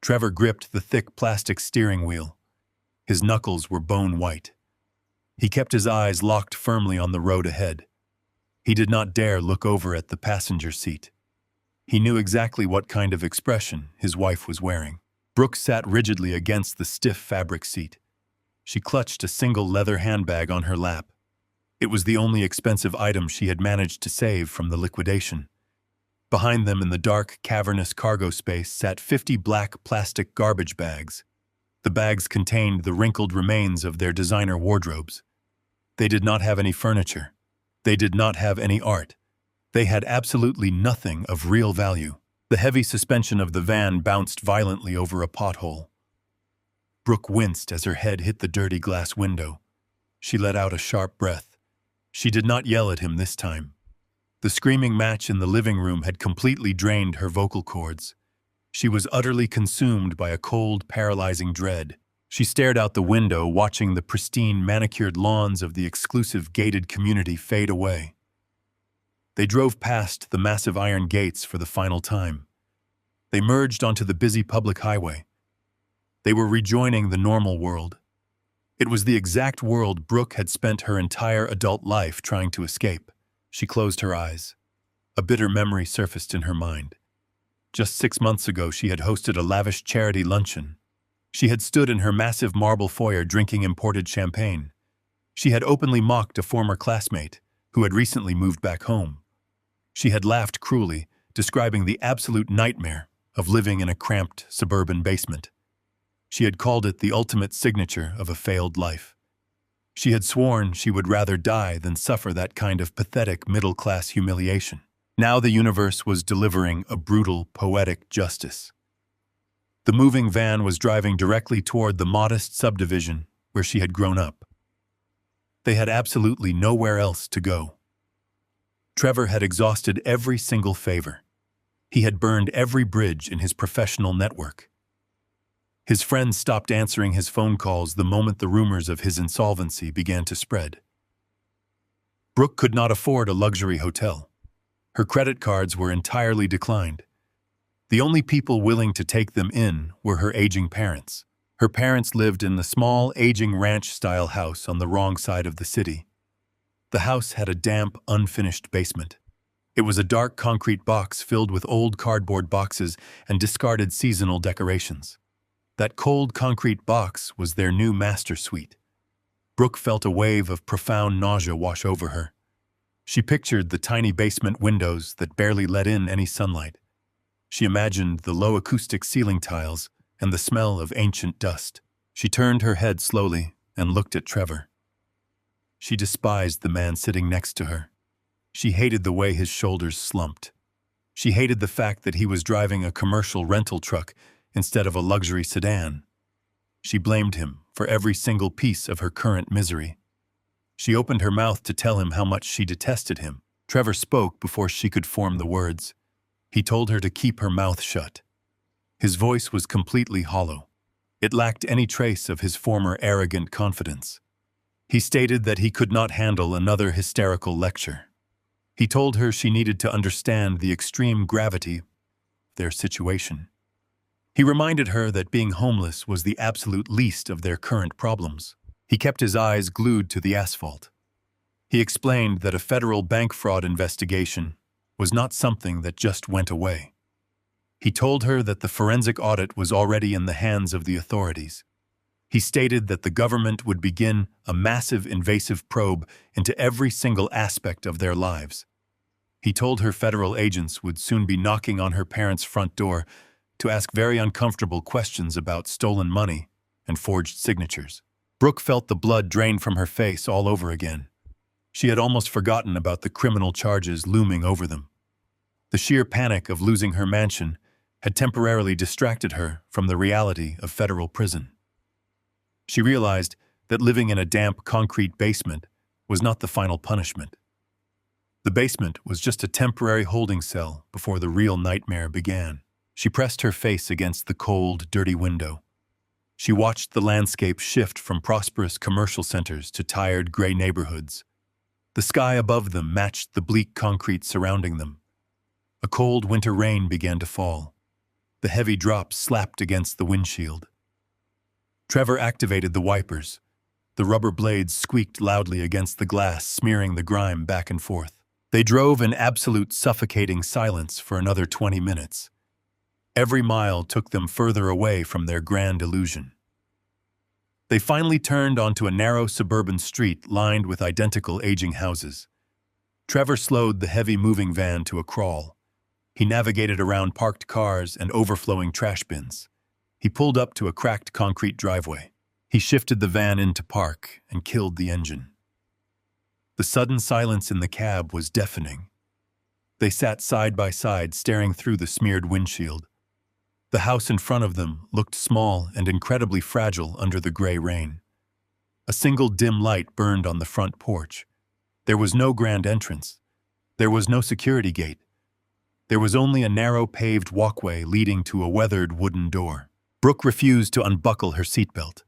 Trevor gripped the thick plastic steering wheel. His knuckles were bone white. He kept his eyes locked firmly on the road ahead. He did not dare look over at the passenger seat. He knew exactly what kind of expression his wife was wearing. Brooke sat rigidly against the stiff fabric seat. She clutched a single leather handbag on her lap. It was the only expensive item she had managed to save from the liquidation. Behind them in the dark, cavernous cargo space sat 50 black plastic garbage bags. The bags contained the wrinkled remains of their designer wardrobes. They did not have any furniture. They did not have any art. They had absolutely nothing of real value. The heavy suspension of the van bounced violently over a pothole. Brooke winced as her head hit the dirty glass window. She let out a sharp breath. She did not yell at him this time. The screaming match in the living room had completely drained her vocal cords. She was utterly consumed by a cold, paralyzing dread. She stared out the window, watching the pristine, manicured lawns of the exclusive gated community fade away. They drove past the massive iron gates for the final time. They merged onto the busy public highway. They were rejoining the normal world. It was the exact world Brooke had spent her entire adult life trying to escape. She closed her eyes. A bitter memory surfaced in her mind. Just 6 months ago, she had hosted a lavish charity luncheon. She had stood in her massive marble foyer drinking imported champagne. She had openly mocked a former classmate who had recently moved back home. She had laughed cruelly, describing the absolute nightmare of living in a cramped suburban basement. She had called it the ultimate signature of a failed life. She had sworn she would rather die than suffer that kind of pathetic middle-class humiliation. Now the universe was delivering a brutal, poetic justice. The moving van was driving directly toward the modest subdivision where she had grown up. They had absolutely nowhere else to go. Trevor had exhausted every single favor. He had burned every bridge in his professional network. His friends stopped answering his phone calls the moment the rumors of his insolvency began to spread. Brooke could not afford a luxury hotel. Her credit cards were entirely declined. The only people willing to take them in were her aging parents. Her parents lived in the small, aging ranch-style house on the wrong side of the city. The house had a damp, unfinished basement. It was a dark concrete box filled with old cardboard boxes and discarded seasonal decorations. That cold concrete box was their new master suite. Brooke felt a wave of profound nausea wash over her. She pictured the tiny basement windows that barely let in any sunlight. She imagined the low acoustic ceiling tiles and the smell of ancient dust. She turned her head slowly and looked at Trevor. She despised the man sitting next to her. She hated the way his shoulders slumped. She hated the fact that he was driving a commercial rental truck instead of a luxury sedan. She blamed him for every single piece of her current misery. She opened her mouth to tell him how much she detested him. Trevor spoke before she could form the words. He told her to keep her mouth shut. His voice was completely hollow. It lacked any trace of his former arrogant confidence. He stated that he could not handle another hysterical lecture. He told her she needed to understand the extreme gravity of their situation. He reminded her that being homeless was the absolute least of their current problems. He kept his eyes glued to the asphalt. He explained that a federal bank fraud investigation was not something that just went away. He told her that the forensic audit was already in the hands of the authorities. He stated that the government would begin a massive invasive probe into every single aspect of their lives. He told her federal agents would soon be knocking on her parents' front door to ask very uncomfortable questions about stolen money and forged signatures. Brooke felt the blood drain from her face all over again. She had almost forgotten about the criminal charges looming over them. The sheer panic of losing her mansion had temporarily distracted her from the reality of federal prison. She realized that living in a damp concrete basement was not the final punishment. The basement was just a temporary holding cell before the real nightmare began. She pressed her face against the cold, dirty window. She watched the landscape shift from prosperous commercial centers to tired gray neighborhoods. The sky above them matched the bleak concrete surrounding them. A cold winter rain began to fall. The heavy drops slapped against the windshield. Trevor activated the wipers. The rubber blades squeaked loudly against the glass, smearing the grime back and forth. They drove in absolute suffocating silence for another 20 minutes. Every mile took them further away from their grand illusion. They finally turned onto a narrow suburban street lined with identical aging houses. Trevor slowed the heavy moving van to a crawl. He navigated around parked cars and overflowing trash bins. He pulled up to a cracked concrete driveway. He shifted the van into park and killed the engine. The sudden silence in the cab was deafening. They sat side by side, staring through the smeared windshield. The house in front of them looked small and incredibly fragile under the gray rain. A single dim light burned on the front porch. There was no grand entrance. There was no security gate. There was only a narrow paved walkway leading to a weathered wooden door. Brooke refused to unbuckle her seatbelt.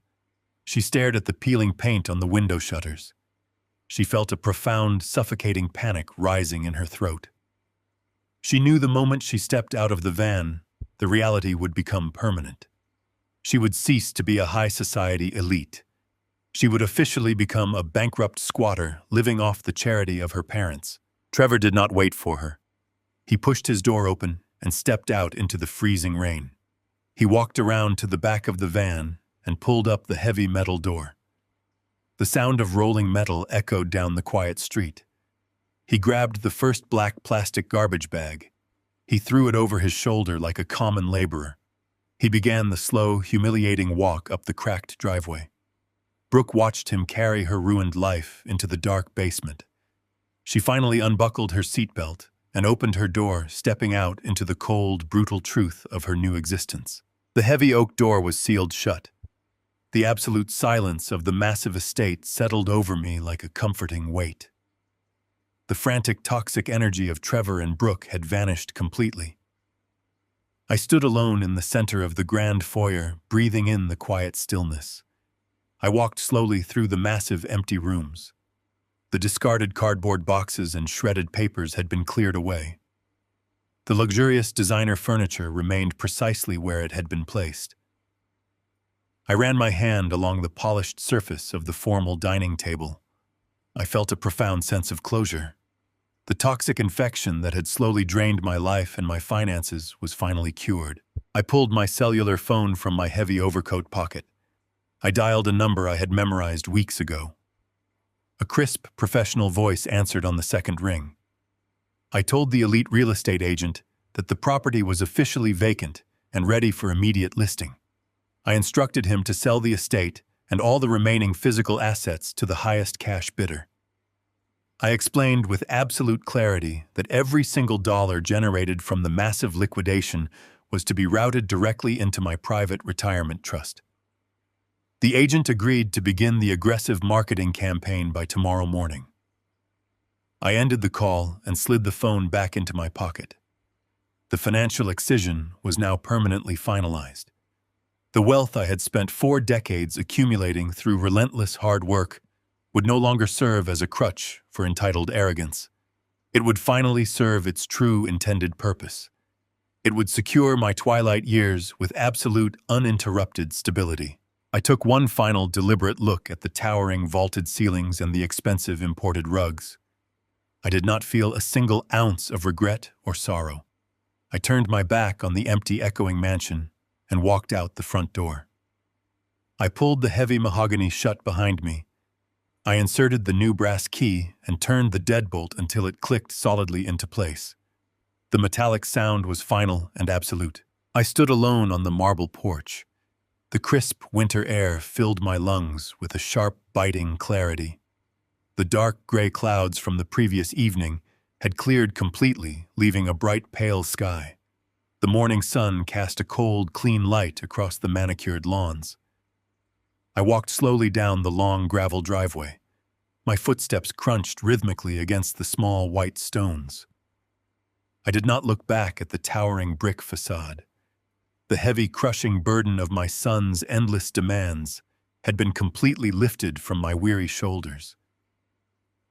She stared at the peeling paint on the window shutters. She felt a profound, suffocating panic rising in her throat. She knew the moment she stepped out of the van, the reality would become permanent. She would cease to be a high society elite. She would officially become a bankrupt squatter living off the charity of her parents. Trevor did not wait for her. He pushed his door open and stepped out into the freezing rain. He walked around to the back of the van and pulled up the heavy metal door. The sound of rolling metal echoed down the quiet street. He grabbed the first black plastic garbage bag. He threw it over his shoulder like a common laborer. He began the slow, humiliating walk up the cracked driveway. Brooke watched him carry her ruined life into the dark basement. She finally unbuckled her seatbelt and opened her door, stepping out into the cold, brutal truth of her new existence. The heavy oak door was sealed shut. The absolute silence of the massive estate settled over me like a comforting weight. The frantic, toxic energy of Trevor and Brooke had vanished completely. I stood alone in the center of the grand foyer, breathing in the quiet stillness. I walked slowly through the massive empty rooms. The discarded cardboard boxes and shredded papers had been cleared away. The luxurious designer furniture remained precisely where it had been placed. I ran my hand along the polished surface of the formal dining table. I felt a profound sense of closure. The toxic infection that had slowly drained my life and my finances was finally cured. I pulled my cellular phone from my heavy overcoat pocket. I dialed a number I had memorized weeks ago. A crisp, professional voice answered on the second ring. I told the elite real estate agent that the property was officially vacant and ready for immediate listing. I instructed him to sell the estate and all the remaining physical assets to the highest cash bidder. I explained with absolute clarity that every single dollar generated from the massive liquidation was to be routed directly into my private retirement trust. The agent agreed to begin the aggressive marketing campaign by tomorrow morning. I ended the call and slid the phone back into my pocket. The financial excision was now permanently finalized. The wealth I had spent 4 decades accumulating through relentless hard work would no longer serve as a crutch for entitled arrogance. It would finally serve its true intended purpose. It would secure my twilight years with absolute, uninterrupted stability. I took one final deliberate look at the towering vaulted ceilings and the expensive imported rugs. I did not feel a single ounce of regret or sorrow. I turned my back on the empty, echoing mansion and walked out the front door. I pulled the heavy mahogany shut behind me. I inserted the new brass key and turned the deadbolt until it clicked solidly into place. The metallic sound was final and absolute. I stood alone on the marble porch. The crisp winter air filled my lungs with a sharp, biting clarity. The dark gray clouds from the previous evening had cleared completely, leaving a bright, pale sky. The morning sun cast a cold, clean light across the manicured lawns. I walked slowly down the long gravel driveway. My footsteps crunched rhythmically against the small white stones. I did not look back at the towering brick facade. The heavy, crushing burden of my son's endless demands had been completely lifted from my weary shoulders.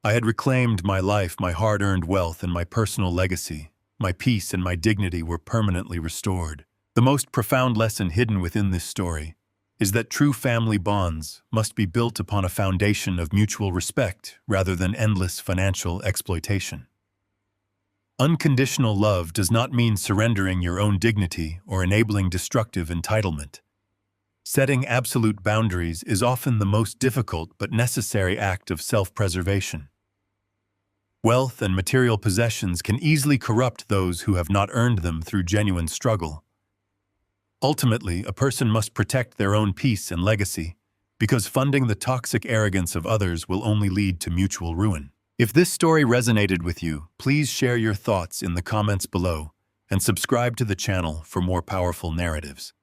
I had reclaimed my life, my hard-earned wealth, and my personal legacy. My peace and my dignity were permanently restored. The most profound lesson hidden within this story is that true family bonds must be built upon a foundation of mutual respect rather than endless financial exploitation. Unconditional love does not mean surrendering your own dignity or enabling destructive entitlement. Setting absolute boundaries is often the most difficult but necessary act of self-preservation. Wealth and material possessions can easily corrupt those who have not earned them through genuine struggle. Ultimately, a person must protect their own peace and legacy, because funding the toxic arrogance of others will only lead to mutual ruin. If this story resonated with you, please share your thoughts in the comments below and subscribe to the channel for more powerful narratives.